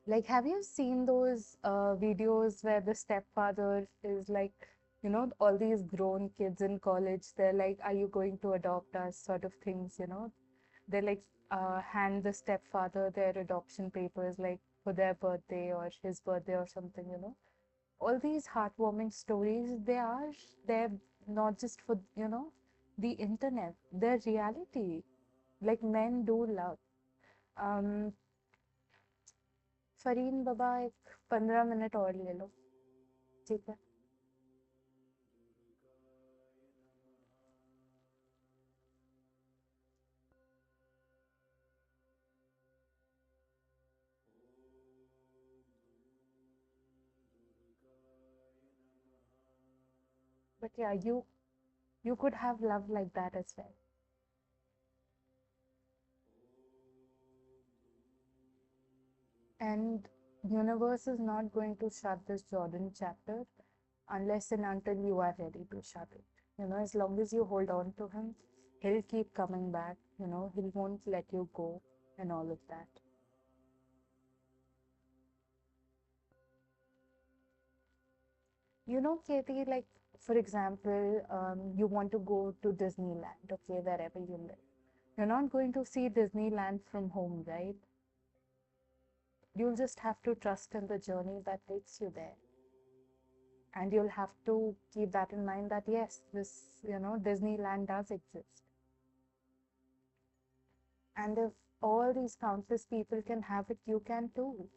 Like, have you seen those videos where the stepfather is like, all these grown kids in college, they're like, are you going to adopt us, sort of things, They like hand the stepfather their adoption papers, like for their birthday or his birthday or something, All these heartwarming stories, they're not just for, the internet, they're reality. Like, men do love. Um, Fareen बाबा एक 15 minute और ले लो, ठीक है? But yeah, you could have love like that as well. And universe is not going to shut this Jordan chapter unless and until you are ready to shut it. As long as you hold on to him, he'll keep coming back, he won't let you go and all of that. Katie, like, for example, you want to go to Disneyland, okay, wherever you live. You're not going to see Disneyland from home, right? You'll just have to trust in the journey that takes you there. And you'll have to keep that in mind that yes, this, Disneyland does exist. And if all these countless people can have it, you can too.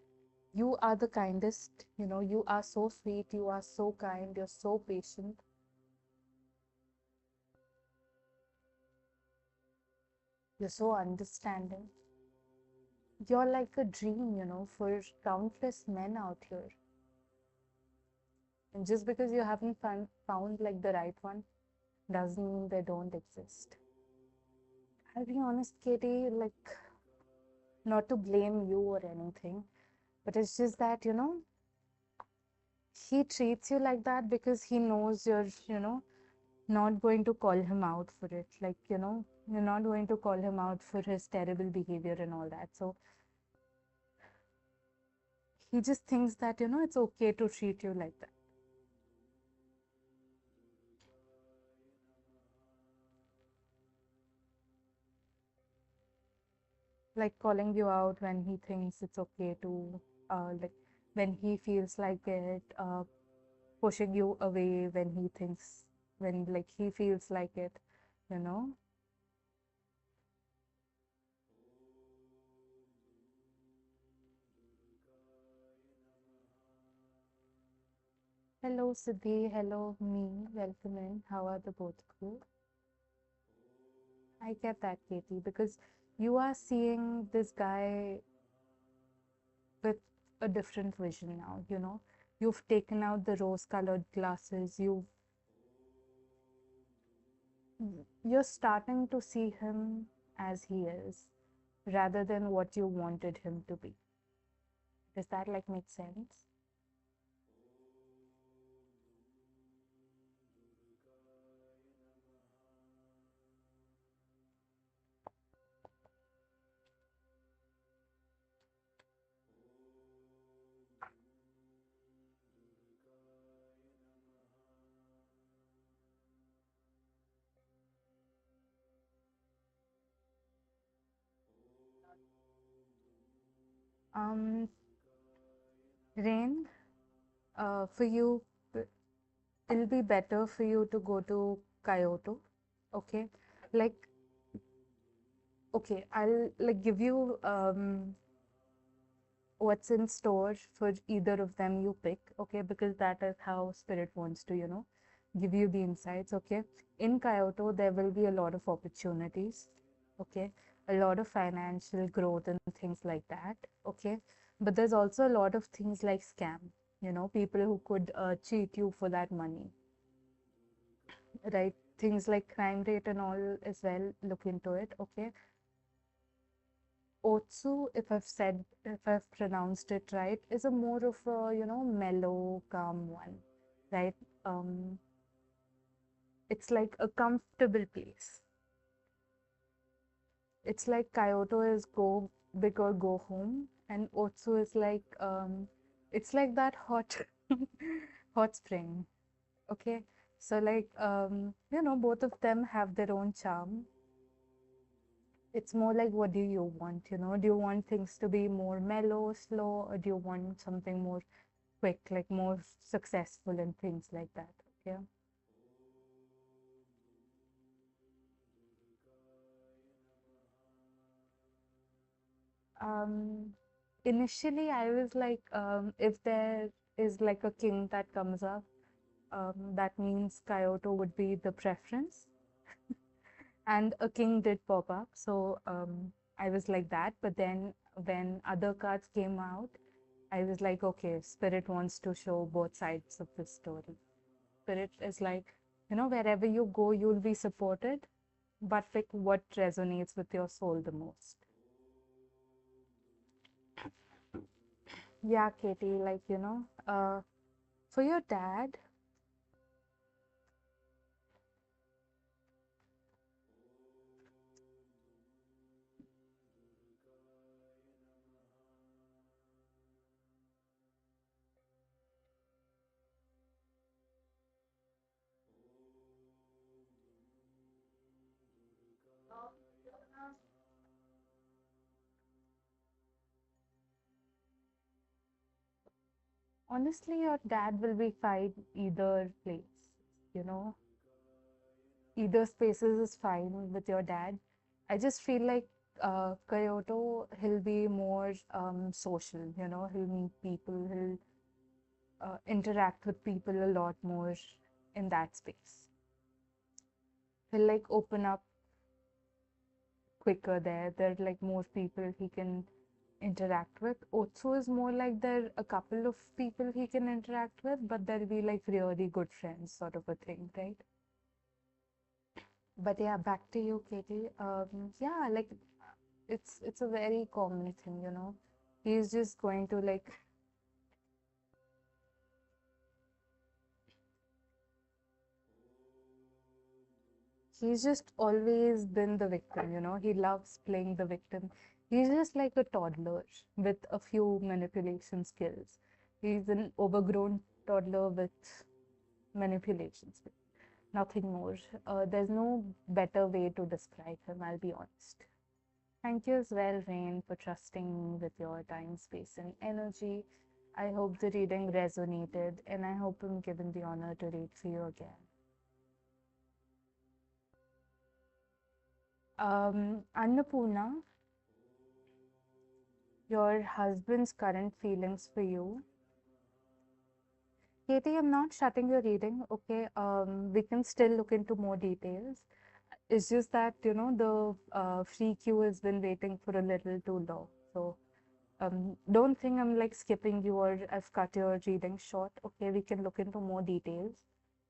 You are the kindest, you are so sweet, you are so kind, you're so patient. You're so understanding. You're like a dream, for countless men out here. And just because you haven't found like the right one doesn't mean they don't exist. I'll be honest, Katie, like, not to blame you or anything, but it's just that, he treats you like that because he knows you're, not going to call him out for it. Like, you're not going to call him out for his terrible behavior and all that. So he just thinks that, it's okay to treat you like that. Like calling you out when he thinks it's okay to, like, when he feels like it, pushing you away when like he feels like it, you know. Hello Siddhi, hello me, welcome in. How are the both of you? I get that, Katie, because you are seeing this guy with a different vision now, you've taken out the rose colored glasses, you're starting to see him as he is rather than what you wanted him to be. Does that like make sense? um Rain, for you, it'll be better for you to go to Kyoto. Okay, like, okay, I'll like give you what's in store for either of them you pick. Okay, because that is how spirit wants to, give you the insights. Okay, in Kyoto there will be a lot of opportunities. Okay, a lot of financial growth and things like that. Okay, but there's also a lot of things like scam, people who could cheat you for that money, right? Things like crime rate and all as well, look into it. Okay, Otsu, if I've pronounced it right, is a more of a, mellow, calm one, right? It's like a comfortable place. It's like Kyoto is go big or go home, and Otsu is like, it's like that hot, hot spring. Okay, so like, both of them have their own charm. It's more like, what do you want? Do you want things to be more mellow, slow, or do you want something more quick, like more successful and things like that? Okay. Um, Initially, I was like, if there is like a king that comes up, that means Kyoto would be the preference. And a king did pop up, so I was like that. But then when other cards came out, I was like, okay, Spirit wants to show both sides of the story. Spirit is like, wherever you go, you'll be supported, but pick what resonates with your soul the most. Yeah, Katie, like, for your dad, Honestly, your dad will be fine either place, you know. Either spaces is fine with your dad. I just feel like Kyoto, he'll be more social, you know, he'll meet people, he'll interact with people a lot more in that space. He'll like open up quicker there. There are like more people he can interact with. Otsu is more like there are a couple of people he can interact with, but there'll be like really good friends, sort of a thing, right? But yeah, back to you, Katie. Yeah, like it's a very common thing, you know. He's just going to like he's just always been the victim, you know. He loves playing the victim. He's just like a toddler with a few manipulation skills. He's an overgrown toddler with manipulation skills. Nothing more. There's no better way to describe him, I'll be honest. Thank you as well, Rain, for trusting me with your time, space, and energy. I hope the reading resonated, and I hope I'm given the honor to read for you again. Annapurna, your husband's current feelings for you. Katie, I'm not shutting your reading, okay? We can still look into more details. It's just that, you know, the free queue has been waiting for a little too long. So don't think I'm like skipping you or I've cut your reading short. Okay, we can look into more details.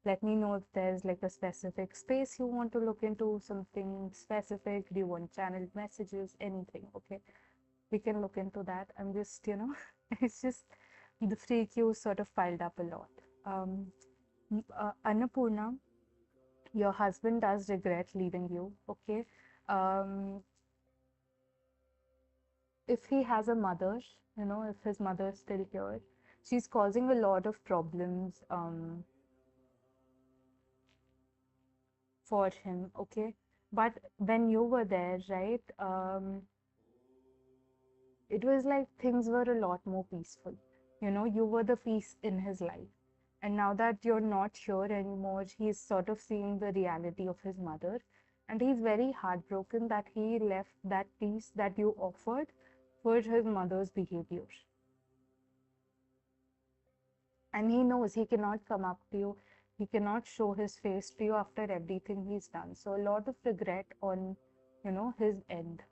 Let me know if there's like a specific space you want to look into, something specific. Do you want channeled messages, anything? Okay, we can look into that. I'm just, you know, it's just the free queue sort of piled up a lot. Annapurna, your husband does regret leaving you. Okay. Um, if he has a mother, you know, if his mother is still here, she's causing a lot of problems for him, okay? But when you were there, right, it was like things were a lot more peaceful. You know, you were the peace in his life. And now that you're not here anymore, he's sort of seeing the reality of his mother. And he's very heartbroken that he left that peace that you offered for his mother's behavior. And he knows he cannot come up to you, he cannot show his face to you after everything he's done. So a lot of regret on, you know, his end.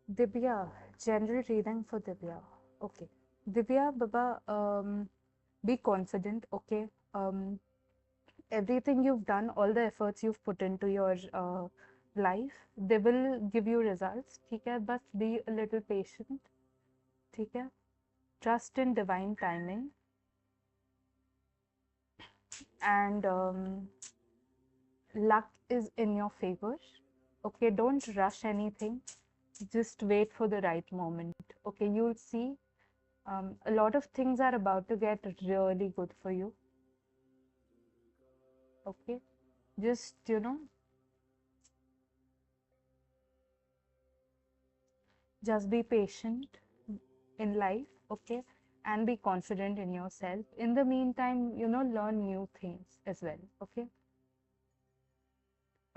Divya, general reading for Divya. Okay, Divya Baba, be confident. Okay, everything you've done, all the efforts you've put into your life, they will give you results. ठीक है, बस be a little patient. ठीक है, trust in divine timing. And luck is in your favor. Okay, don't rush anything. Just wait for the right moment. Okay, you'll see a lot of things are about to get really good for you. Okay, just, you know, just be patient in life. Okay, and be confident in yourself. In the meantime, you know, learn new things as well. Okay.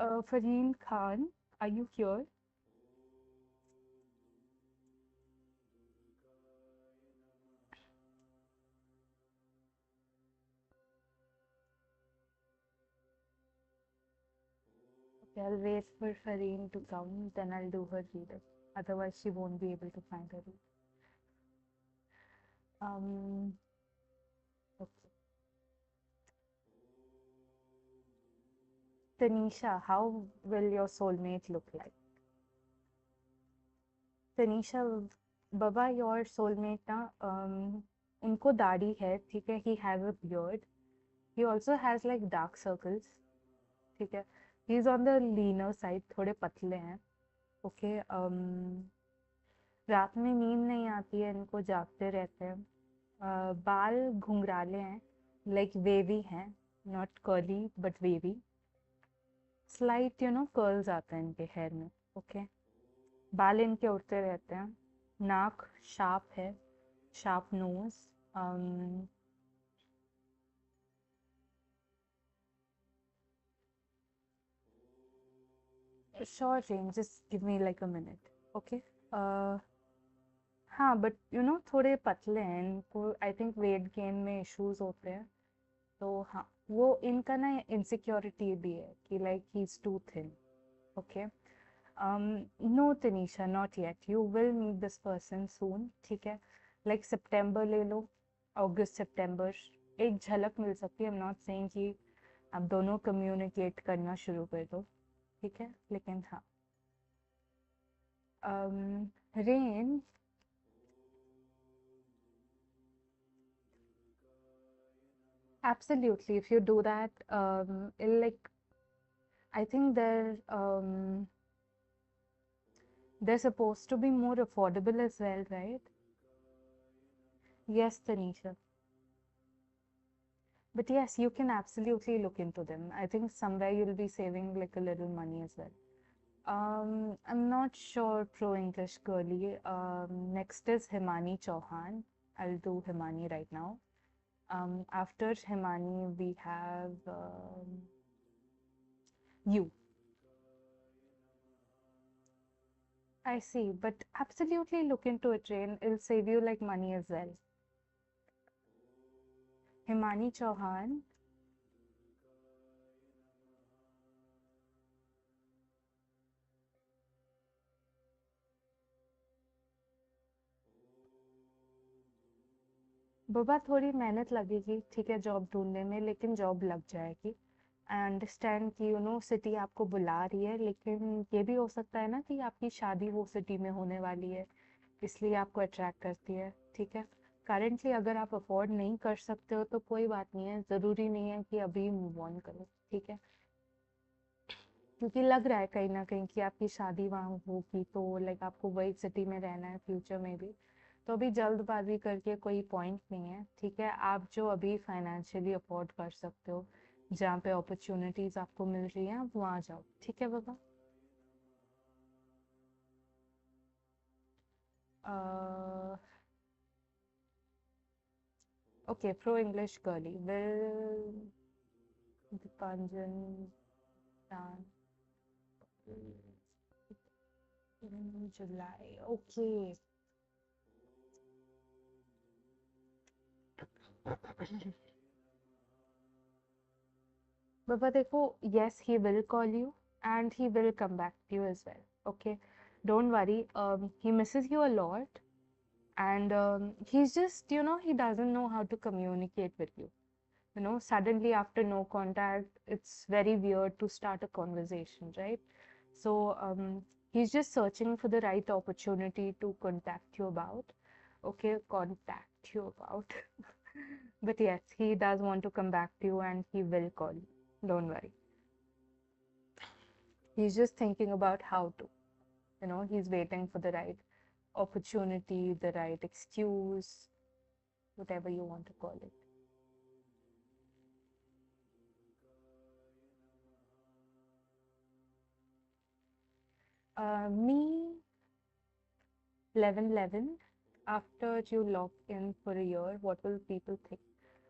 Fareen Khan, are you here? Okay, I'll wait for Fareen to come, then I'll do her reading. Otherwise, she won't be able to find her reading. Um, okay. Tanisha, how will your soulmate look like? Tanisha, Baba, your soulmate ना उनको दाढ़ी है, ठीक है? He has a beard. He also has like dark circles, ठीक है? He's on the leaner side, थोड़े पतले हैं. Okay. रात में नींद नहीं आती है इनको, जागते रहते हैं। बाल घुंघराले हैं, लाइक वेवी हैं, not curly but wavy. Slight curls आते हैं इनके हेयर में। ओके, बाल इनके उड़ते रहते हैं। नाक शार्प है, sharp nose. Sure, James, just give me like a minute. Okay. हाँ, बट थोड़े पतले हैं इनको, आई थिंक वेट गेन में इश्यूज होते हैं। तो हाँ, वो इनका ना इनसिक्योरिटी भी है कि like he is too thin. Okay. No Tanisha, not yet, you will meet this person soon, ठीक है। लाइक सितंबर ले लो, अगस्त सितंबर, एक झलक मिल सकती है। आई एम नॉट सेइंग कि आप दोनों कम्युनिकेट करना शुरू कर दो, ठीक है, लेकिन हाँ। Rain, absolutely, if you do that, it'll like, I think they're supposed to be more affordable as well, right? Yes, Tanisha. But yes, you can absolutely look into them. I think somewhere you'll be saving like a little money as well. I'm not sure pro English girly. Next is Himani Chauhan. I'll do Himani right now. After Himani, we have you. I see, but absolutely look into it, Rain. It'll save you like money as well. Himani Chauhan. बाबा थोड़ी मेहनत लगेगी, ठीक है, job ढूंढने में, लेकिन job लग जाएगी। आई अंडरस्टैंड कि सिटी आपको बुला रही है, लेकिन ये भी हो सकता है ना कि आपकी शादी वो सिटी में होने वाली है, इसलिए आपको अट्रैक्ट करती है, ठीक है। करेंटली अगर आप अफोर्ड नहीं कर सकते हो तो कोई बात नहीं है, ज़रूरी नहीं है कि अभी मूव ऑन करो, ठीक है। क्योंकि लग रहा है कहीं ना कहीं कि आपकी शादी वहाँ होगी, तो लाइक आपको वही सिटी में रहना है फ्यूचर में भी। तो अभी जल्दबाजी करके कोई पॉइंट नहीं है, ठीक है। आप जो अभी फाइनेंशियली अफोर्ड कर सकते हो, जहाँ पे अपॉर्चुनिटीज आपको मिल रही हैं, आप वहाँ जाओ, ठीक है बाबा। Okay, pro English girly will Dipanjan July, okay. बाबा देखो, yes, he will call you and he will come back to you as well. Okay, don't worry. He misses you a lot, and he's just, he doesn't know how to communicate with you. Suddenly after no contact, it's very weird to start a conversation, right? So he's just searching for the right opportunity to contact you about. Okay, contact you about. But yes, he does want to come back to you and he will call you. Don't worry. He's just thinking about how to, he's waiting for the right opportunity, the right excuse, whatever you want to call it. Me, 11 after you lock in for a year, what will people think?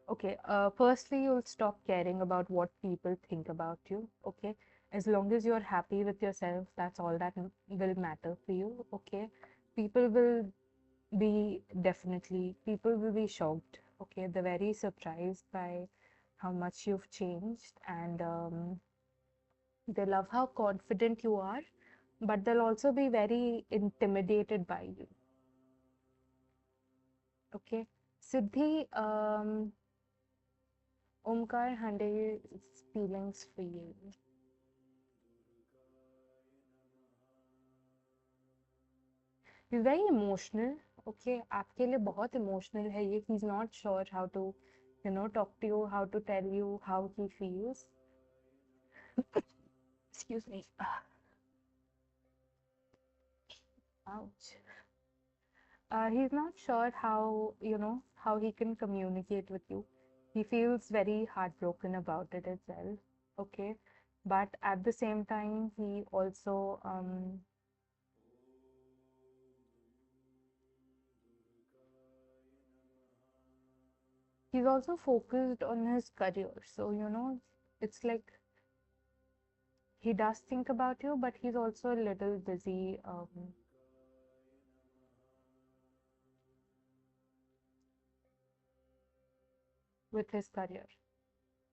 Okay, firstly, you'll stop caring about what people think about you. Okay, as long as you're happy with yourself, that's all that will matter for you. Okay, people will people will be shocked. Okay, they're very surprised by how much you've changed, and they love how confident you are, but they'll also be very intimidated by you. Okay, Siddhi, Omkar Hande's feelings for you. He's very emotional. Okay, आपके लिए बहुत emotional है ये. He's not sure how to, talk to you, how to tell you how he feels. Excuse me. Ouch. He's not sure how, how he can communicate with you. He feels very heartbroken about it as well. Okay. But at the same time, he's also focused on his career. So, it's like he does think about you, but he's also a little busy with his career.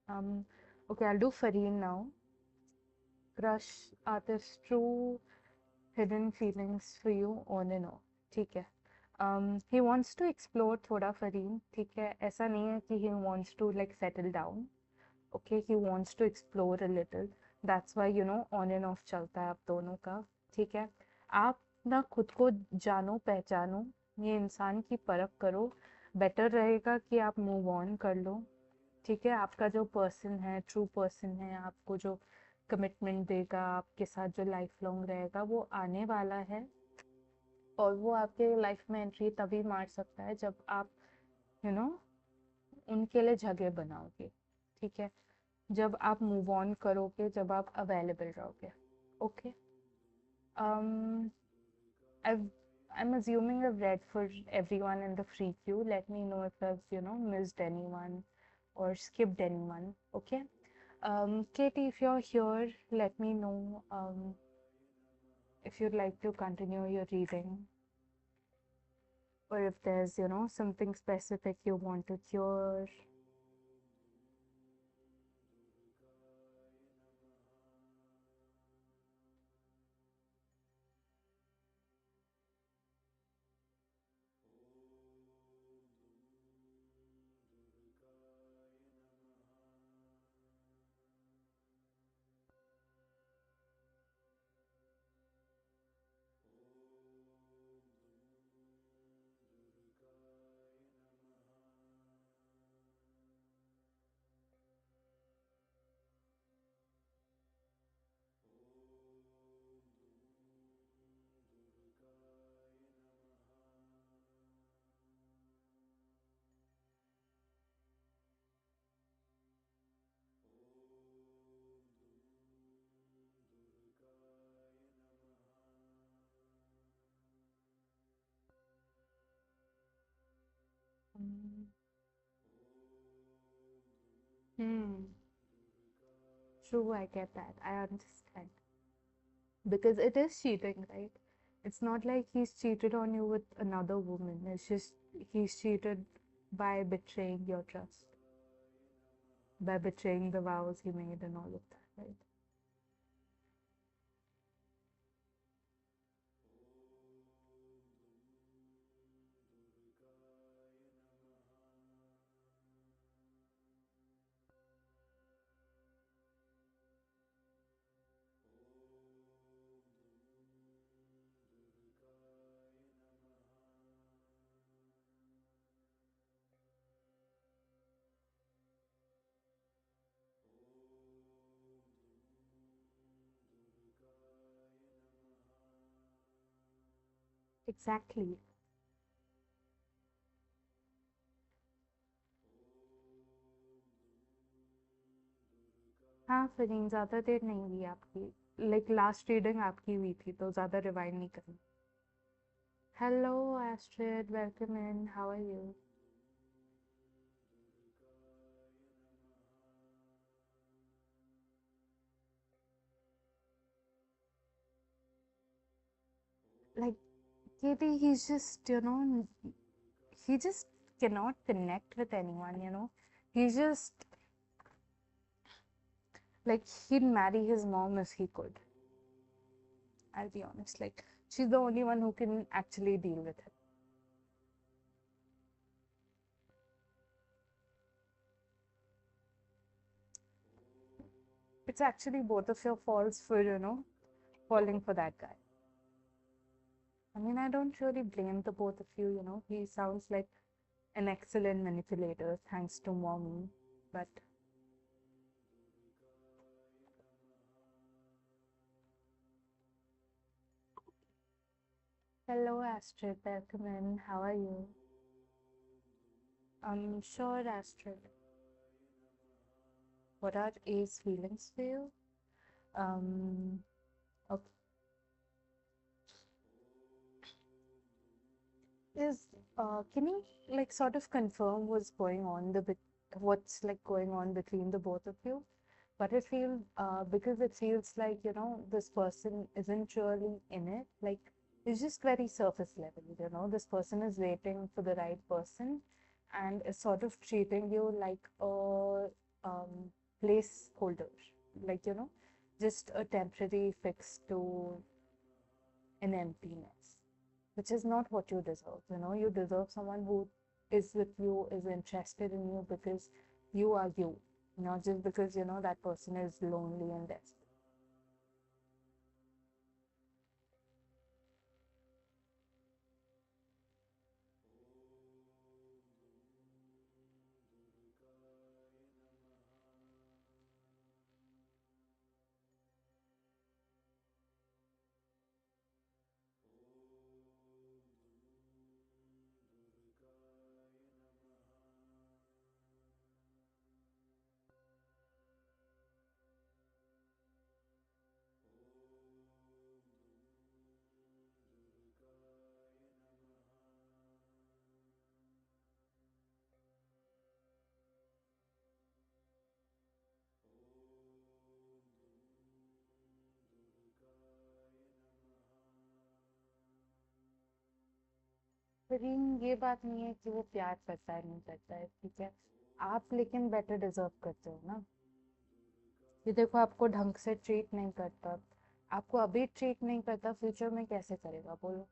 Um, okay, I'll do Fareen now. Crush, artist, true hidden feelings for you on and off. ठीक है. He wants to explore थोड़ा Fareen. ठीक है. ऐसा नहीं है कि he wants to like settle down. Okay, he wants to explore a little. That's why on and off चलता है आप दोनों का. ठीक है. आप ना खुद को जानो पहचानो, ये इंसान की परख करो. बेटर रहेगा कि आप मूव ऑन कर लो. ठीक है. आपका जो पर्सन है, ट्रू पर्सन है, आपको जो कमिटमेंट देगा, आपके साथ जो लाइफ लॉन्ग रहेगा, वो आने वाला है. और वो आपके लाइफ में एंट्री तभी मार सकता है जब आप यू नो उनके लिए जगह बनाओगे. ठीक है. जब आप मूव ऑन करोगे, जब आप अवेलेबल रहोगे. Okay. um I've I'm assuming I've read for everyone in the free queue. Let me know if I've missed anyone or skipped anyone. Okay. Katie, if you're here, let me know if you'd like to continue your reading, or if there's something specific you want to cure. Mm. Hmm. True, I get that. I understand. Because it is cheating, right? It's not like he's cheated on you with another woman. It's just he's cheated by betraying your trust, by betraying the vows he made and all of that, right? Exactly. हाँ फरीन, ज़्यादा देर नहीं हुई आपकी. Like last reading आपकी हुई थी, तो ज़्यादा रिवाइंड नहीं करना. Hello Astrid, welcome in. How are you? Like, Katie, he just cannot connect with anyone. He's just like, he'd marry his mom if he could. I'll be honest. Like, she's the only one who can actually deal with it. It's actually both of your faults for, falling for that guy. I mean, I don't really blame the both of you. He sounds like an excellent manipulator, thanks to mommy. But Hello, Astrid. Welcome in. How are you? Sure, Astrid. What are A's feelings for you? Um, okay. Can you like sort of confirm what's like going on between the both of you? But it feels because it feels like, this person isn't really in it. Like it's just very surface level, this person is waiting for the right person and is sort of treating you like a placeholder, like, just a temporary fix to an emptiness, which is not what you deserve. You deserve someone who is with you, is interested in you because you are you, not just because, that person is lonely and desperate. लेकिन ये बात नहीं है कि वो प्यार करता है नहीं करता है, ठीक है। आप लेकिन बेटर डिजर्व करते हो ना। ये देखो, आपको ढंग से ट्रीट नहीं करता, आपको अभी ट्रीट नहीं करता, फ्यूचर में कैसे करेगा बोलो।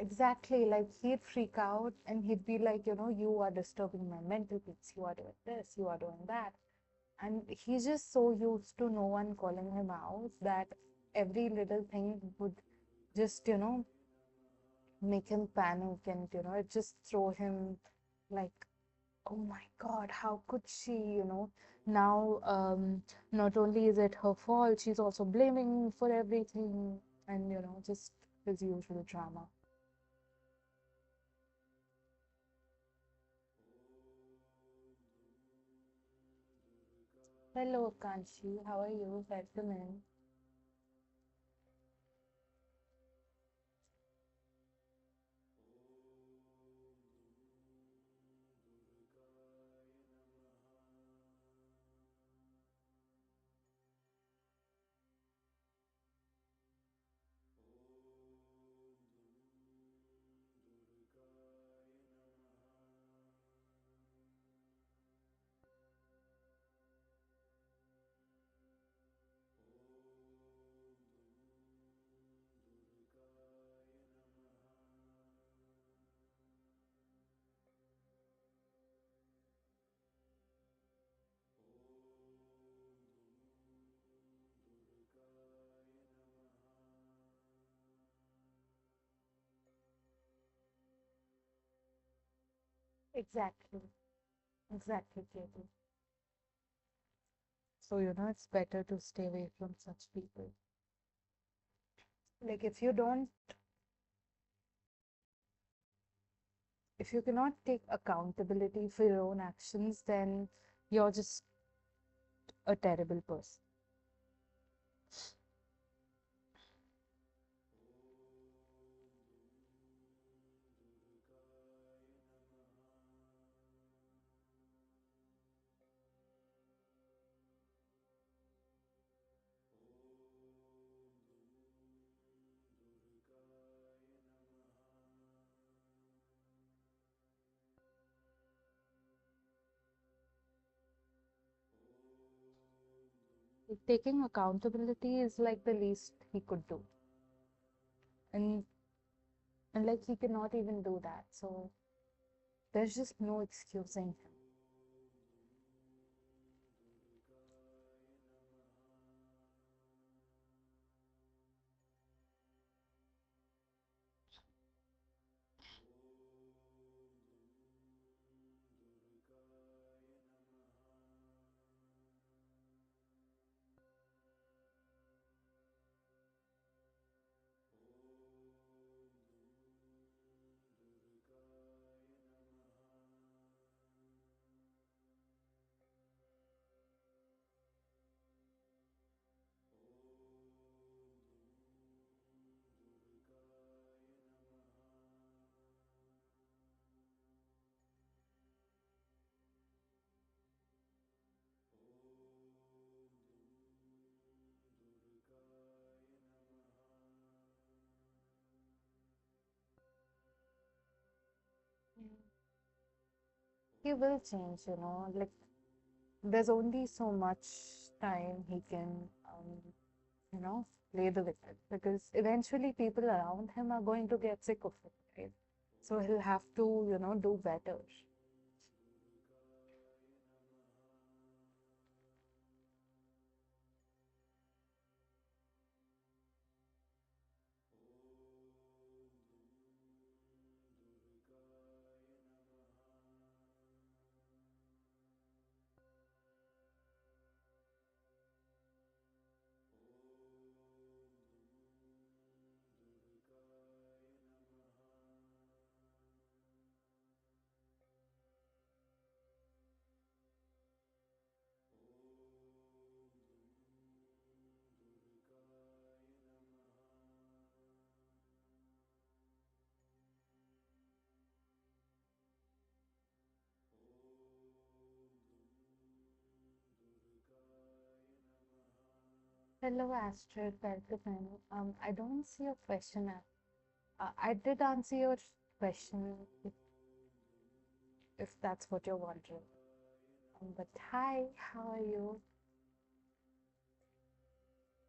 Exactly, like he'd freak out and he'd be like, you are disturbing my mental peace, you are doing this, you are doing that. And he's just so used to no one calling him out that every little thing would just, make him panic and, it just throw him like, oh my God, how could she, now not only is it her fault, she's also blaming me for everything and, just his usual drama. Hello, Kanshi. How are you? Welcome in. Exactly. Exactly, Katie. So, it's better to stay away from such people. Like, if you cannot take accountability for your own actions, then you're just a terrible person. Taking accountability is like the least he could do. And like he cannot even do that. So there's just no excusing him. he will change, like there's only so much time he can, you know, play the wicked, because eventually people around him are going to get sick of it, right? So he'll have to, do better. Hello, Astrid. Welcome in. I don't see your question. I did answer your question, if that's what you're wondering. But hi, how are you?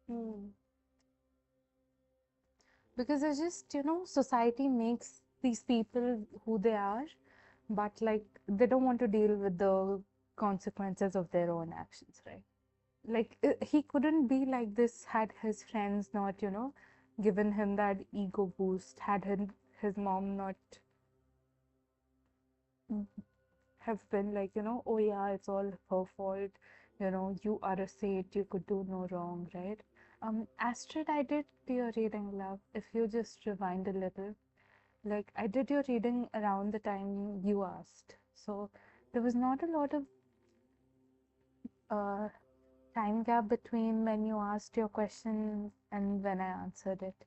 Hmm. Because it's just, society makes these people who they are, but like they don't want to deal with the consequences of their own actions, right? Like he couldn't be like this had his friends not, given him that ego boost, had his mom not have been like, oh yeah, it's all her fault, you are a saint, you could do no wrong, right? Astrid, I did your reading, love. If you just rewind a little, like I did your reading around the time you asked. So there was not a lot of uh, time gap between when you asked your question and when I answered it.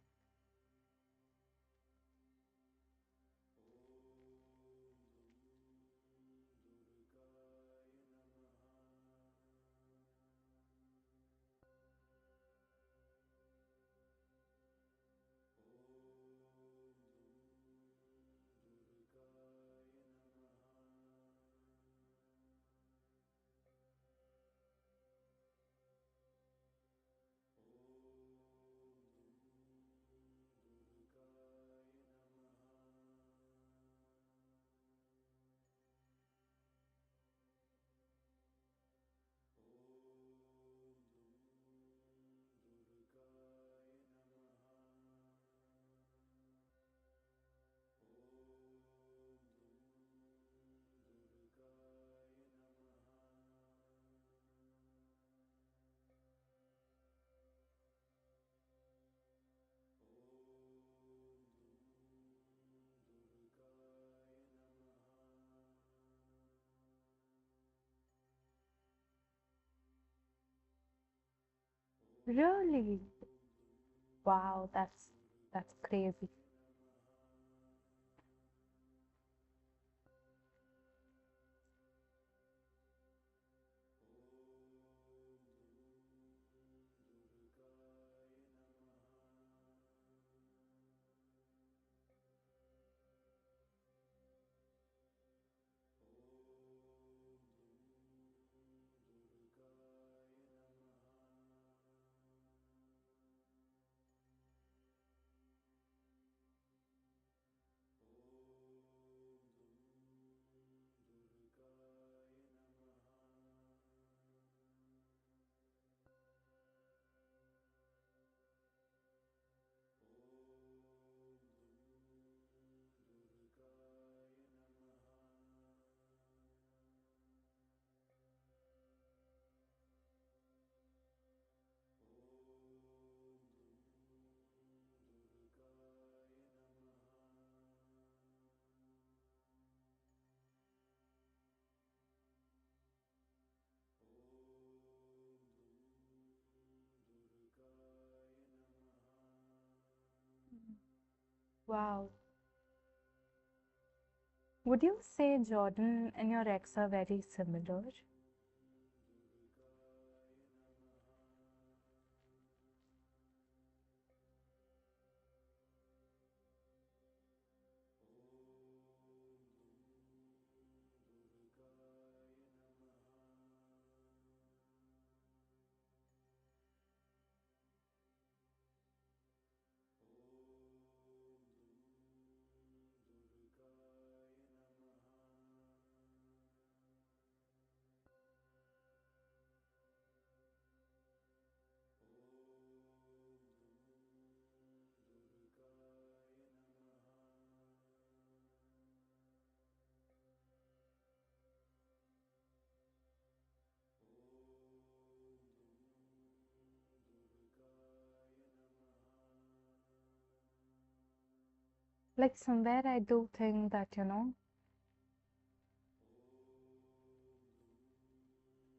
Really? Wow, that's crazy. Wow. Would you say Jordan and your ex are very similar? Like somewhere I do think that, you know,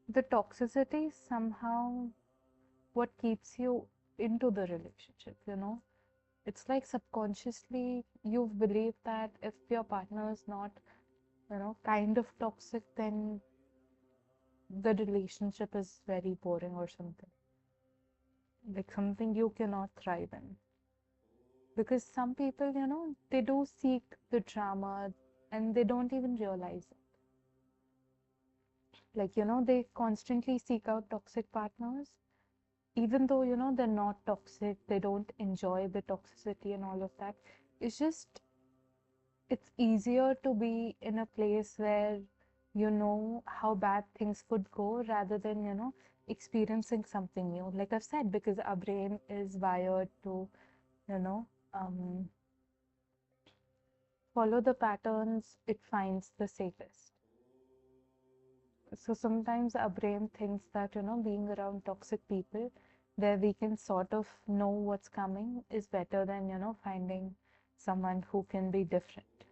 the toxicity somehow what keeps you into the relationship, you know. It's like subconsciously you've believed that if your partner is not, you know, kind of toxic, then the relationship is very boring or something. Like something you cannot thrive in. Because some people, you know, they do seek the drama and they don't even realize it. Like, you know, they constantly seek out toxic partners, even though, you know, they're not toxic, they don't enjoy the toxicity and all of that. It's just, it's easier to be in a place where you know how bad things could go rather than, you know, experiencing something new. Like I've said, because our brain is wired to, you know, um, follow the patterns it finds the safest. So sometimes our brain thinks that, you know, being around toxic people where we can sort of know what's coming is better than, you know, finding someone who can be different.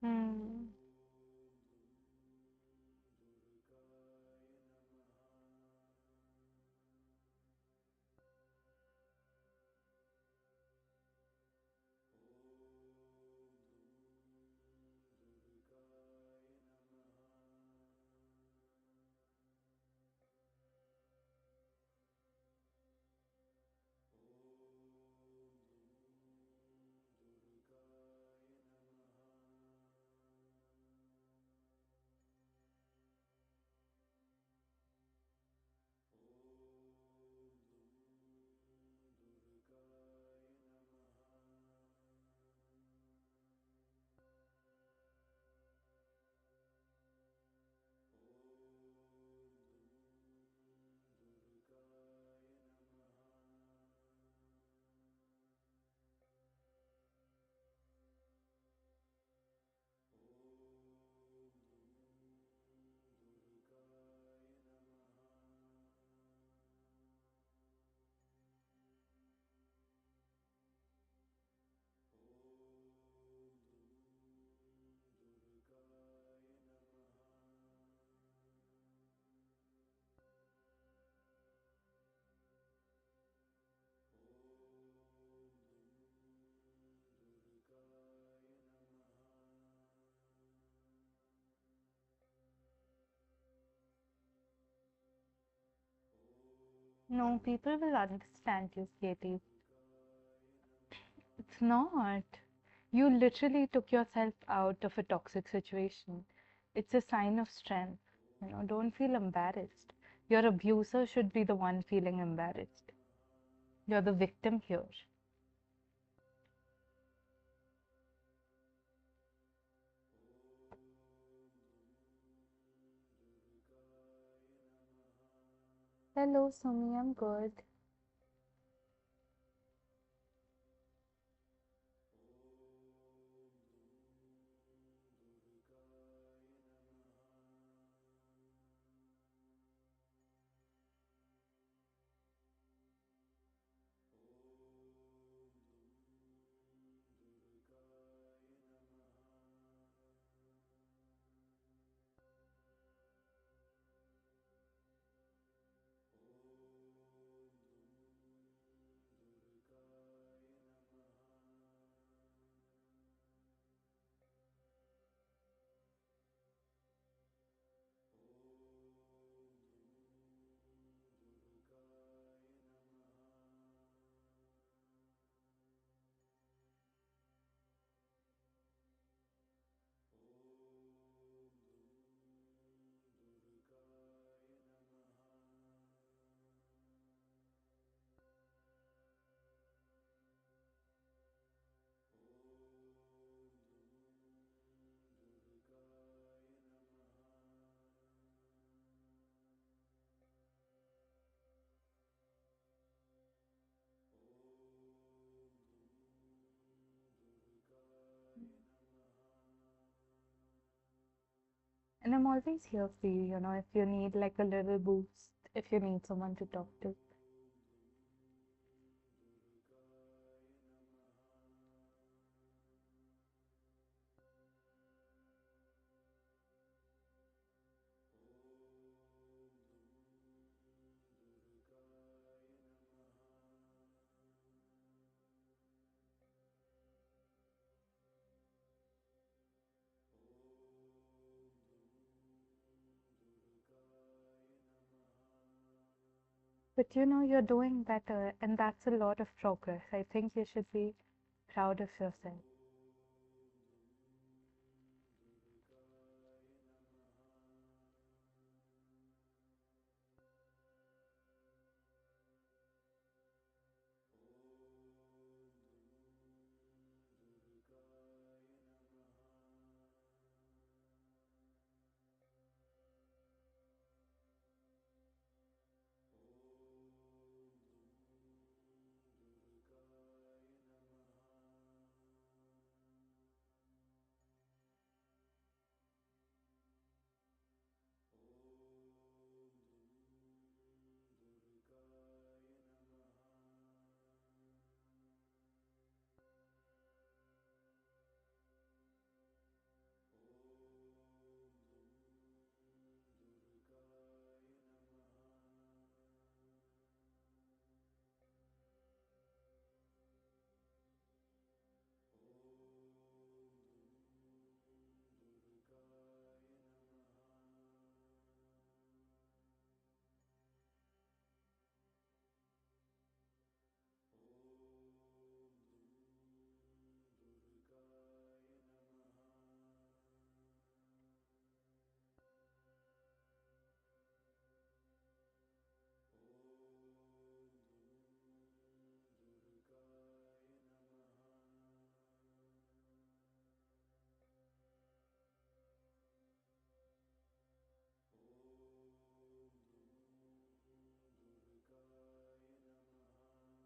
Hmm. No, people will understand you, Katie. It's not. You literally took yourself out of a toxic situation. It's a sign of strength. You know, don't feel embarrassed. Your abuser should be the one feeling embarrassed. You're the victim here. Hello, Sumi, I'm good. And I'm always here for you, you know, if you need like a little boost, if you need someone to talk to. But you know, you're doing better, and that's a lot of progress. I think you should be proud of yourself.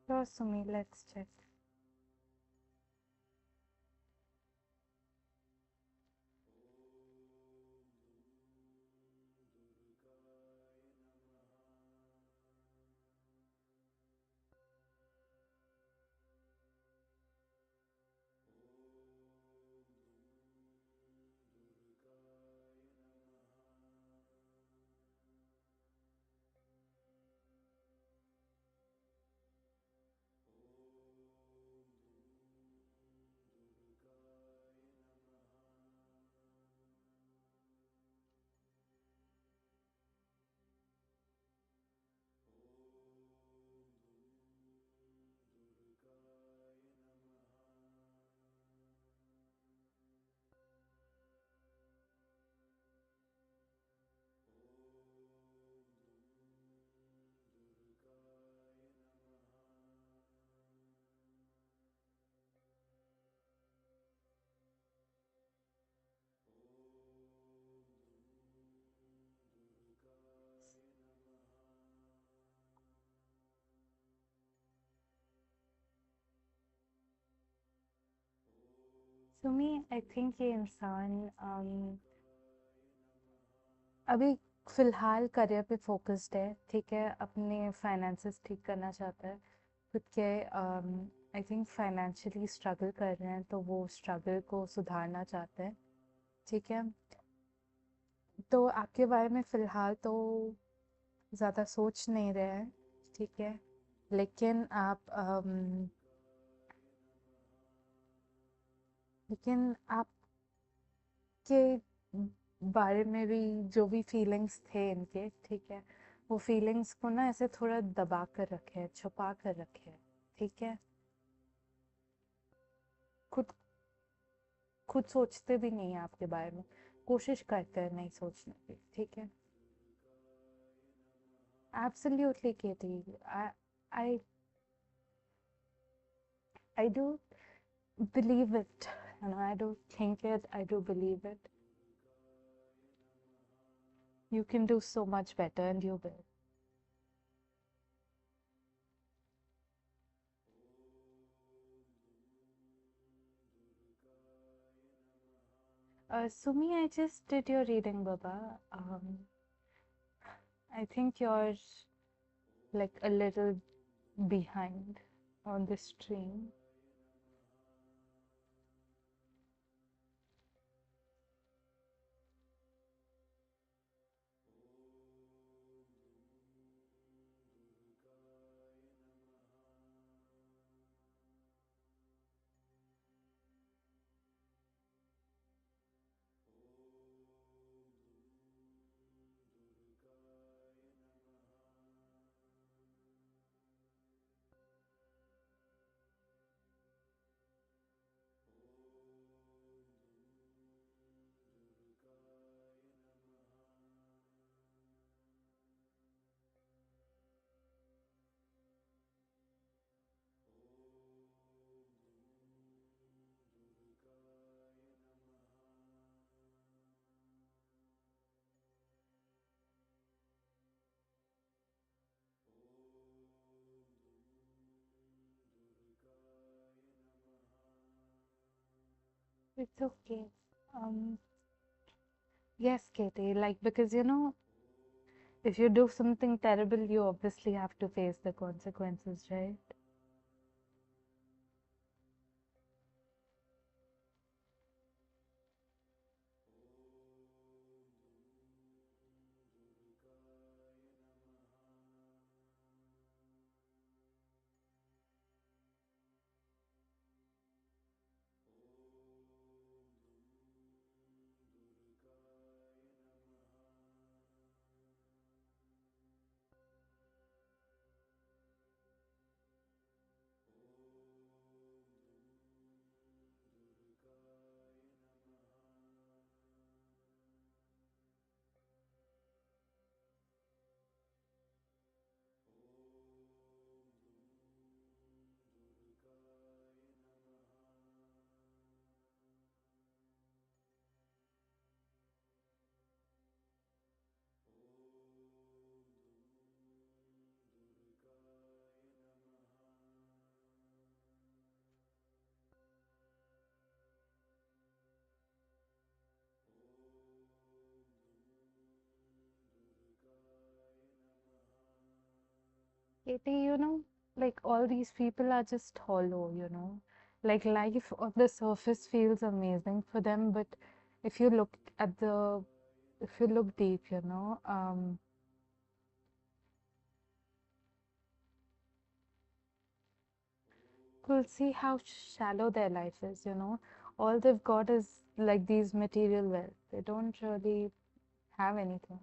Sure, Sumi, let's check. Sumi I think ये इंसान अभी फ़िलहाल career पे focused है, ठीक है? अपने finances ठीक करना चाहता है। खुद के आई थिंक फाइनेंशियली स्ट्रगल कर रहे हैं, तो वो स्ट्रगल को सुधारना चाहते हैं, ठीक है? तो आपके बारे में फ़िलहाल तो ज़्यादा सोच नहीं रहे हैं, ठीक है? लेकिन आपके बारे में भी जो भी फीलिंग्स थे इनके, ठीक है? वो फीलिंग्स को ना ऐसे थोड़ा दबा कर रखे हैं, छुपा कर रखे हैं, ठीक है? खुद खुद सोचते भी नहीं है आपके बारे में, कोशिश करते हैं नहीं सोचने की, ठीक है? Absolutely, Katie. I I do believe it. You know, I do think it. I do believe it. You can do so much better, and you will. Sumi, I just did your reading, Baba. I think you're like a little behind on the stream. It's okay. Um, yes, Katie, like because if you do something terrible, you obviously have to face the consequences, right? Katie, like all these people are just hollow. Like life on the surface feels amazing for them, but if you look at if you look deep, you'll see how shallow their life is. All they've got is like these material wealth. They don't really have anything.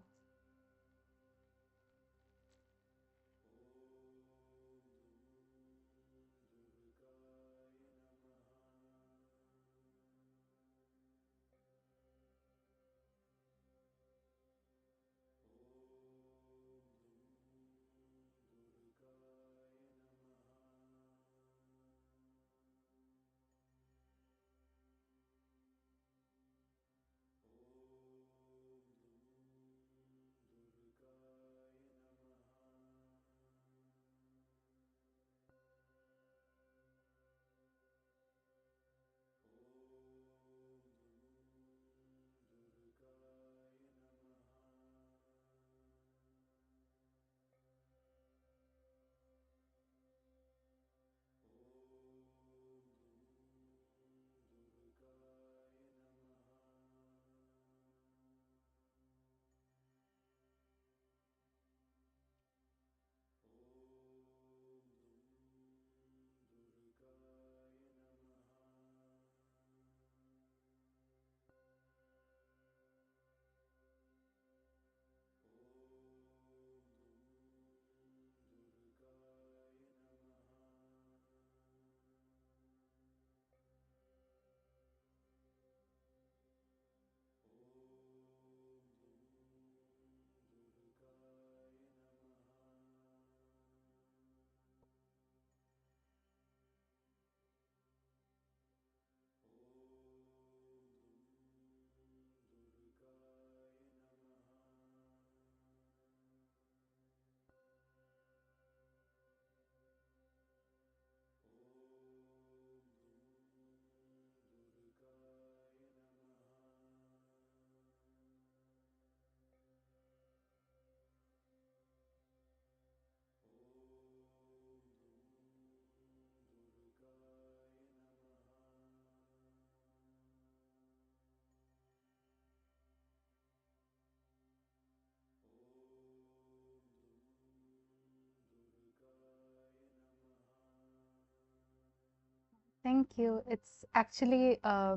Thank you. It's actually a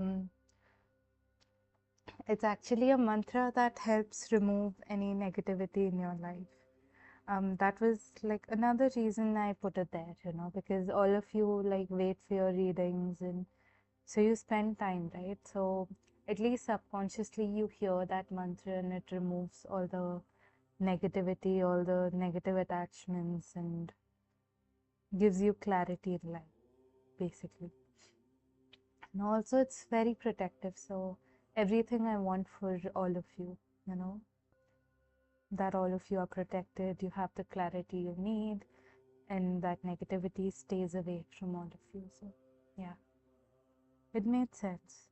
mantra that helps remove any negativity in your life. That was like another reason I put it there, because all of you like wait for your readings, and so you spend time, right? So at least subconsciously you hear that mantra and it removes all the negativity, all the negative attachments, and gives you clarity in life, basically. And also it's very protective, so everything I want for all of you, that all of you are protected, you have the clarity you need, and that negativity stays away from all of you. So yeah, it made sense.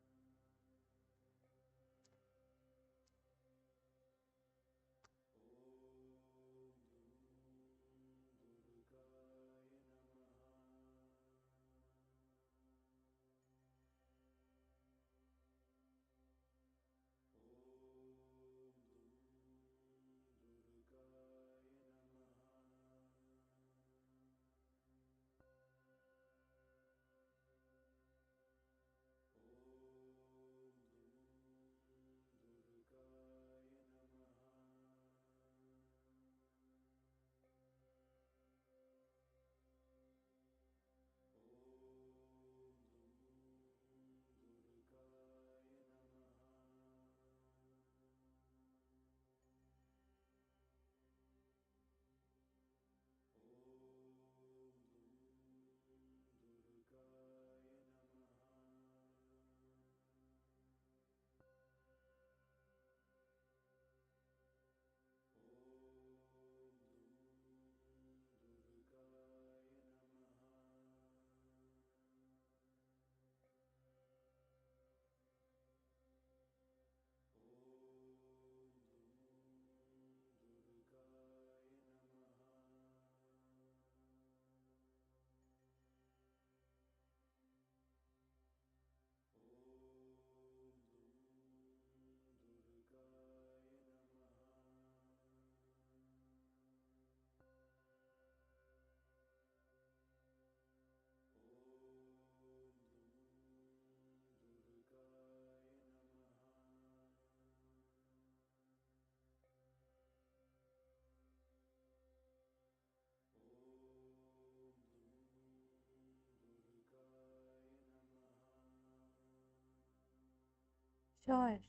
Sure.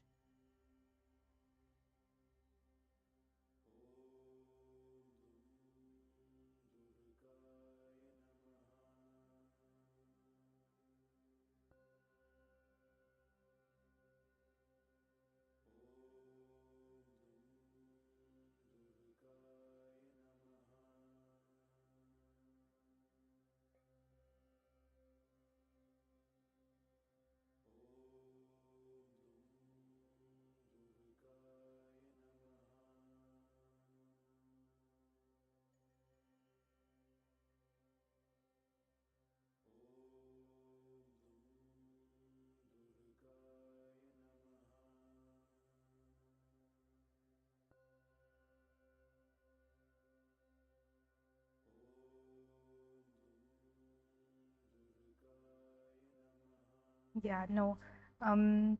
Yeah, no. Um,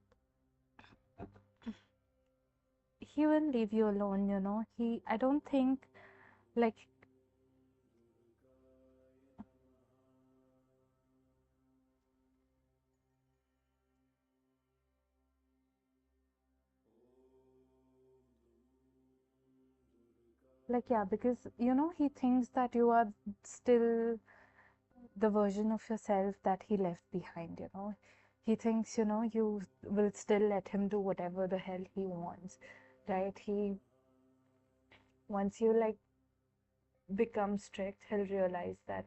he will leave you alone, I don't think, like, yeah, because, he thinks that you are still the version of yourself that he left behind. He thinks, you will still let him do whatever the hell he wants, right? Once you, like, become strict, he'll realize that.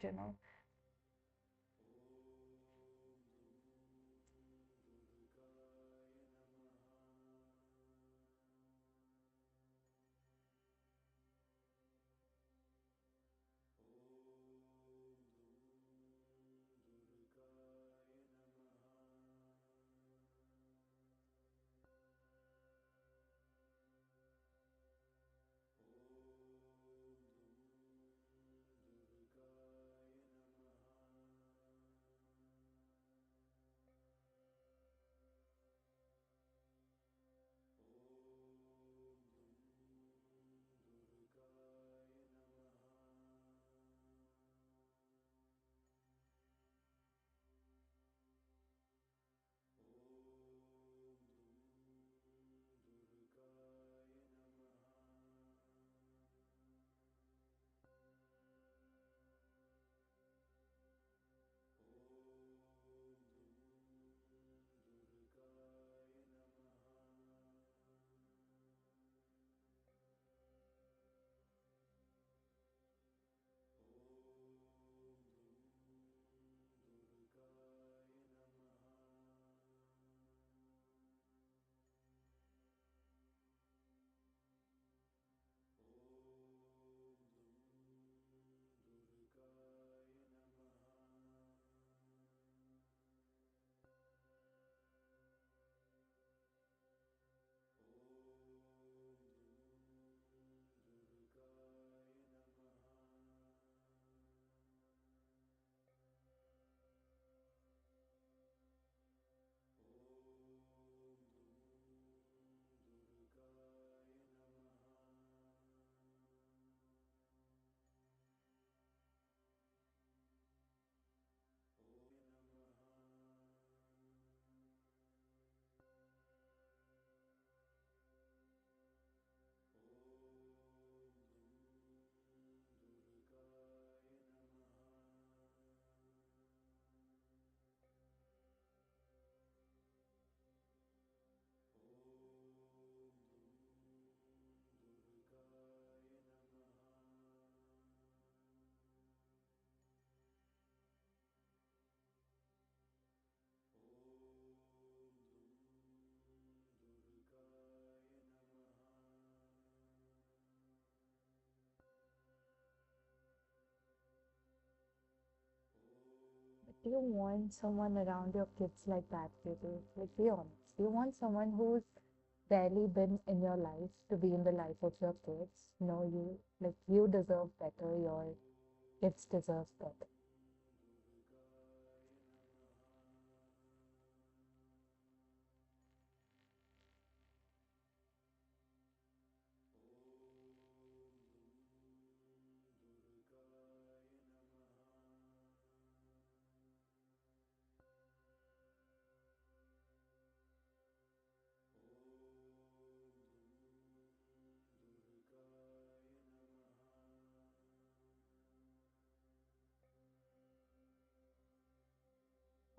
do you want someone around your kids like that, Katie? Like, be honest. Do you want someone who's barely been in your life to be in the life of your kids? No, you deserve better. Your kids deserve better.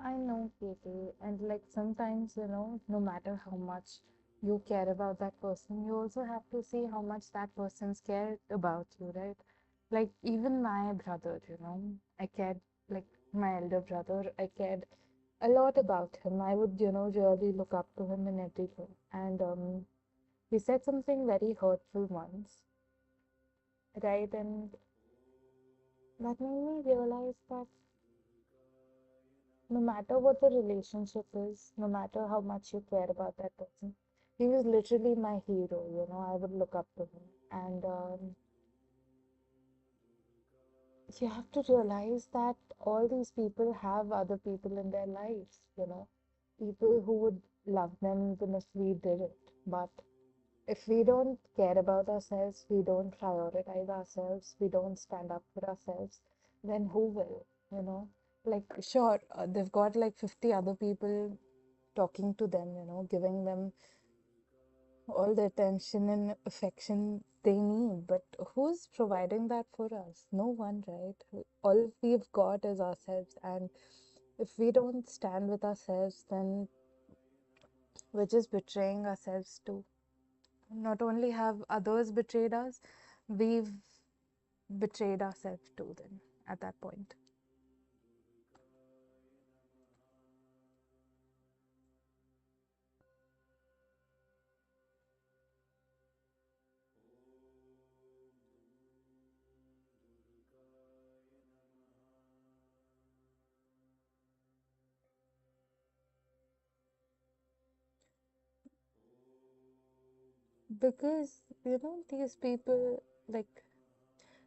I know, Katie, and like sometimes, no matter how much you care about that person, you also have to see how much that person's cared about you, right? Like even my brother, I cared, like my elder brother, I cared a lot about him. I would, really look up to him in everything. And he said something very hurtful once, right? And that made me realize that no matter what the relationship is, no matter how much you care about that person, he was literally my hero, I would look up to him. And you have to realize that all these people have other people in their lives, people who would love them even if we did it. But if we don't care about ourselves, we don't prioritize ourselves, we don't stand up for ourselves, then who will, you know? Like, sure, they've got like 50 other people talking to them, giving them all the attention and affection they need. But who's providing that for us? No one, right? All we've got is ourselves. And if we don't stand with ourselves, then we're just betraying ourselves too. Not only have others betrayed us, we've betrayed ourselves too, then at that point. Because, these people, like,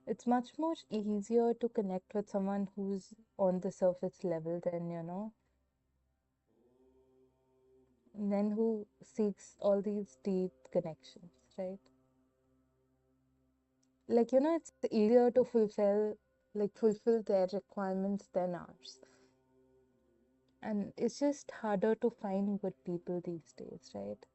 it's much more easier to connect with someone who's on the surface level than, than who seeks all these deep connections, right? Like, it's easier to fulfill their requirements than ours. And it's just harder to find good people these days, right?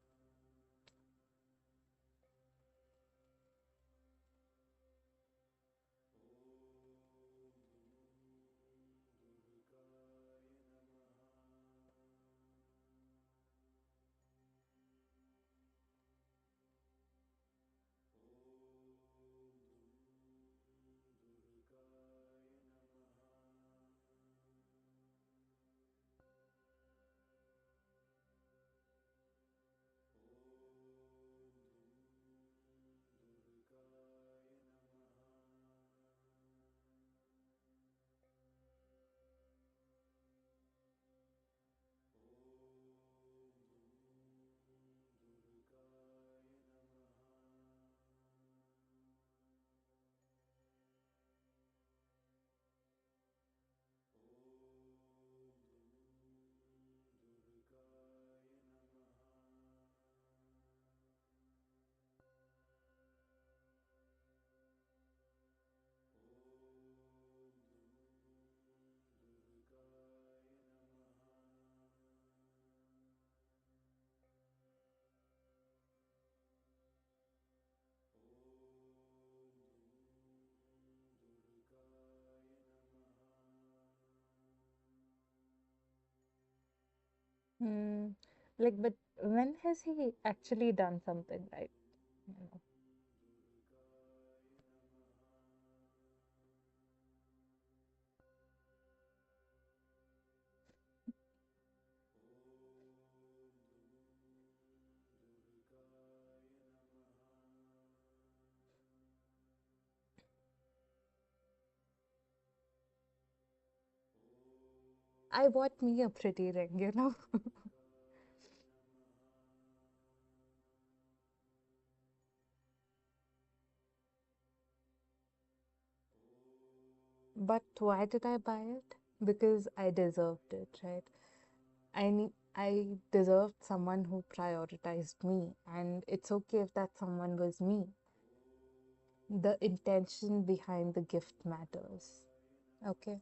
Hmm. Like, but when has he actually done something right? You know? I bought me a pretty ring, you know. But why did I buy it? Because I deserved it, right? I deserved someone who prioritized me, and it's okay if that someone was me. The intention behind the gift matters. Okay.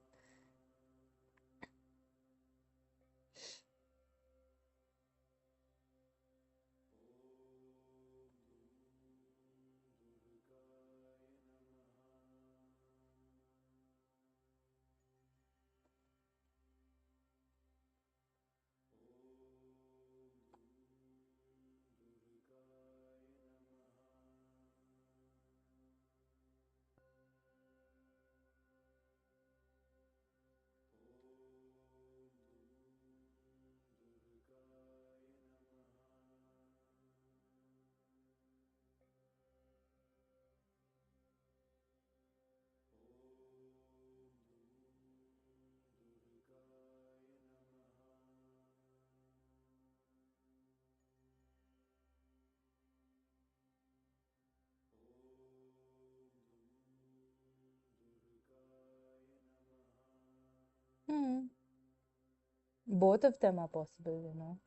Hmm. Both of them are possible, you know.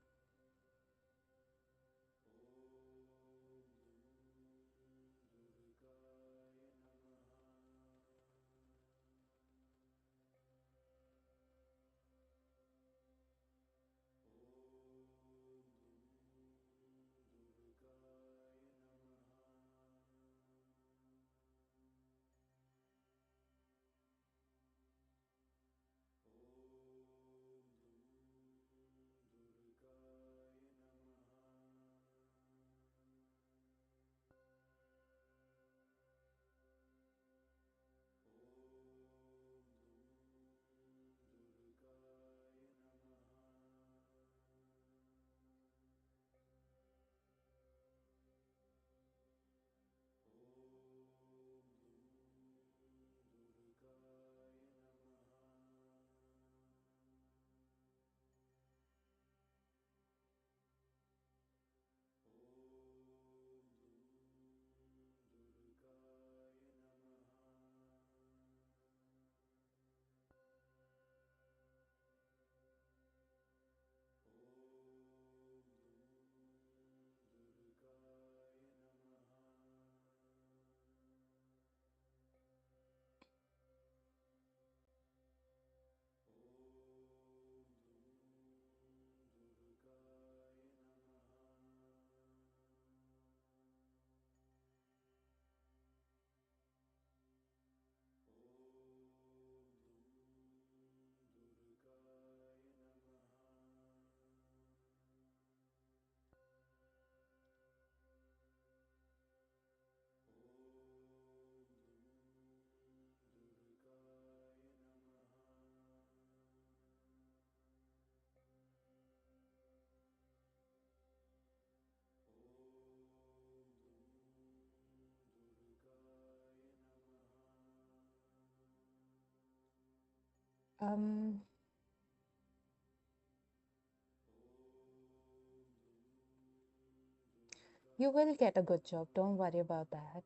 Um, you will get a good job. Don't worry about that.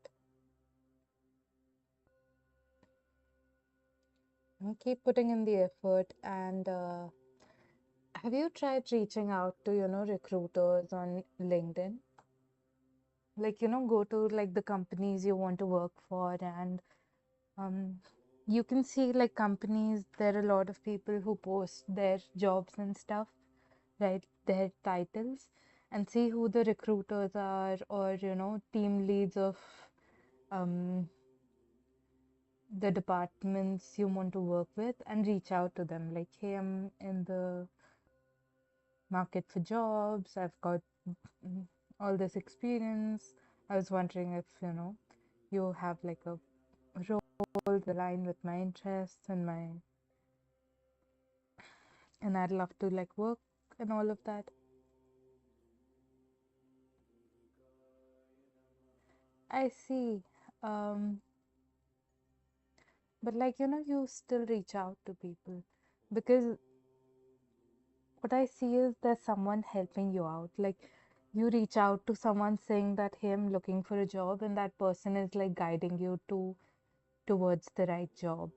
Keep putting in the effort. And have you tried reaching out to, recruiters on LinkedIn? Like, go to like the companies you want to work for, and um, you can see like companies, there are a lot of people who post their jobs and stuff, right? Their titles, and see who the recruiters are, or, team leads of um, the departments you want to work with, and reach out to them like, hey, I'm in the market for jobs. I've got mm, all this experience. I was wondering if, you have like a role that align with my interests and I'd love to like work and all of that. I see. Um, but like, you still reach out to people because what I see is there's someone helping you out. Like you reach out to someone saying that, hey, I'm looking for a job, and that person is like guiding you towards the right job.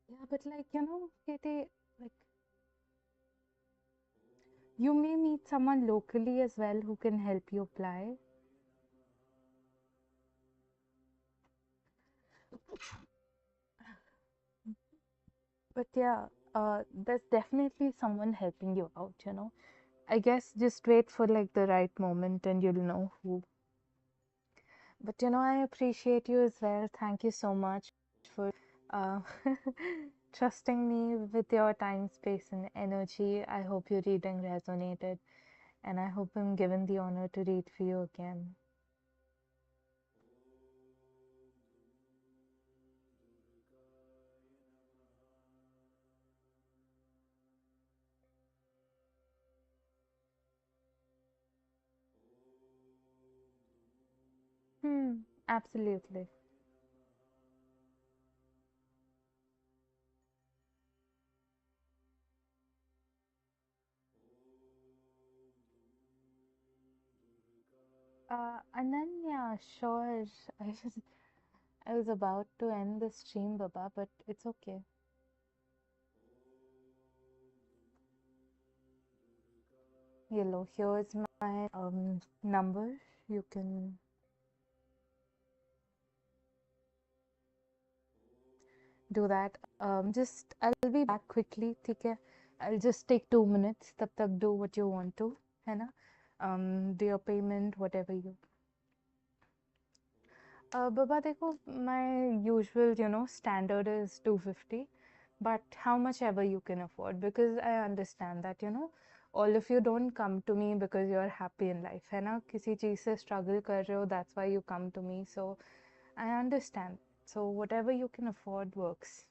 Yeah, but like, Katie, like you may meet someone locally as well who can help you apply. But yeah, there's definitely someone helping you out. I guess just wait for like the right moment and you'll know who. But I appreciate you as well. Thank you so much for uh, trusting me with your time, space, and energy. I hope your reading resonated, and I hope I'm given the honor to read for you again. Absolutely. Ananya, sure. I was, I was about to end the stream, Baba, but it's okay. Yellow, here's my number. You can do that. Just I'll be back quickly, ठीक है? I'll just take 2 minutes. तब तक do what you want to, है ना? Do your payment, whatever you. Baba, देखो, my usual, standard is 250, but how much ever you can afford, because I understand that, all of you don't come to me because you're happy in life, है ना? किसी चीज़ से struggle कर रहे हो, that's why you come to me. So I understand. So whatever you can afford works.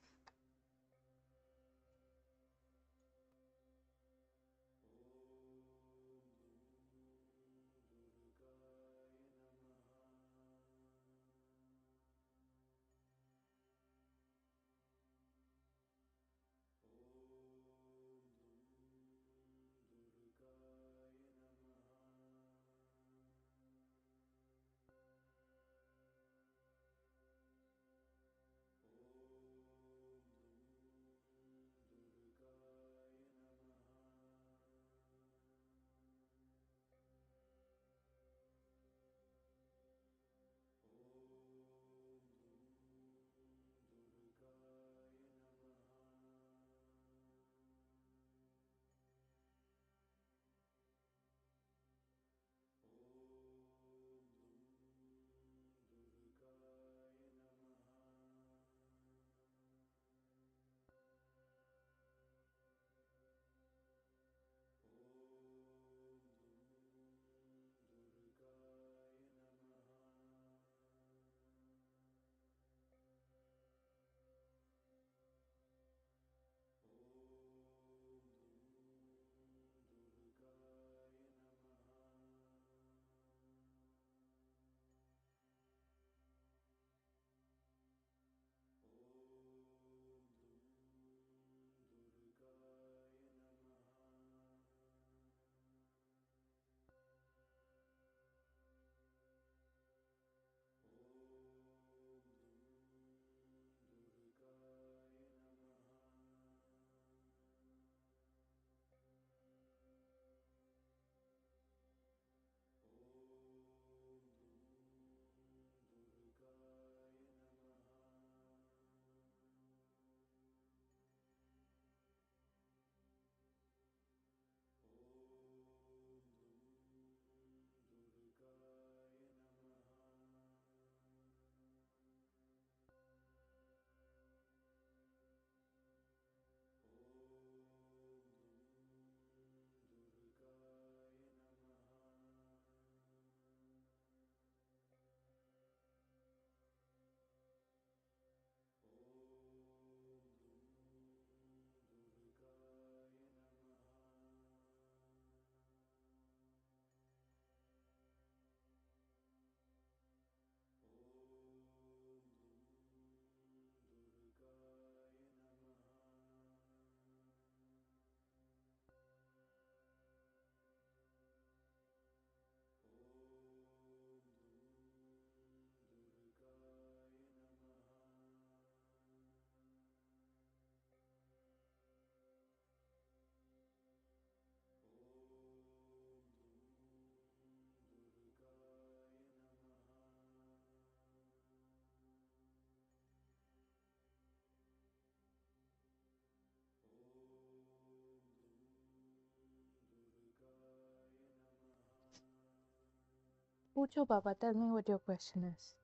Pucho Baba, tell me what your question is.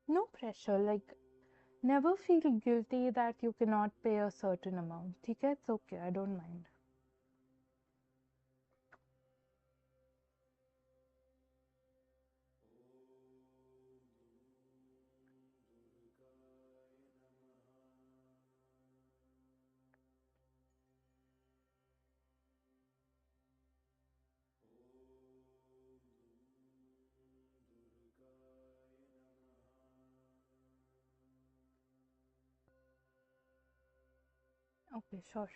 No pressure, like never feel guilty that you cannot pay a certain amount. ठीक है? It's okay, I don't mind. Okay, sure.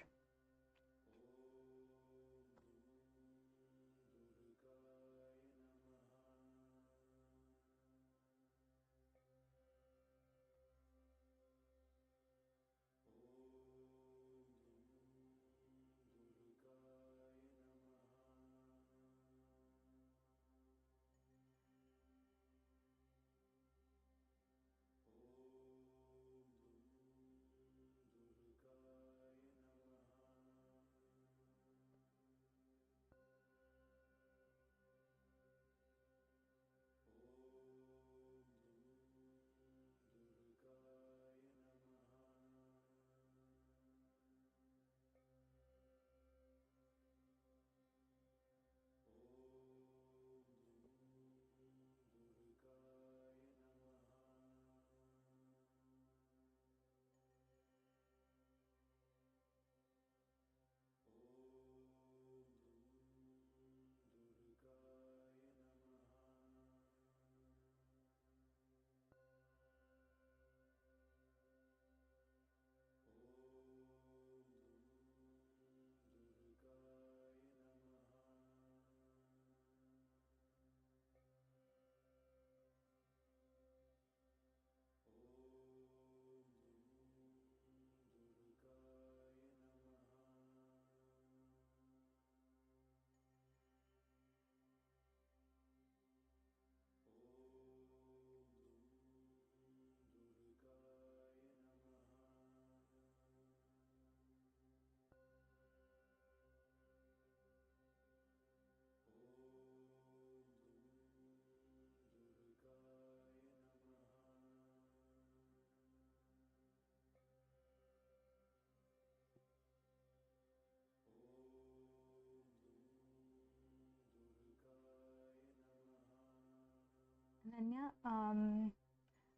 Ananya,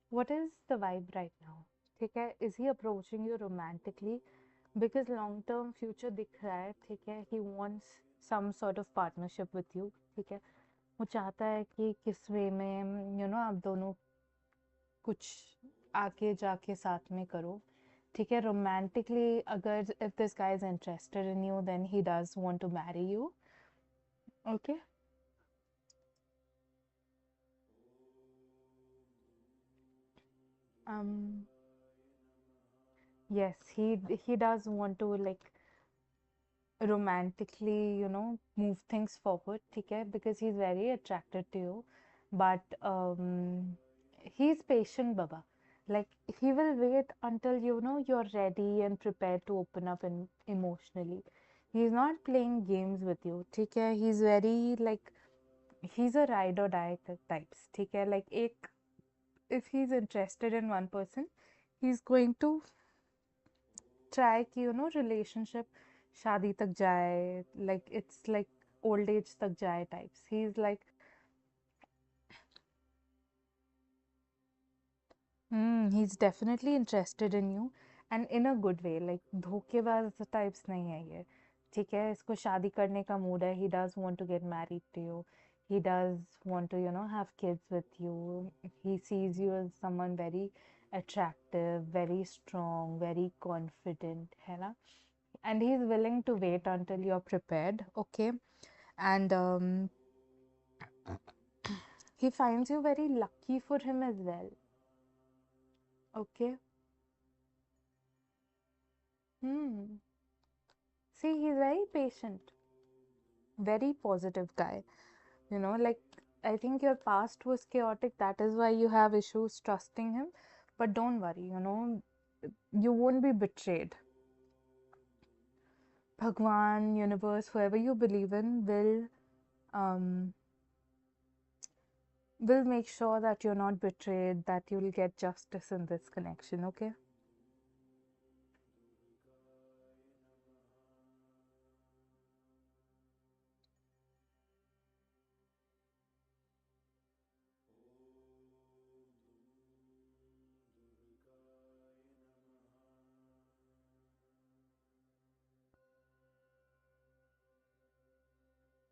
what is the vibe right now? ठीक है? Is he approaching you romantically? Because long term future दिख रहा है, ठीक है? He wants some sort of partnership with you, ठीक है? वो चाहता है कि किस वे में आप दोनों कुछ आके जाके साथ में करो, ठीक है? रोमांटिकली अगर if this guy is interested in you, then he does want to marry you, okay? Um, yes, he does want to like romantically, move things forward, ठीक है? Because he's very attracted to you, but he's patient, Baba. Like he will wait until you're ready and prepared to open up and emotionally. He's not playing games with you, ठीक है? He's very like he's a ride or die types, ठीक है? Like एक if he's interested in one person, he's going to try कि relationship शादी तक जाए, like it's like old age तक जाए types. He's definitely interested in you and in a good way, like धोखेबाज types नहीं है ये, ठीक है? इसको शादी करने का मूड है. He does want to get married to you. He does want to have kids with you. He sees you as someone very attractive, very strong, very confident, है ना? And he's willing to wait until you're prepared, okay? And he finds you very lucky for him as well, okay? Hmm. See, he's very patient, very positive guy. Like I think your past was chaotic, that is why you have issues trusting him. But don't worry, you won't be betrayed. Bhagwan, universe, whoever you believe in will We'll make sure that you're not betrayed, that you'll get justice in this connection, okay?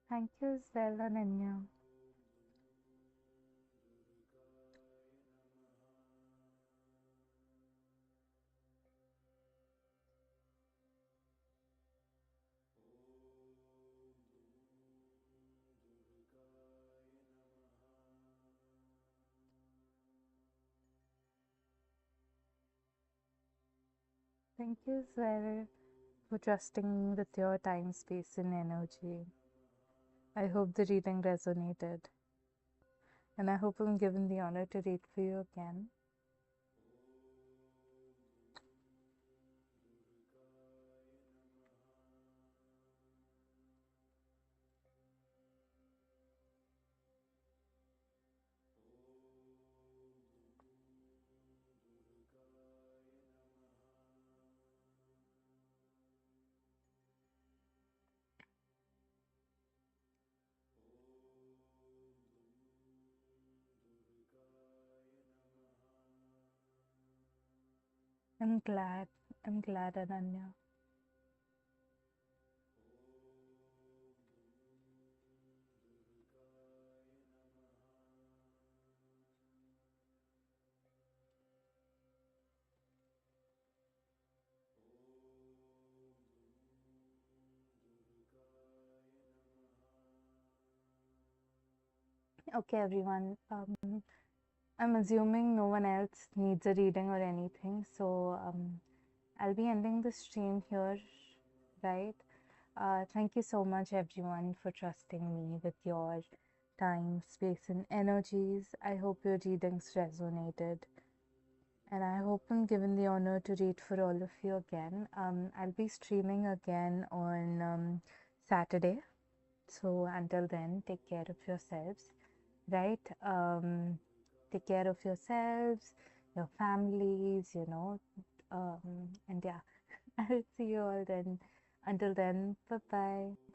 Thank you as well, Ananya. Thank you as well for trusting me with your time, space, and energy. I hope the reading resonated, and I hope I'm given the honor to read for you again. I'm glad. I'm glad, Ananya. Okay, everyone. I'm assuming no one else needs a reading or anything, so I'll be ending the stream here, right? Thank you so much, everyone, for trusting me with your time, space, and energies. I hope your readings resonated, and I hope I'm given the honor to read for all of you again. I'll be streaming again on Saturday, so until then, take care of yourselves, right? Take care of yourselves, your families, and yeah, I'll see you all then. Until then, bye bye.